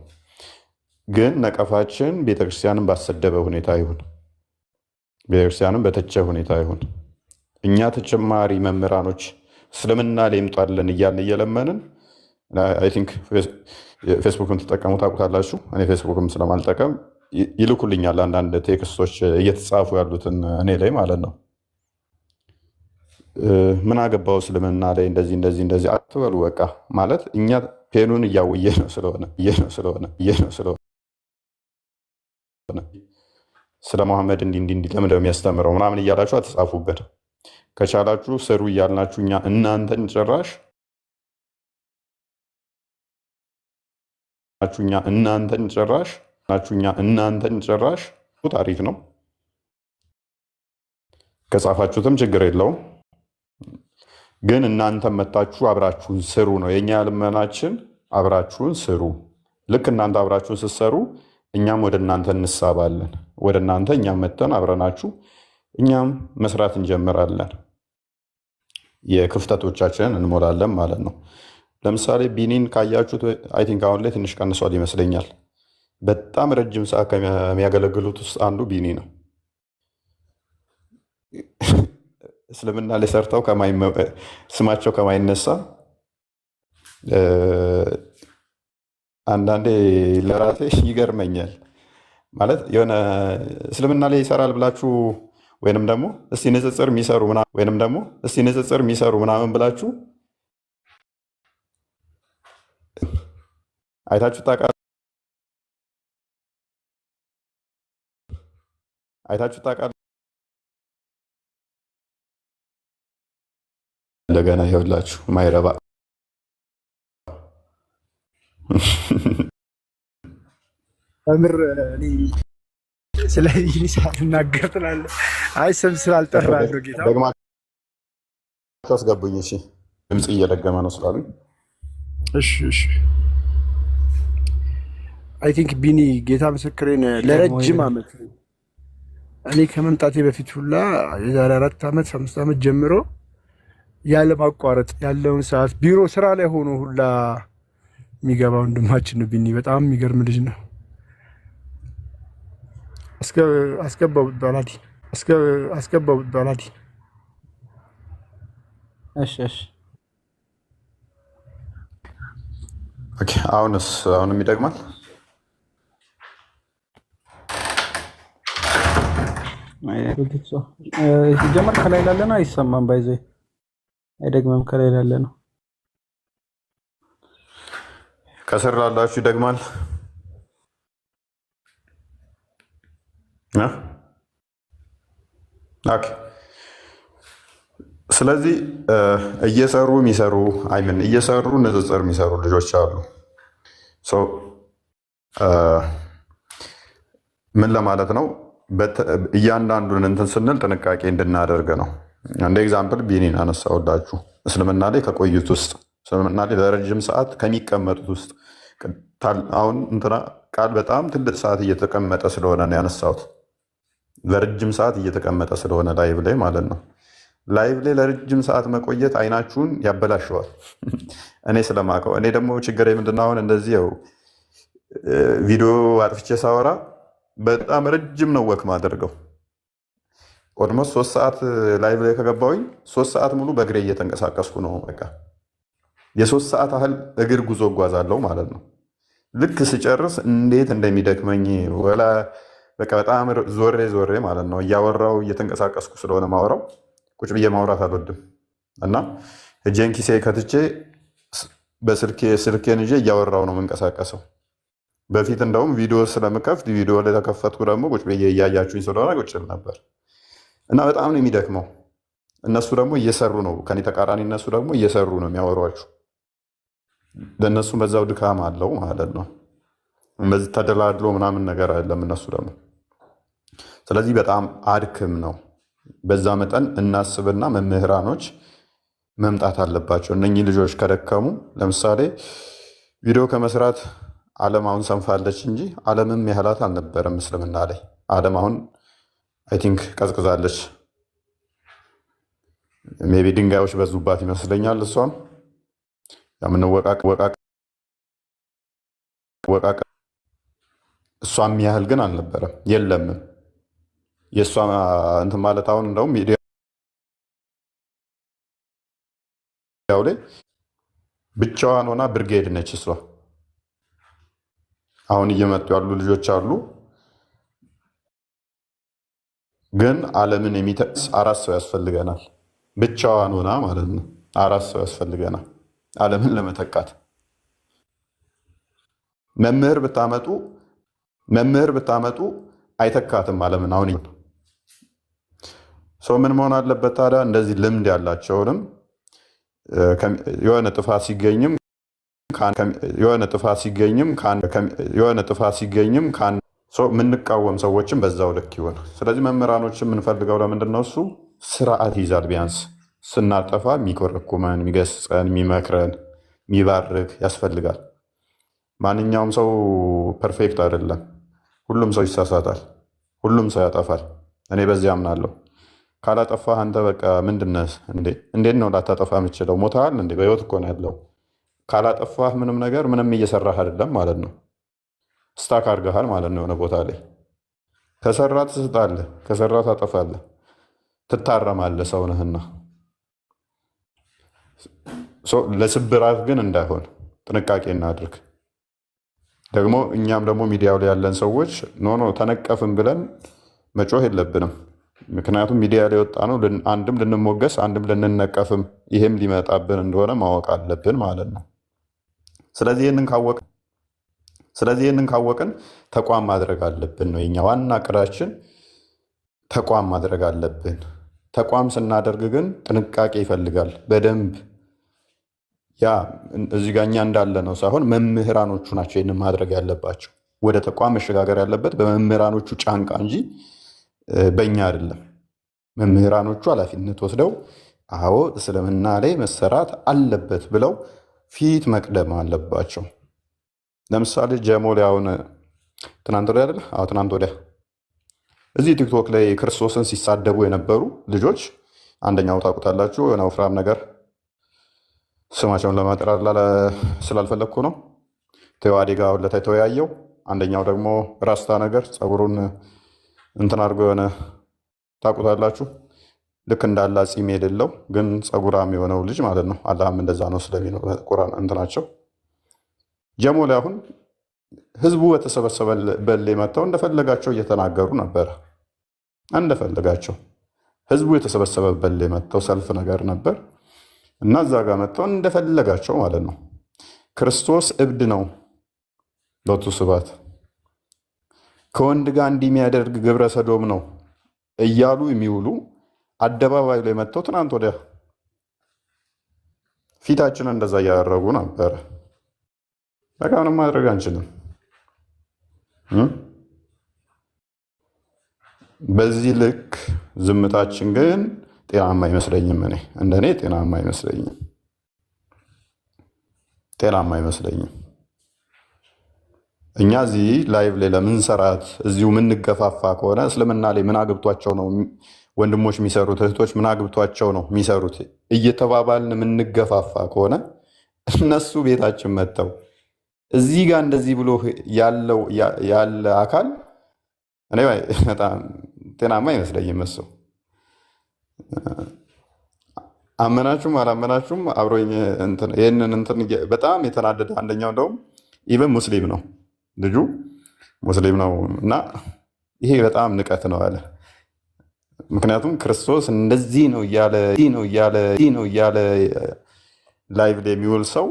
ግን ነቀፋችን ቤተክርስቲያንን ባሰደበ ሁኔታ ይሁን፣ ቤተክርስቲያንን በተቸ ሁኔታ ይሁን፣ እኛ ተጨማሪ መምህራኖች እስልምና ላይ ይምጣልን እያልን እየለመንን አይ ቲንክ ፌስቡክን ተጠቀሙ ታውቁታላችሁ። እኔ ፌስቡክም ስለማልጠቀም ይልኩልኛል አንዳንድ ቴክስቶች እየተጻፉ ያሉትን እኔ ላይ ማለት ነው። ምን አገባው እስልምና ላይ እንደዚህ እንደዚህ እንደዚህ አትበሉ። በቃ ማለት እኛ ፔኑን እያወየ ነው ስለሆነ ስለ መሐመድ እንዲህ ለምን የሚያስተምረው ምናምን እያላችሁ አትጻፉበት። ከቻላችሁ ስሩ እያልናችሁ እኛ እናንተን ጭራሽ ታሪክ ነው። ከጻፋችሁትም ችግር የለውም። ግን እናንተም መታችሁ አብራችሁን ስሩ ነው የኛ ልመናችን። አብራችሁን ስሩ። ልክ እናንተ አብራችሁን ስትሰሩ እኛም ወደ እናንተ እንሳባለን። ወደ እናንተ እኛም መተን አብረናችሁ እኛም መስራት እንጀምራለን። የክፍተቶቻችንን እንሞላለን ማለት ነው። ለምሳሌ ቢኒን ካያችሁት አይ ቲንክ አሁን ላይ ትንሽ ቀንሷል ይመስለኛል። በጣም ረጅም ሰዓት ከሚያገለግሉት ውስጥ አንዱ ቢኒ ነው። እስልምና ላይ ሰርተው ስማቸው ከማይነሳ አንዳንዴ ለራሴ ይገርመኛል። ማለት የሆነ እስልምና ላይ ይሰራል ብላችሁ ወይንም ደግሞ እስቲ ንጽጽር የሚሰሩ ምናምን ብላችሁ አይታችሁ ታውቃላችሁ? አይታችሁ ታውቃለህ? እንደገና ይኸውላችሁ ማይረባ ምር ስለ ቢኒ ሳልናገር ትላለህ። አይ ስም ስላልጠራ ነው ጌታ ደግማችሁ አስገቡኝ። እሺ ድምፅ እየደገመ ነው ስላሉኝ እሺ አይ ቲንክ ቢኒ ጌታ ምስክሬን ለረጅም ዓመት እኔ ከመምጣቴ በፊት ሁላ የዛሬ 4 ዓመት 5 ዓመት ጀምሮ ያለ ማቋረጥ ያለውን ሰዓት ቢሮ ስራ ላይ ሆኖ ሁላ የሚገባ ወንድማችን ነው ቢኒ። በጣም የሚገርም ልጅ ነው። አስገባው ባላዲ እሺ ኦኬ። አሁንም ይደግማል። ሲጀመር ከላይ ላለ ነው አይሰማም። ባይዘ አይደግምም። ከላይ ላለ ነው። ከስር ላላችሁ ይደግማል። ኦኬ። ስለዚህ እየሰሩ ንጽጽር የሚሰሩ ልጆች አሉ። ምን ለማለት ነው? እያንዳንዱን እንትን ስንል ጥንቃቄ እንድናደርግ ነው። እንደ ኤግዛምፕል ቢኒን አነሳውላችሁ። እስልምና ላይ ከቆዩት ውስጥ እስልምና ላይ ለረጅም ሰዓት ከሚቀመጡት ውስጥ አሁን እንትና ቃል በጣም ትልቅ ሰዓት እየተቀመጠ ስለሆነ ነው ያነሳሁት። ለረጅም ሰዓት እየተቀመጠ ስለሆነ ላይቭ ላይ ማለት ነው። ላይቭ ላይ ለረጅም ሰዓት መቆየት አይናችሁን ያበላሸዋል። እኔ ስለማውቀው። እኔ ደግሞ ችግር ምንድን ነው አሁን እንደዚህ ቪዲዮ አጥፍቼ ሳወራ በጣም ረጅም ነው ወክ ማደርገው። ኦልሞስት 3 ሰዓት ላይቭ ላይ ከገባሁኝ 3 ሰዓት ሙሉ በእግሬ እየተንቀሳቀስኩ ነው። በቃ የ3 ሰዓት ያህል እግር ጉዞ እጓዛለሁ ማለት ነው። ልክ ስጨርስ እንዴት እንደሚደክመኝ ወላ በቃ በጣም ዞሬ ማለት ነው። እያወራው እየተንቀሳቀስኩ ስለሆነ ማውራው ቁጭ ብዬ ማውራት አልወድም እና እጄን ኪሴ ከትቼ ስልኬን ይዤ እያወራው ነው የምንቀሳቀሰው። በፊት እንደውም ቪዲዮ ስለምከፍት ቪዲዮ ላይ ተከፈትኩ ደግሞ ቁጭ ብዬ እያያችሁኝ ስለሆነ ቁጭ ል ነበር እና በጣም ነው የሚደክመው። እነሱ ደግሞ እየሰሩ ነው፣ ከኔ ተቃራኒ እነሱ ደግሞ እየሰሩ ነው የሚያወሯችሁ። ለእነሱ በዛው ድካም አለው ማለት ነው። እንደዚህ ተደላድሎ ምናምን ነገር አይደለም እነሱ ደግሞ። ስለዚህ በጣም አድክም ነው። በዛ መጠን እናስብና መምህራኖች መምጣት አለባቸው። እነኚህ ልጆች ከደከሙ ለምሳሌ ቪዲዮ ከመስራት ዓለም አሁን ሰንፋለች እንጂ ዓለምም ያህላት አልነበረም እስልምና ላይ። ዓለም አሁን አይ ቲንክ ቀዝቅዛለች። ሜይ ቢ ድንጋዮች በዙባት ይመስለኛል። እሷም ወቃቅ እሷም ያህል ግን አልነበረም የለምም። የእሷ እንትን ማለት አሁን እንደውም ሚዲያው ላይ ብቻዋን ሆና ብርጌድ ነች እሷ። አሁን እየመጡ ያሉ ልጆች አሉ፣ ግን ዓለምን የሚጠቅስ 4 ሰው ያስፈልገናል። ብቻዋን ሆና ማለት ነው 4 ሰው ያስፈልገናል ዓለምን ለመተካት። መምህር ብታመጡ አይተካትም ዓለምን። አሁን ሰው ምን መሆን አለበት ታዲያ? እንደዚህ ልምድ ያላቸውንም የሆነ ጥፋት ሲገኝም የምንቃወም ሰዎችን በዛው ልክ ይሆን። ስለዚህ መምህራኖችን የምንፈልገው ለምንድን ነው? እሱ ስርዓት ይዛል። ቢያንስ ስናጠፋ የሚኮረኩመን፣ የሚገስጸን፣ የሚመክረን፣ የሚባርክ ያስፈልጋል። ማንኛውም ሰው ፐርፌክት አይደለም። ሁሉም ሰው ይሳሳታል። ሁሉም ሰው ያጠፋል። እኔ በዚህ አምናለሁ። ካላጠፋህ አንተ በቃ ምንድነህ እንዴ? እንዴት ነው ላታጠፋ የምችለው? ሞተሃል እንዴ? በህይወት እኮ ነው ያለው። ካላጠፋህ ምንም እየሰራህ አይደለም ማለት ነው። ስታክ አድርገሃል ማለት ነው የሆነ ቦታ ላይ። ከሰራ ትስጣለህ፣ ከሰራ ታጠፋለህ፣ ትታረማለህ። ሰው ነህና ለስብራት ግን እንዳይሆን ጥንቃቄ እናድርግ። ደግሞ እኛም ደግሞ ሚዲያው ላይ ያለን ሰዎች ተነቀፍን ብለን መጮህ የለብንም። ምክንያቱም ሚዲያ ላይ ወጣ ነው አንድም ልንሞገስ አንድም ልንነቀፍም፣ ይሄም ሊመጣብን እንደሆነ ማወቅ አለብን ማለት ነው። ስለዚህ ይህንን ካወቅን ተቋም ማድረግ አለብን ነው የኛ ዋና እቅዳችን። ተቋም ማድረግ አለብን። ተቋም ስናደርግ ግን ጥንቃቄ ይፈልጋል በደንብ። ያ እዚህ ጋር እኛ እንዳለ ነው ሳይሆን መምህራኖቹ ናቸው ይህንን ማድረግ ያለባቸው። ወደ ተቋም መሸጋገር ያለበት በመምህራኖቹ ጫንቃ እንጂ በእኛ አይደለም። መምህራኖቹ ኃላፊነት ወስደው አዎ እስልምና ላይ መሰራት አለበት ብለው ፊት መቅደም አለባቸው። ለምሳሌ ጀሞል አሁን ትናንት ወዲያ አይደለ? አዎ ትናንት ወዲያ እዚህ ቲክቶክ ላይ ክርስቶስን ሲሳደቡ የነበሩ ልጆች አንደኛው ታውቁታላችሁ፣ የሆነ ወፍራም ነገር ስማቸውን ለማጥራት ስላልፈለግኩ ነው። ተዋዴ ጋር ሁለታ የተወያየው። አንደኛው ደግሞ ራስታ ነገር ፀጉሩን እንትን አድርጎ የሆነ ታውቁታላችሁ፣ ልክ እንዳላ ፂም የሌለው ግን ፀጉራም የሆነው ልጅ ማለት ነው። አላህም እንደዛ ነው ስለሚለው ቁርአን እንትናቸው። ጀሞል አሁን ህዝቡ በተሰበሰበበት ላይ መጥተው እንደፈለጋቸው እየተናገሩ ነበረ። እንደፈለጋቸው ህዝቡ የተሰበሰበበት ላይ መጥተው ሰልፍ ነገር ነበር እና እዛ ጋር መጥተው እንደፈለጋቸው ማለት ነው። ክርስቶስ እብድ ነው ሎቱ ስባት ከወንድ ጋር እንዲህ የሚያደርግ ግብረ ሰዶም ነው እያሉ የሚውሉ አደባባይ ላይ መጥተው ትናንት ወዲያ ፊታችንን እንደዛ እያደረጉ ነበረ። በቃ ምንም ማድረግ አንችልም። በዚህ ልክ ዝምታችን ግን ጤናማ አይመስለኝም። እኔ እንደኔ ጤናማ አይመስለኝም። እኛ እዚህ ላይቭ ላይ ለምንሰራት እዚሁ የምንገፋፋ ከሆነ እስልምና ላይ ምን አግብቷቸው ነው ወንድሞች የሚሰሩት፣ እህቶች ምን አግብቷቸው ነው የሚሰሩት እየተባባልን የምንገፋፋ ከሆነ እነሱ ቤታችን መጥተው እዚህ ጋር እንደዚህ ብሎ ያለ አካል እኔ በጣም ጤናማ አይመስለኝም። እሱ አመናችሁም አላመናችሁም አብሮኝ ይህንን እንትን በጣም የተናደደ አንደኛው እንደውም ኢቨን ሙስሊም ነው ልጁ ሙስሊም ነው እና ይሄ በጣም ንቀት ነው አለ። ምክንያቱም ክርስቶስ እንደዚህ ነው እያለ ላይቭ ላይ የሚውል ሰው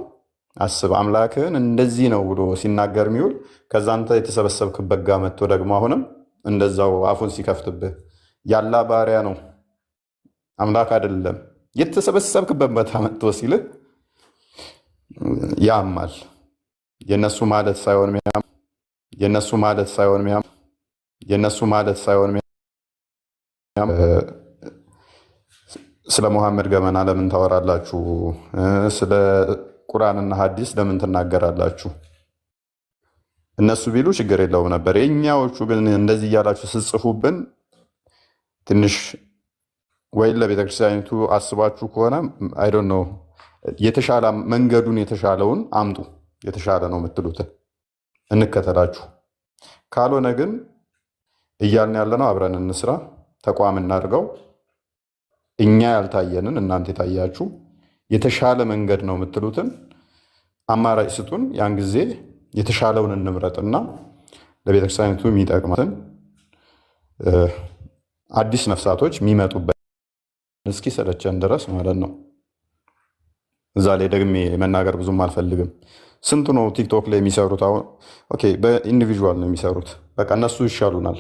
አስብ፣ አምላክህን እንደዚህ ነው ብሎ ሲናገር የሚውል ከዛ አንተ የተሰበሰብክበት ጋር መጥቶ ደግሞ አሁንም እንደዛው አፉን ሲከፍትብህ ያላ ባሪያ ነው አምላክ አይደለም የተሰበሰብክበት ቦታ መጥቶ ሲልህ ያማል። የነሱ ማለት ሳይሆን ስለ ሙሐመድ ገመና ለምን ታወራላችሁ? ስለ ቁርአንና ሐዲስ ለምን ትናገራላችሁ? እነሱ ቢሉ ችግር የለውም ነበር። የኛዎቹ ግን እንደዚህ እያላችሁ ስጽፉብን ትንሽ ወይ ለቤተክርስቲያኒቱ አስባችሁ ከሆነ አይ ዶንት ኖ የተሻለ መንገዱን የተሻለውን አምጡ። የተሻለ ነው የምትሉትን እንከተላችሁ። ካልሆነ ግን እያልን ያለነው አብረን እንስራ፣ ተቋም እናድርገው። እኛ ያልታየንን እናንተ የታያችሁ የተሻለ መንገድ ነው የምትሉትን አማራጭ ስጡን። ያን ጊዜ የተሻለውን እንምረጥና ለቤተክርስቲያኒቱ የሚጠቅማትን አዲስ ነፍሳቶች የሚመጡበት እስኪ ሰለቸን ድረስ ማለት ነው። እዛ ላይ ደግሜ መናገር ብዙም አልፈልግም። ስንቱ ነው ቲክቶክ ላይ የሚሰሩት? አሁን ኦኬ በኢንዲቪዥዋል ነው የሚሰሩት። በቃ እነሱ ይሻሉናል።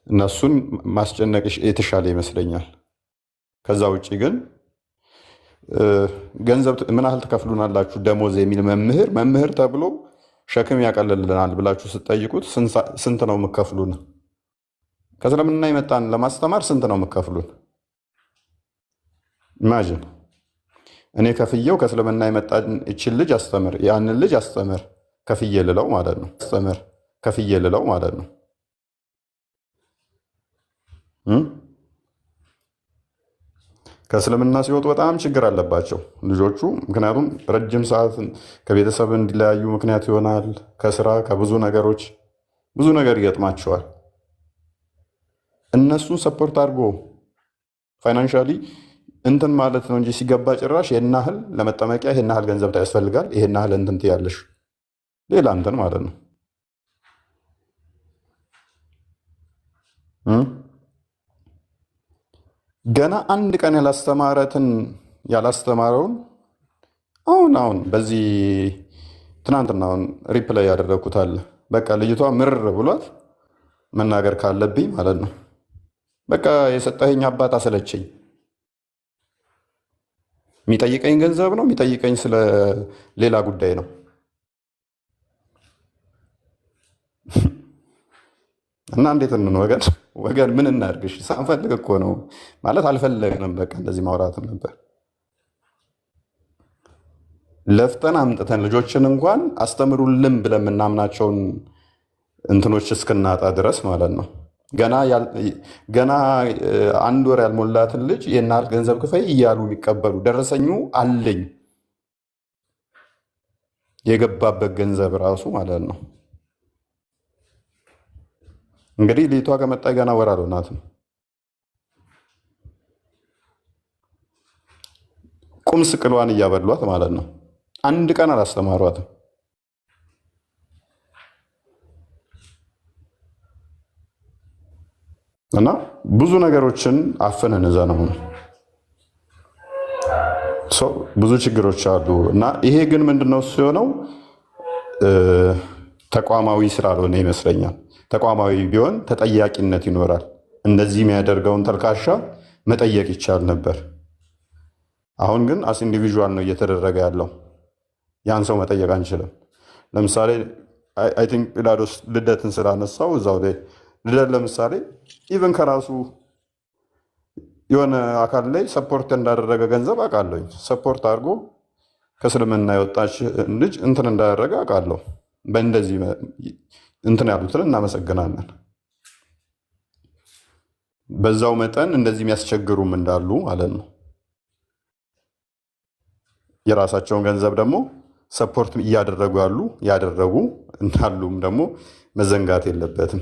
እነሱን ማስጨነቅ የተሻለ ይመስለኛል። ከዛ ውጭ ግን ገንዘብ ምን ያህል ትከፍሉናላችሁ ደሞዝ የሚል መምህር ተብሎ ሸክም ያቀልልናል ብላችሁ ስትጠይቁት ስንት ነው የምከፍሉን? ከእስልምና የመጣን ለማስተማር ስንት ነው የምከፍሉን? ኢማጂን እኔ ከፍዬው ከእስልምና የመጣን እችን ልጅ አስተምር፣ ያንን ልጅ አስተምር ከፍዬ ልለው ማለት ነው። ከእስልምና ሲወጡ በጣም ችግር አለባቸው ልጆቹ። ምክንያቱም ረጅም ሰዓት ከቤተሰብ እንዲለያዩ ምክንያት ይሆናል። ከስራ ከብዙ ነገሮች ብዙ ነገር ይገጥማቸዋል። እነሱን ሰፖርት አድርጎ ፋይናንሻሊ እንትን ማለት ነው እንጂ ሲገባ ጭራሽ ይሄን ያህል ለመጠመቂያ ይሄን ያህል ገንዘብ ያስፈልጋል፣ ይሄን ያህል እንትን ትያለሽ፣ ሌላ እንትን ማለት ነው። ገና አንድ ቀን ያላስተማረውን አሁን በዚህ ትናንትናውን ሪፕላይ ያደረግኩት አለ። በቃ ልጅቷ ምርር ብሏት መናገር ካለብኝ ማለት ነው በቃ የሰጠኸኝ አባት አሰለቸኝ። የሚጠይቀኝ ገንዘብ ነው፣ የሚጠይቀኝ ስለ ሌላ ጉዳይ ነው። እና እንዴት ወገን ወገን ምን እናድርግሽ? ሳንፈልግ እኮ ነው ማለት አልፈለግንም። በቃ እንደዚህ ማውራትም ነበር። ለፍተን አምጥተን ልጆችን እንኳን አስተምሩልን ብለን የምናምናቸውን እንትኖች እስክናጣ ድረስ ማለት ነው። ገና 1 ወር ያልሞላትን ልጅ የናል ገንዘብ ክፈይ እያሉ የሚቀበሉ ደረሰኙ አለኝ የገባበት ገንዘብ ራሱ ማለት ነው። እንግዲህ ልጅቷ ከመጣች ገና ወር አልሆናትም። ቁም ስቅሏን እያበሏት ማለት ነው። 1 ቀን አላስተማሯትም። እና ብዙ ነገሮችን አፍነን ይዘነው ነው ብዙ ችግሮች አሉ። እና ይሄ ግን ምንድነው ሲሆነው ተቋማዊ ስላልሆነ ይመስለኛል። ተቋማዊ ቢሆን ተጠያቂነት ይኖራል። እንደዚህ የሚያደርገውን ተልካሻ መጠየቅ ይቻል ነበር። አሁን ግን አስ ኢንዲቪዥዋል ነው እየተደረገ ያለው። ያን ሰው መጠየቅ አንችልም። ለምሳሌ አይ ቲንክ ጲላጦስ ልደትን ስላነሳው እዛው ላይ ልደት ለምሳሌ ኢቨን ከራሱ የሆነ አካል ላይ ሰፖርት እንዳደረገ ገንዘብ አውቃለሁ። ሰፖርት አድርጎ ከእስልምና የወጣች ልጅ እንትን እንዳደረገ አውቃለሁ። በእንደዚህ እንትን ያሉትን እናመሰግናለን። በዛው መጠን እንደዚህ የሚያስቸግሩም እንዳሉ ማለት ነው። የራሳቸውን ገንዘብ ደግሞ ሰፖርት እያደረጉ ያደረጉ እንዳሉም ደግሞ መዘንጋት የለበትም።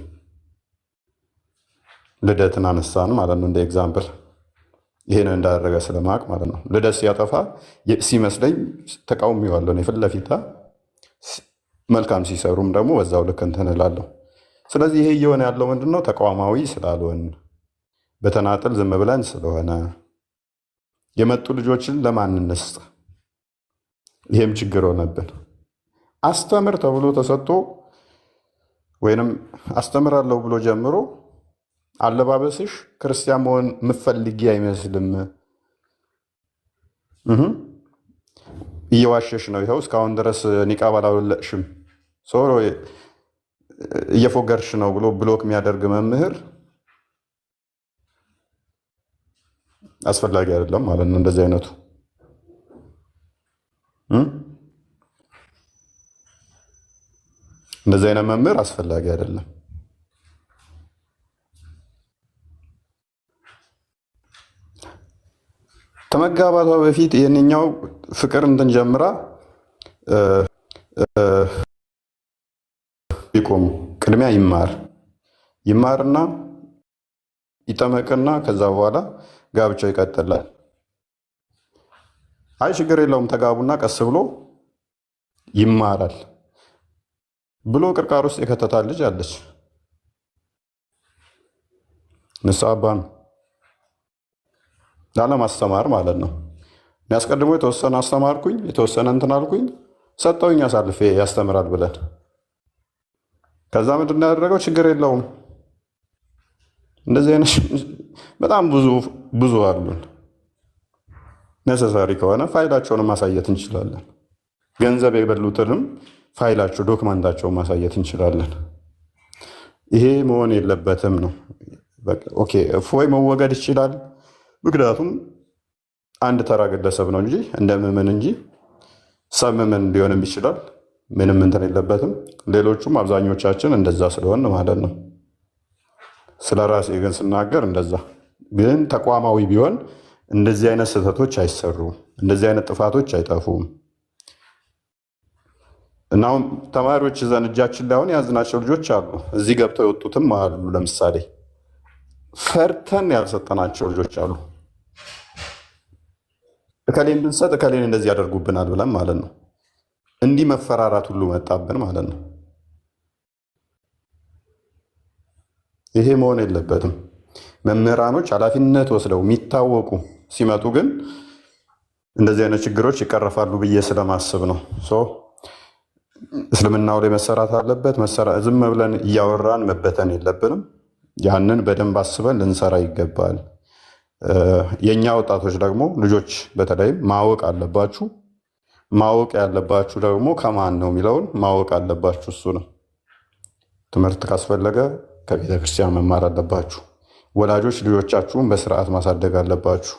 ልደትን አነሳን ማለት ነው እንደ ኤግዛምፕል። ይሄን እንዳደረገ ስለማቅ ማለት ነው። ልደት ሲያጠፋ ሲመስለኝ ተቃውሜዋለሁ ፊት ለፊት። መልካም ሲሰሩም ደግሞ በዛው ልክ እንትን እላለሁ። ስለዚህ ይሄ እየሆነ ያለው ምንድነው? ተቋማዊ ስላልሆን በተናጠል ዝም ብለን ስለሆነ የመጡ ልጆችን ለማን እንስጥ? ይሄም ችግር ሆነብን። አስተምር ተብሎ ተሰጥቶ ወይንም አስተምራለሁ ብሎ ጀምሮ አለባበስሽ ክርስቲያን መሆን የምትፈልጊ አይመስልም፣ እየዋሸሽ ነው፣ ይኸው እስካሁን ድረስ ኒቃብ አላወለቅሽም፣ ሶሮ እየፎገርሽ ነው ብሎ ብሎክ የሚያደርግ መምህር አስፈላጊ አይደለም ማለት ነው። እንደዚህ አይነቱ እንደዚህ አይነት መምህር አስፈላጊ አይደለም። ከመጋባቷ በፊት ይህንኛው ፍቅር እንትን ጀምራ ቢቆሙ ቅድሚያ ይማርና ይጠመቅና ከዛ በኋላ ጋብቻው ይቀጥላል። አይ ችግር የለውም ተጋቡና ቀስ ብሎ ይማራል ብሎ ቅርቃር ውስጥ የከተታል ልጅ አለች። ንስሐ አባ ነው ላለማስተማር ማለት ነው። የሚያስቀድሞ የተወሰነ አስተማርኩኝ፣ የተወሰነ እንትን አልኩኝ፣ ሰጠውኝ አሳልፌ ያስተምራል ብለን ከዛ ምንድን ነው ያደረገው? ችግር የለውም። እንደዚህ አይነት በጣም ብዙ አሉን። ነሰሳሪ ከሆነ ፋይላቸውን ማሳየት እንችላለን። ገንዘብ የበሉትንም ፋይላቸው ዶክመንታቸውን ማሳየት እንችላለን። ይሄ መሆን የለበትም ነው። ኦኬ እፎይ መወገድ ይችላል። ምክንያቱም አንድ ተራ ግለሰብ ነው እንጂ እንደ ምዕመን እንጂ ሰምመን ሊሆንም ይችላል። ምንም እንትን የለበትም። ሌሎቹም አብዛኞቻችን እንደዛ ስለሆን ማለት ነው። ስለ ራሴ ግን ስናገር እንደዛ ግን ተቋማዊ ቢሆን እንደዚህ አይነት ስህተቶች አይሰሩም። እንደዚህ አይነት ጥፋቶች አይጠፉም። እና አሁን ተማሪዎች ይዘን እጃችን ላይ አሁን የያዝናቸው ልጆች አሉ። እዚህ ገብተው የወጡትም አሉ። ለምሳሌ ፈርተን ያልሰጠናቸው ልጆች አሉ። እከሌን ብንሰጥ እከሌን እንደዚህ ያደርጉብናል ብለን ማለት ነው። እንዲህ መፈራራት ሁሉ መጣብን ማለት ነው። ይሄ መሆን የለበትም። መምህራኖች ኃላፊነት ወስደው የሚታወቁ ሲመጡ ግን እንደዚህ አይነት ችግሮች ይቀረፋሉ ብዬ ስለማስብ ነው። እስልምናው ላይ መሰራት አለበት። ዝም ብለን እያወራን መበተን የለብንም። ያንን በደንብ አስበን ልንሰራ ይገባል። የእኛ ወጣቶች ደግሞ ልጆች በተለይም ማወቅ አለባችሁ። ማወቅ ያለባችሁ ደግሞ ከማን ነው የሚለውን ማወቅ አለባችሁ። እሱ ነው። ትምህርት ካስፈለገ ከቤተ ክርስቲያን መማር አለባችሁ። ወላጆች ልጆቻችሁን በስርዓት ማሳደግ አለባችሁ።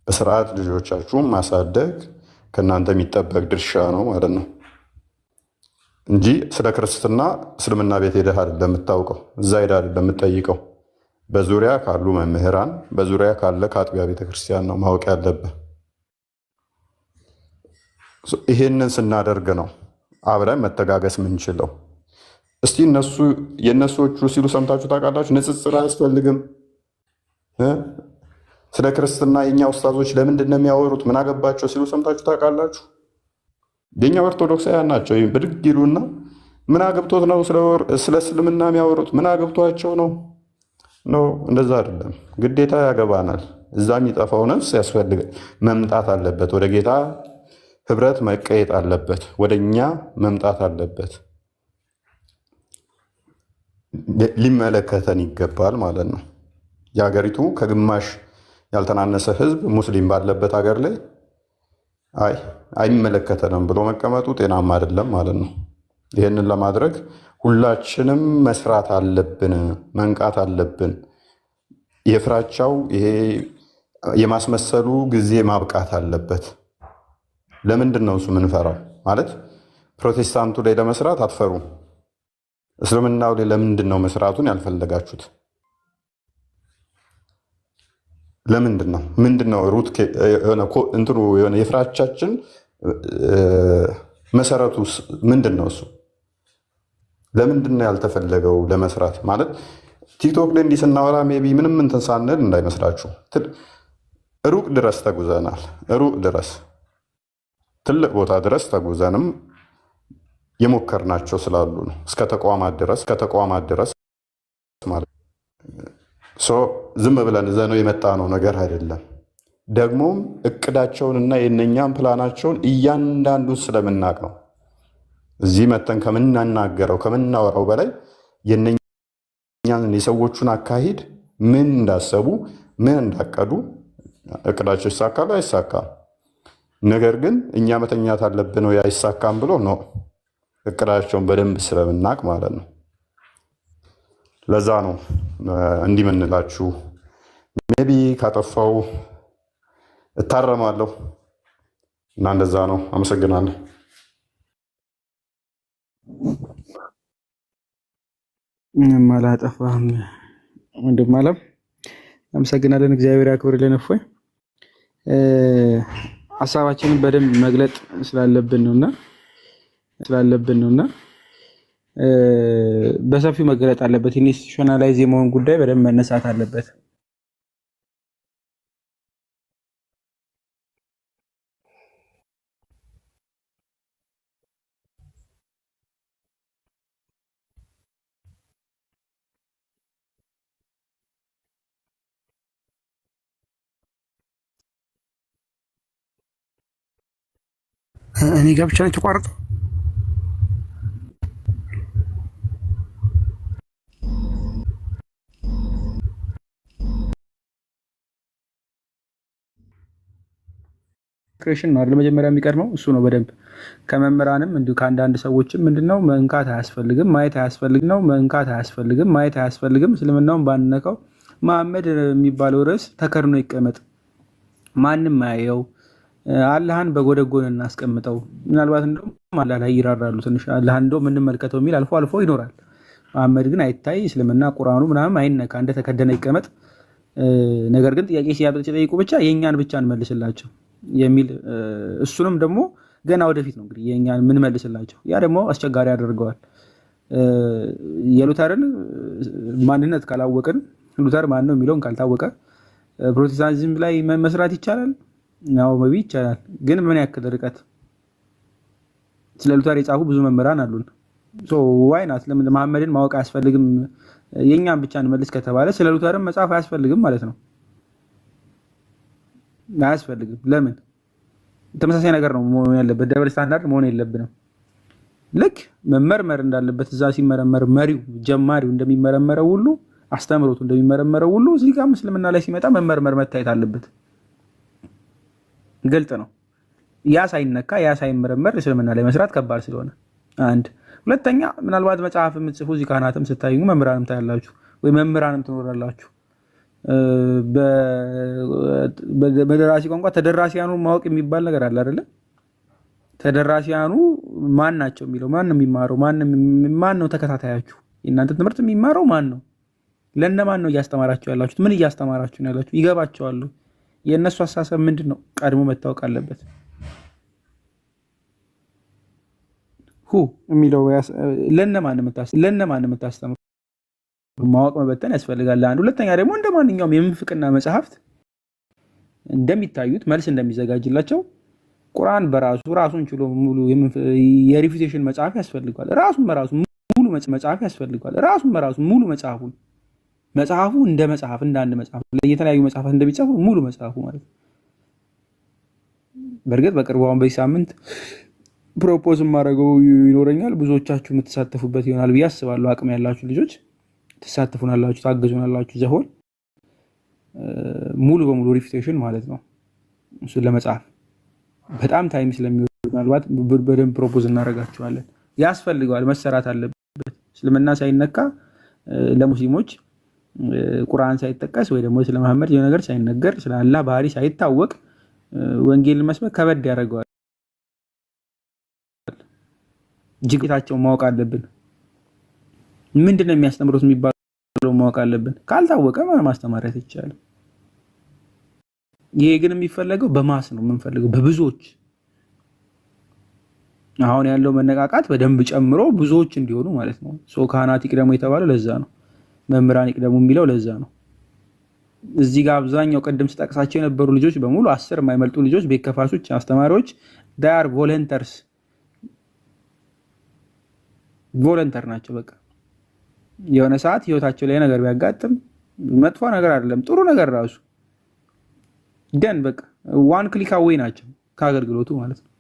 በስርዓት ልጆቻችሁን ማሳደግ ከእናንተ የሚጠበቅ ድርሻ ነው ማለት ነው እንጂ ስለ ክርስትና እስልምና ቤት ሄደህ አይደለም የምታውቀው፣ እዛ ሄደህ አይደለም የምትጠይቀው። በዙሪያ ካሉ መምህራን፣ በዙሪያ ካለ ከአጥቢያ ቤተክርስቲያን ነው ማወቅ ያለብህ። ይሄንን ስናደርግ ነው አብረን መተጋገስ ምንችለው። እስቲ የእነሱዎቹ ሲሉ ሰምታችሁ ታውቃላችሁ? ንጽጽር አያስፈልግም። ስለ ክርስትና የኛ ኡስታዞች ለምንድን ነው የሚያወሩት? ምን አገባቸው ሲሉ ሰምታችሁ ታውቃላችሁ? የኛ ኦርቶዶክሳውያን ናቸው። ብድግ ይሉና ምን አገብቶት ነው ስለ እስልምና የሚያወሩት? ምን አገብቷቸው ነው? እንደዛ አይደለም። ግዴታ ያገባናል። እዛ የሚጠፋው ነፍስ ያስፈልጋል፣ መምጣት አለበት። ወደ ጌታ ህብረት መቀየጥ አለበት። ወደ እኛ መምጣት አለበት። ሊመለከተን ይገባል ማለት ነው። የሀገሪቱ ከግማሽ ያልተናነሰ ህዝብ ሙስሊም ባለበት ሀገር ላይ አይመለከተንም ብሎ መቀመጡ ጤናማ አይደለም ማለት ነው። ይህንን ለማድረግ ሁላችንም መስራት አለብን፣ መንቃት አለብን። የፍራቻው ይሄ የማስመሰሉ ጊዜ ማብቃት አለበት። ለምንድን ነው እሱ ምንፈራው? ማለት ፕሮቴስታንቱ ላይ ለመስራት አትፈሩም? እስልምናው ላይ ለምንድን ነው መስራቱን ያልፈለጋችሁት? ለምንድን ነው? ምንድን ነው ሩት እንትኑ የሆነ የፍራቻችን መሰረቱ ምንድን ነው? እሱ ለምንድን ነው ያልተፈለገው ለመስራት? ማለት ቲክቶክ ላይ እንዲህ ስናወራ ሜይ ቢ ምንም እንትን ሳንል እንዳይመስላችሁ። ሩቅ ድረስ ተጉዘናል። ሩቅ ድረስ ትልቅ ቦታ ድረስ ተጉዘንም የሞከርናቸው ስላሉ ነው። እስከ ተቋማት ድረስ ማለት ዝም ብለን ዘነው የመጣ ነው ነገር አይደለም። ደግሞም እቅዳቸውንና የነኛን ፕላናቸውን እያንዳንዱን ስለምናቅ ነው። እዚህ መተን ከምናናገረው ከምናወራው በላይ የነኛን የሰዎቹን አካሄድ ምን እንዳሰቡ ምን እንዳቀዱ፣ እቅዳቸው ይሳካል አይሳካም። ነገር ግን እኛ መተኛት አለብን ነው አይሳካም ብሎ ነው እቅዳቸውን በደንብ ስለምናቅ ማለት ነው። ለዛ ነው እንዲህ ምንላችሁ። ሜቢ ካጠፋው እታረማለሁ እና እንደዛ ነው። አመሰግናለሁ። ምንም አላጠፋህም ወንድም አለም። አመሰግናለን። እግዚአብሔር ያክብርልን። እፎይ ሀሳባችንን በደንብ መግለጥ ስላለብን ነውና በሰፊው መገለጥ አለበት። ኢንስቲቱሽናላይዝ የመሆን ጉዳይ በደንብ መነሳት አለበት። እኔ ጋር ብቻ ነው የተቋረጠው። ክሬሽን ነው አይደል? መጀመሪያ የሚቀድመው እሱ ነው። በደንብ ከመምህራንም እንዲሁ ከአንዳንድ ሰዎችም ምንድነው መንካት አያስፈልግም፣ ማየት አያስፈልግም ነው። መንካት አያስፈልግም፣ ማየት አያስፈልግም። እስልምናውን ባንነካው መሐመድ የሚባለው ርዕስ ተከርኖ ይቀመጥ፣ ማንም አያየው። አላህን በጎደጎን እናስቀምጠው። ምናልባት እንደውም አላህ ላይ ይራራሉ ትንሽ አላህን እንደው የምንመልከተው የሚል አልፎ አልፎ ይኖራል። መሐመድ ግን አይታይ፣ እስልምና ቁርአኑ ምናምን አይነካ፣ እንደተከደነ ይቀመጥ። ነገር ግን ጥያቄ ሲጠይቁ ብቻ የእኛን ብቻ እንመልስላቸው የሚል እሱንም ደግሞ ገና ወደፊት ነው እንግዲህ የእኛን የምንመልስላቸው። ያ ደግሞ አስቸጋሪ ያደርገዋል። የሉተርን ማንነት ካላወቅን፣ ሉተር ማን ነው የሚለውን ካልታወቀ ፕሮቴስታንቲዝም ላይ መስራት ይቻላል? ነው መቢ ይቻላል። ግን ምን ያክል ርቀት? ስለ ሉተር የጻፉ ብዙ መምህራን አሉን። ዋይ ናት ለምን መሐመድን ማወቅ አያስፈልግም የእኛን ብቻ እንመልስ ከተባለ ስለ ሉተርን መጻፍ አያስፈልግም ማለት ነው። አያስፈልግም። ለምን? ተመሳሳይ ነገር ነው መሆን ያለበት። ደብል ስታንዳርድ መሆን የለብንም። ልክ መመርመር እንዳለበት እዛ ሲመረመር መሪው ጀማሪው እንደሚመረመረው ሁሉ አስተምሮቱ እንደሚመረመረው ሁሉ እዚህ ጋር እስልምና ላይ ሲመጣ መመርመር መታየት አለበት። ግልጽ ነው። ያ ሳይነካ ያ ሳይመረመር እስልምና ላይ መስራት ከባድ ስለሆነ አንድ። ሁለተኛ ምናልባት መጽሐፍ የምትጽፉ እዚህ ካህናትም ስታዩ መምህራንም ታያላችሁ ወይ መምህራንም ትኖራላችሁ። በደራሲ ቋንቋ ተደራሲያኑ ማወቅ የሚባል ነገር አለ አይደለ? ተደራሲያኑ ማን ናቸው የሚለው ማን ነው የሚማረው? ማን ነው ተከታታያችሁ? የእናንተ ትምህርት የሚማረው ማን ነው? ለእነማን ነው እያስተማራችሁ ያላችሁት? ምን እያስተማራችሁ ነው ያላችሁ? ይገባቸዋል? የእነሱ አስተሳሰብ ምንድን ነው? ቀድሞ መታወቅ አለበት። የሚለው ለእነማን የምታስተምሩ ማወቅ መበተን ያስፈልጋል። አንድ። ሁለተኛ ደግሞ እንደ ማንኛውም የምንፍቅና መጽሐፍት እንደሚታዩት መልስ እንደሚዘጋጅላቸው ቁርአን በራሱ ራሱን ችሎ ሙሉ የሪፊቴሽን መጽሐፍ ያስፈልጋል። ራሱን በራሱ ሙሉ መጽሐፍ ያስፈልጋል። ራሱን በራሱ ሙሉ መጽሐፉ እንደ መጽሐፍ እንደ አንድ መጽሐፍ የተለያዩ መጽሐፋት እንደሚጻፉ ሙሉ መጽሐፉ ማለት ነው። በእርግጥ በቅርቡ አሁን በዚህ ሳምንት ፕሮፖዝ ማድረገው ይኖረኛል። ብዙዎቻችሁ የምትሳተፉበት ይሆናል ብዬ አስባለሁ። አቅም ያላችሁ ልጆች ትሳተፉናላችሁ፣ ታገዙናላችሁ። ዘሆን ሙሉ በሙሉ ሪፊቴሽን ማለት ነው። እሱን ለመጽሐፍ በጣም ታይም ስለሚወስድ ምናልባት በደንብ ፕሮፖዝ እናደርጋችኋለን። ያስፈልገዋል፣ መሰራት አለበት። እስልምና ሳይነካ ለሙስሊሞች ቁርአን ሳይጠቀስ ወይ ደግሞ ስለ መሐመድ የሆነ ነገር ሳይነገር ስለ አላህ ባህሪ ሳይታወቅ ወንጌልን መስበክ ከበድ ያደርገዋል። ጅግታቸውን ማወቅ አለብን። ምንድነው የሚያስተምሩት የሚባለው ማወቅ አለብን። ካልታወቀ ማስተማሪያ ይቻላል። ይሄ ግን የሚፈለገው በማስ ነው የምንፈልገው በብዙዎች። አሁን ያለው መነቃቃት በደንብ ጨምሮ ብዙዎች እንዲሆኑ ማለት ነው። ካህናት ይቅደሙ የተባለው ለዛ ነው። መምህራን ይቅደሙ የሚለው ለዛ ነው። እዚህ ጋር አብዛኛው ቅድም ስጠቅሳቸው የነበሩ ልጆች በሙሉ 10 የማይመልጡ ልጆች ቤት ከፋሾች፣ አስተማሪዎች ዳር ቮለንተር ናቸው። በቃ የሆነ ሰዓት ህይወታቸው ላይ ነገር ቢያጋጥም መጥፎ ነገር አይደለም ጥሩ ነገር ራሱ ደን በቃ ዋን ክሊክ አዌይ ናቸው ከአገልግሎቱ ማለት ነው።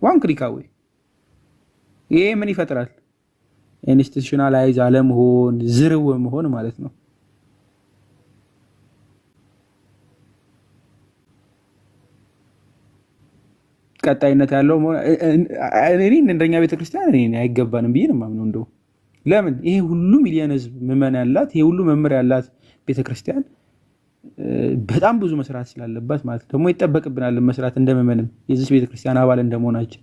ዋን ክሊክ አዌይ። ይሄ ምን ይፈጥራል? ኢንስቲቱሽናላይዝ አለመሆን፣ ዝርው መሆን ማለት ነው። ቀጣይነት ያለው እኔ እንደኛ ቤተክርስቲያን እኔ አይገባንም ብዬ ነው የማምነው። እንደው ለምን ይሄ ሁሉ ሚሊዮን ህዝብ ምዕመን ያላት ይሄ ሁሉ መምህር ያላት ቤተክርስቲያን በጣም ብዙ መስራት ስላለባት ማለት ደግሞ ይጠበቅብናል መስራት እንደምመንም የዚህ ቤተክርስቲያን አባል እንደመሆናችን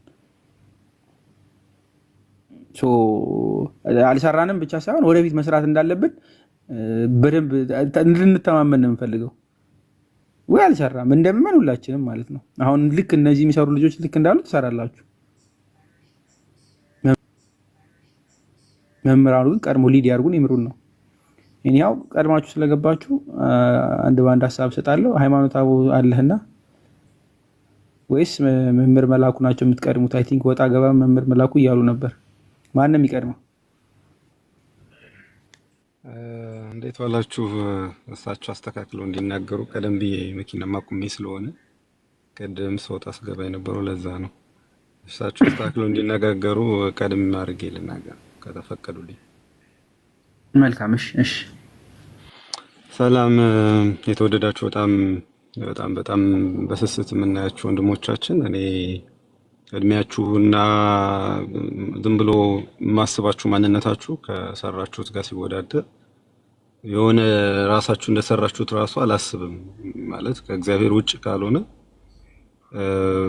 አልሰራንም ብቻ ሳይሆን ወደፊት መስራት እንዳለብን በደንብ እንድንተማመን ነው የምፈልገው። ወይ አልሰራም እንደምመን ሁላችንም ማለት ነው። አሁን ልክ እነዚህ የሚሰሩ ልጆች ልክ እንዳሉ ትሰራላችሁ። መምህራኑ ግን ቀድሞ ሊድ ያርጉን ይምሩን ነው። እኛው ቀድማችሁ ስለገባችሁ አንድ ባንድ ሀሳብ ሰጣለሁ። ሃይማኖታው አለህና ወይስ መምህር መላኩ ናቸው የምትቀድሙት? አይ ቲንክ ወጣ ገባ መምህር መላኩ እያሉ ነበር። ማንም ይቀድመው? እንዴት ዋላችሁ? እሳቸው አስተካክለው እንዲናገሩ ቀደም ብዬ መኪና ማቁሜ ስለሆነ ቀደም ሰውጣ አስገባ የነበረው ለዛ ነው። እሳቸው አስተካክለው እንዲነጋገሩ ቀደም አድርጌ ልናገር ከተፈቀዱልኝ። መልካም። እሺ። ሰላም የተወደዳችሁ በጣም በስስት የምናያችሁ ወንድሞቻችን፣ እኔ እድሜያችሁና ዝም ብሎ ማስባችሁ ማንነታችሁ ከሰራችሁት ጋር ሲወዳደር የሆነ ራሳችሁ እንደሰራችሁት ራሱ አላስብም ማለት ከእግዚአብሔር ውጭ ካልሆነ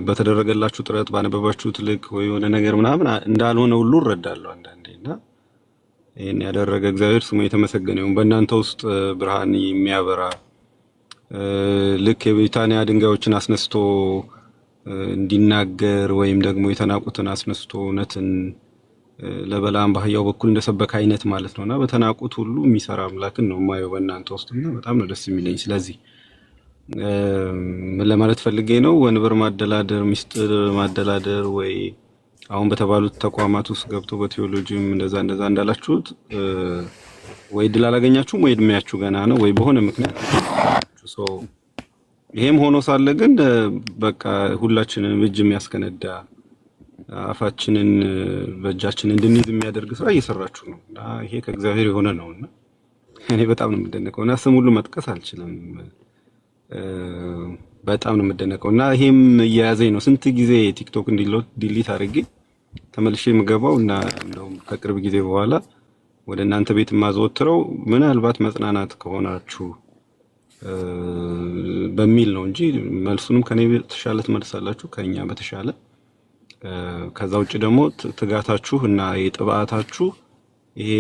በተደረገላችሁ ጥረት ባነበባችሁት ልክ ወይ የሆነ ነገር ምናምን እንዳልሆነ ሁሉ እረዳለሁ አንዳንዴና ይሄን ያደረገ እግዚአብሔር ስሙ የተመሰገነ ይሁን። በእናንተ ውስጥ ብርሃን የሚያበራ ልክ የቢታንያ ድንጋዮችን አስነስቶ እንዲናገር ወይም ደግሞ የተናቁትን አስነስቶ እውነትን ለበላም በአህያው በኩል እንደሰበከ አይነት ማለት ነውና በተናቁት ሁሉ የሚሰራ አምላክን ነው የማየው በእናንተ ውስጥና በጣም ነው ደስ የሚለኝ። ስለዚህ ምን ለማለት ፈልጌ ነው? ወንበር ማደላደር፣ ሚስጥር ማደላደር ወይ አሁን በተባሉት ተቋማት ውስጥ ገብቶ በቴዎሎጂም እንደዛ እንዳላችሁት ወይ ድል አላገኛችሁም ወይ እድሜያችሁ ገና ነው ወይ በሆነ ምክንያት ይሄም ሆኖ ሳለ ግን በቃ ሁላችንን እጅ የሚያስከነዳ አፋችንን በእጃችን እንድንይዝ የሚያደርግ ስራ እየሰራችሁ ነው እና ይሄ ከእግዚአብሔር የሆነ ነውና እኔ በጣም ነው የምደነቀው እና ስም ሁሉ መጥቀስ አልችልም። በጣም ነው የምደነቀው እና ይሄም እየያዘኝ ነው። ስንት ጊዜ ቲክቶክ ዲሊት አድርጌ ተመልሼ የምገባው እና እንደውም ከቅርብ ጊዜ በኋላ ወደ እናንተ ቤት የማዘወትረው ምናልባት መጽናናት ከሆናችሁ በሚል ነው እንጂ መልሱንም ከኔ በተሻለ ትመልሳላችሁ ከኛ በተሻለ። ከዛ ውጭ ደግሞ ትጋታችሁ እና የጥባታችሁ ይሄ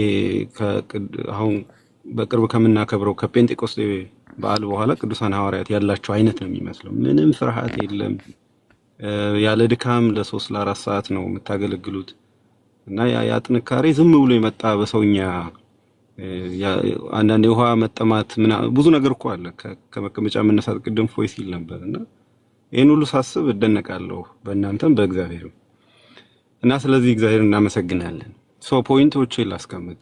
አሁን በቅርብ ከምናከብረው ከጴንጤቆስጤ በዓል በኋላ ቅዱሳን ሐዋርያት ያላቸው አይነት ነው የሚመስለው። ምንም ፍርሃት የለም። ያለ ድካም ለ3 ለ4 ሰዓት ነው የምታገለግሉት እና ያ ጥንካሬ ዝም ብሎ የመጣ በሰውኛ አንዳንድ የውሃ መጠማት ብዙ ነገር እኮ አለ። ከመቀመጫ መነሳት ቅድም ፎይ ሲል ነበር እና ይሄን ሁሉ ሳስብ እደነቃለሁ በእናንተም በእግዚአብሔርም እና ስለዚህ እግዚአብሔር እናመሰግናለን። ፖይንቶቼ ላስቀምጥ።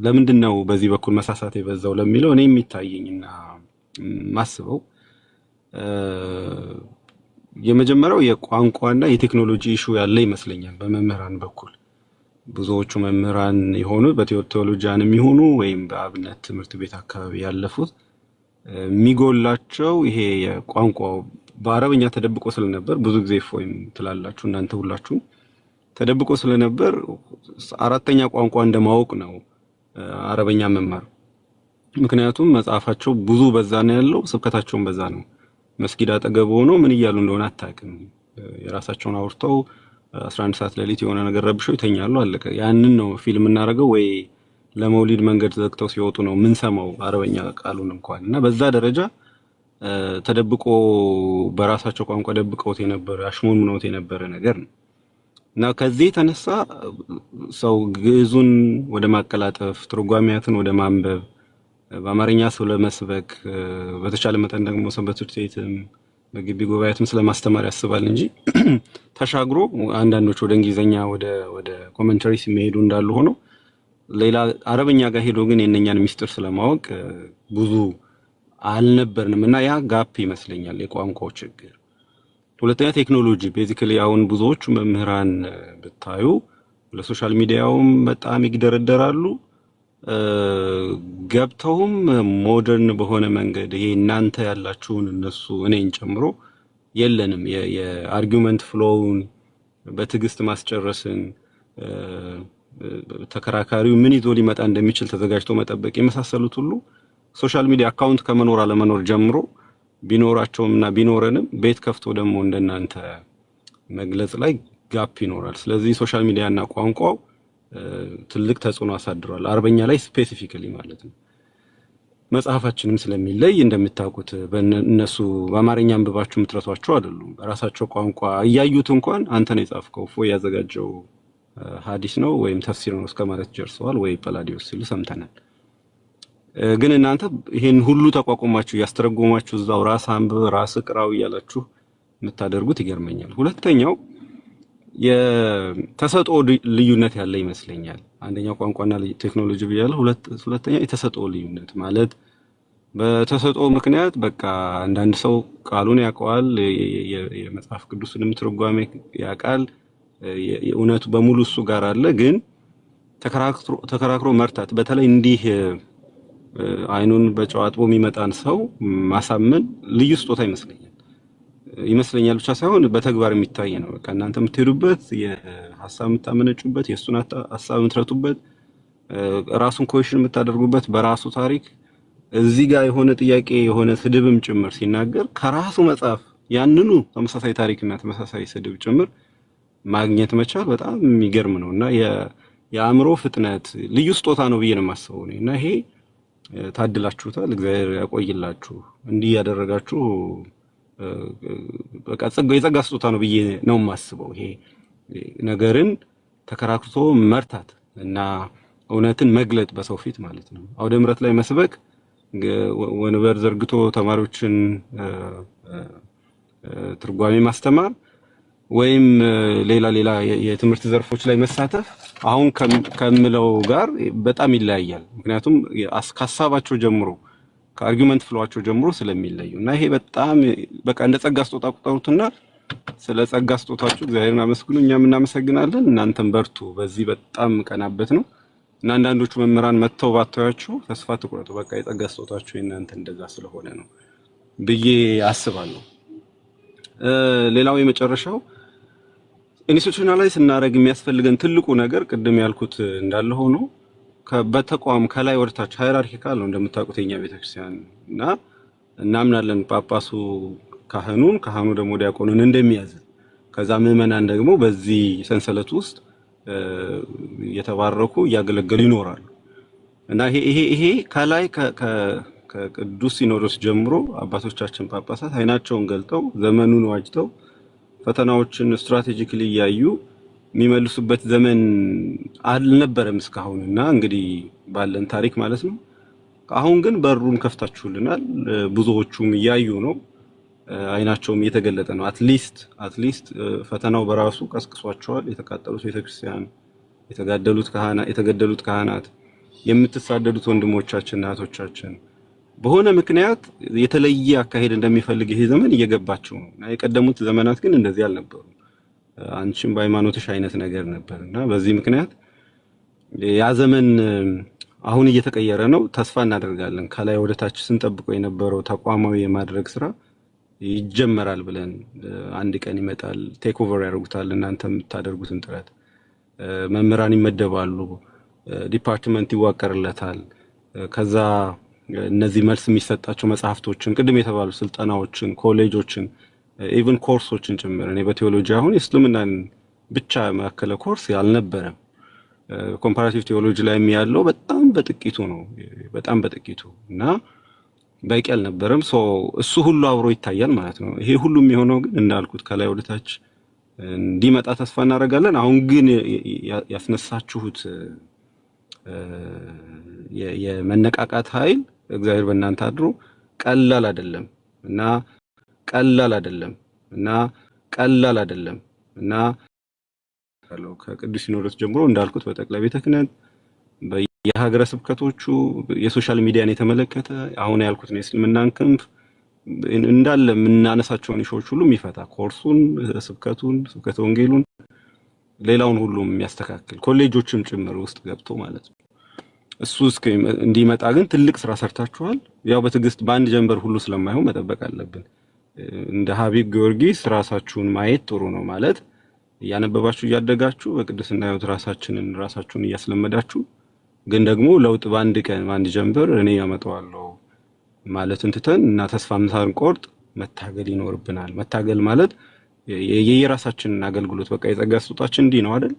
ለምንድን ነው በዚህ በኩል መሳሳት የበዛው ለሚለው እኔ የሚታየኝና ማስበው የመጀመሪያው የቋንቋና የቴክኖሎጂ ኢሹ ያለ ይመስለኛል በመምህራን በኩል። ብዙዎቹ መምህራን የሆኑ በቴዎሎጂያንም ይሁኑ ወይም በአብነት ትምህርት ቤት አካባቢ ያለፉት የሚጎላቸው ይሄ የቋንቋው በአረበኛ ተደብቆ ስለነበር ብዙ ጊዜ ፎይም ትላላችሁ እናንተ ሁላችሁም ተደብቆ ስለነበር አራተኛ ቋንቋ እንደማወቅ ነው አረበኛ መማር። ምክንያቱም መጽሐፋቸው ብዙ በዛ ነው ያለው፣ ስብከታቸውን በዛ ነው። መስጊድ አጠገብ ሆኖ ምን እያሉ እንደሆነ አታውቅም። የራሳቸውን አውርተው 11 ሰዓት ሌሊት የሆነ ነገር ረብሸው ይተኛሉ፣ አለቀ። ያንን ነው ፊልም እናደርገው ወይ ለመውሊድ መንገድ ዘግተው ሲወጡ ነው ምን ሰማው አረበኛ ቃሉን እንኳን እና በዛ ደረጃ ተደብቆ በራሳቸው ቋንቋ ደብቀውት የነበረ አሽሞንሙነውት የነበረ ነገር ነው እና ከዚህ የተነሳ ሰው ግዕዙን ወደ ማቀላጠፍ ትርጓሜያትን ወደ ማንበብ በአማርኛ ስለ መስበክ በተቻለ መጠን ደግሞ ሰንበት ትምህርት ቤትም በግቢ ጉባኤያትም ስለማስተማር ያስባል እንጂ ተሻግሮ አንዳንዶች ወደ እንግሊዘኛ ወደ ኮሜንታሪ ሲሄዱ እንዳሉ ሆኖ ሌላ አረበኛ ጋር ሄዶ ግን የነኛን ሚስጥር ስለማወቅ ብዙ አልነበርንም እና ያ ጋፕ ይመስለኛል የቋንቋው ችግር። ሁለተኛ ቴክኖሎጂ ቤዚካሊ አሁን ብዙዎቹ መምህራን ብታዩ ለሶሻል ሚዲያውም በጣም ይግደረደራሉ። ገብተውም ሞደርን በሆነ መንገድ ይሄ እናንተ ያላችሁን እነሱ እኔን ጨምሮ የለንም የአርጊውመንት ፍሎውን በትዕግስት ማስጨረስን ተከራካሪው ምን ይዞ ሊመጣ እንደሚችል ተዘጋጅቶ መጠበቅ የመሳሰሉት ሁሉ ሶሻል ሚዲያ አካውንት ከመኖር አለመኖር ጀምሮ ቢኖራቸውምና ቢኖረንም ቤት ከፍቶ ደግሞ እንደናንተ መግለጽ ላይ ጋፕ ይኖራል። ስለዚህ ሶሻል ሚዲያና ቋንቋው ትልቅ ተጽዕኖ አሳድሯል አረበኛ ላይ ስፔሲፊካሊ ማለት ነው። መጽሐፋችንም ስለሚለይ እንደምታውቁት በእነሱ በአማርኛ አንብባችሁ ምትረቷቸው አይደሉም። በራሳቸው ቋንቋ እያዩት እንኳን አንተ ነው የጻፍከው ፎይ ያዘጋጀው ሐዲስ ነው ወይም ተፍሲር ነው እስከማለት ጀርሰዋል ወይ ጳላዲዮስ ሲሉ ሰምተናል። ግን እናንተ ይሄን ሁሉ ተቋቁማችሁ ያስተረጎማችሁ እዛው ራስ አንብብ ራስ ቅራው እያላችሁ የምታደርጉት ይገርመኛል። ሁለተኛው የተሰጥኦ ልዩነት ያለ ይመስለኛል። አንደኛው ቋንቋና ቴክኖሎጂ ብያለሁ። ሁለተኛው የተሰጥኦ ልዩነት ማለት በተሰጥኦ ምክንያት በቃ አንዳንድ ሰው ቃሉን ያውቀዋል፣ የመጽሐፍ ቅዱስንም ትርጓሜ ያውቃል፣ እውነቱ በሙሉ እሱ ጋር አለ። ግን ተከራክሮ መርታት በተለይ እንዲህ አይኑን በጨዋጥቦ የሚመጣን ሰው ማሳመን ልዩ ስጦታ ይመስለኛል ብቻ ሳይሆን በተግባር የሚታይ ነው። በቃ እናንተ የምትሄዱበት የሐሳብ የምታመነጩበት የእሱን ሐሳብ የምትረቱበት ራሱን ኮሽን የምታደርጉበት በራሱ ታሪክ እዚህ ጋር የሆነ ጥያቄ የሆነ ስድብም ጭምር ሲናገር ከራሱ መጽሐፍ ያንኑ ተመሳሳይ ታሪክና ተመሳሳይ ስድብ ጭምር ማግኘት መቻል በጣም የሚገርም ነውና የአእምሮ ፍጥነት ልዩ ስጦታ ነው ብዬ ነው የማስበው እና ይሄ ታድላችሁታል። እግዚአብሔር ያቆይላችሁ። እንዲህ ያደረጋችሁ በቃ የጸጋ ስጦታ ነው ብዬ ነው የማስበው። ይሄ ነገርን ተከራክቶ መርታት እና እውነትን መግለጥ በሰው ፊት ማለት ነው። አውደ ምሕረት ላይ መስበክ ወንበር ዘርግቶ ተማሪዎችን ትርጓሜ ማስተማር ወይም ሌላ የትምህርት ዘርፎች ላይ መሳተፍ አሁን ከምለው ጋር በጣም ይለያያል። ምክንያቱም ከሀሳባቸው ጀምሮ ከአርጊውመንት ፍሎዋቸው ጀምሮ ስለሚለዩ እና ይሄ በጣም በቃ እንደ ጸጋ ስጦታ ቁጠሩትና ስለ ጸጋ ስጦታችሁ እግዚአብሔርን አመስግኑ። እኛም እናመሰግናለን። እናንተም በርቱ። በዚህ በጣም ቀናበት ነው እና አንዳንዶቹ መምህራን መጥተው ባታያችሁ ተስፋ ትቁረጡ። በቃ የጸጋ ስጦታችሁ የእናንተ እንደዛ ስለሆነ ነው ብዬ አስባለሁ። ሌላው የመጨረሻው ኢንስቲቱሽናላይዝ ስናደርግ የሚያስፈልገን ትልቁ ነገር ቅድም ያልኩት እንዳለ ሆኖ በተቋም ከላይ ወደታች ሃይራርኪካል ነው እንደምታውቁት የኛ ቤተክርስቲያን እና እናምናለን ጳጳሱ ካህኑ ደግሞ ዲያቆኑን እንደሚያዝ ከዛ ምዕመናን ደግሞ በዚህ ሰንሰለት ውስጥ የተባረኩ እያገለገሉ ይኖራሉ እና ይሄ ከላይ ከቅዱስ ሲኖዶስ ጀምሮ አባቶቻችን ጳጳሳት አይናቸውን ገልጠው ዘመኑን ዋጅተው ፈተናዎችን ስትራቴጂካሊ ያዩ የሚመልሱበት ዘመን አልነበረም እስካሁንና እንግዲህ ባለን ታሪክ ማለት ነው። አሁን ግን በሩን ከፍታችሁልናል። ብዙዎቹም እያዩ ነው፣ አይናቸውም እየተገለጠ ነው። አትሊስት ፈተናው በራሱ ቀስቅሷቸዋል። የተቃጠሉት ቤተክርስቲያን፣ የተገደሉት ካህናት፣ የምትሳደዱት ወንድሞቻችን እናቶቻችን በሆነ ምክንያት የተለየ አካሄድ እንደሚፈልግ ይሄ ዘመን እየገባቸው ነው። እና የቀደሙት ዘመናት ግን እንደዚህ አልነበሩም። አንቺም በሃይማኖትሽ አይነት ነገር ነበርና በዚህ ምክንያት ያ ዘመን አሁን እየተቀየረ ነው። ተስፋ እናደርጋለን ከላይ ወደ ታች ስንጠብቀው የነበረው ተቋማዊ የማድረግ ስራ ይጀመራል ብለን አንድ ቀን ይመጣል። ቴክ ኦቨር ያደርጉታል እናንተ የምታደርጉትን ጥረት። መምህራን ይመደባሉ፣ ዲፓርትመንት ይዋቀርለታል። ከዛ እነዚህ መልስ የሚሰጣቸው መጽሐፍቶችን ቅድም የተባሉ ስልጠናዎችን፣ ኮሌጆችን፣ ኢቭን ኮርሶችን ጭምር እኔ በቴዎሎጂ አሁን የእስልምናን ብቻ ያማከለ ኮርስ ያልነበረም ኮምፓራቲቭ ቴዎሎጂ ላይ ያለው በጣም በጥቂቱ ነው፣ በጣም በጥቂቱ እና በቂ አልነበረም። እሱ ሁሉ አብሮ ይታያል ማለት ነው። ይሄ ሁሉ የሚሆነው ግን እንዳልኩት ከላይ ወደ ታች እንዲመጣ ተስፋ እናደርጋለን። አሁን ግን ያስነሳችሁት የመነቃቃት ኃይል እግዚአብሔር በእናንተ አድሮ ቀላል አይደለም እና ከቅዱስ ሲኖዶስ ጀምሮ እንዳልኩት በጠቅላይ ቤተ ክህነት በየሀገረ ስብከቶቹ የሶሻል ሚዲያን የተመለከተ አሁን ያልኩት ነው የእስልምናን ክንፍ እንዳለ የምናነሳቸውን ኢሹዎች ሁሉ የሚፈታ ኮርሱን፣ ስብከተ ወንጌሉን፣ ሌላውን ሁሉ የሚያስተካክል ኮሌጆችም ጭምር ውስጥ ገብቶ ማለት ነው። እሱ እንዲመጣ ግን ትልቅ ስራ ሰርታችኋል። ያው በትዕግስት በአንድ ጀንበር ሁሉ ስለማይሆን መጠበቅ አለብን። እንደ ሀቢብ ጊዮርጊስ ራሳችሁን ማየት ጥሩ ነው ማለት እያነበባችሁ እያደጋችሁ በቅድስና ሕይወት ራሳችሁን እያስለመዳችሁ ግን ደግሞ ለውጥ በአንድ ቀን በአንድ ጀንበር እኔ ያመጣዋለሁ ማለትን ትተን እና ተስፋም ሳንቆርጥ መታገል ይኖርብናል። መታገል ማለት የየራሳችንን አገልግሎት በቃ የጸጋ ስጦታችን እንዲህ ነው አይደል?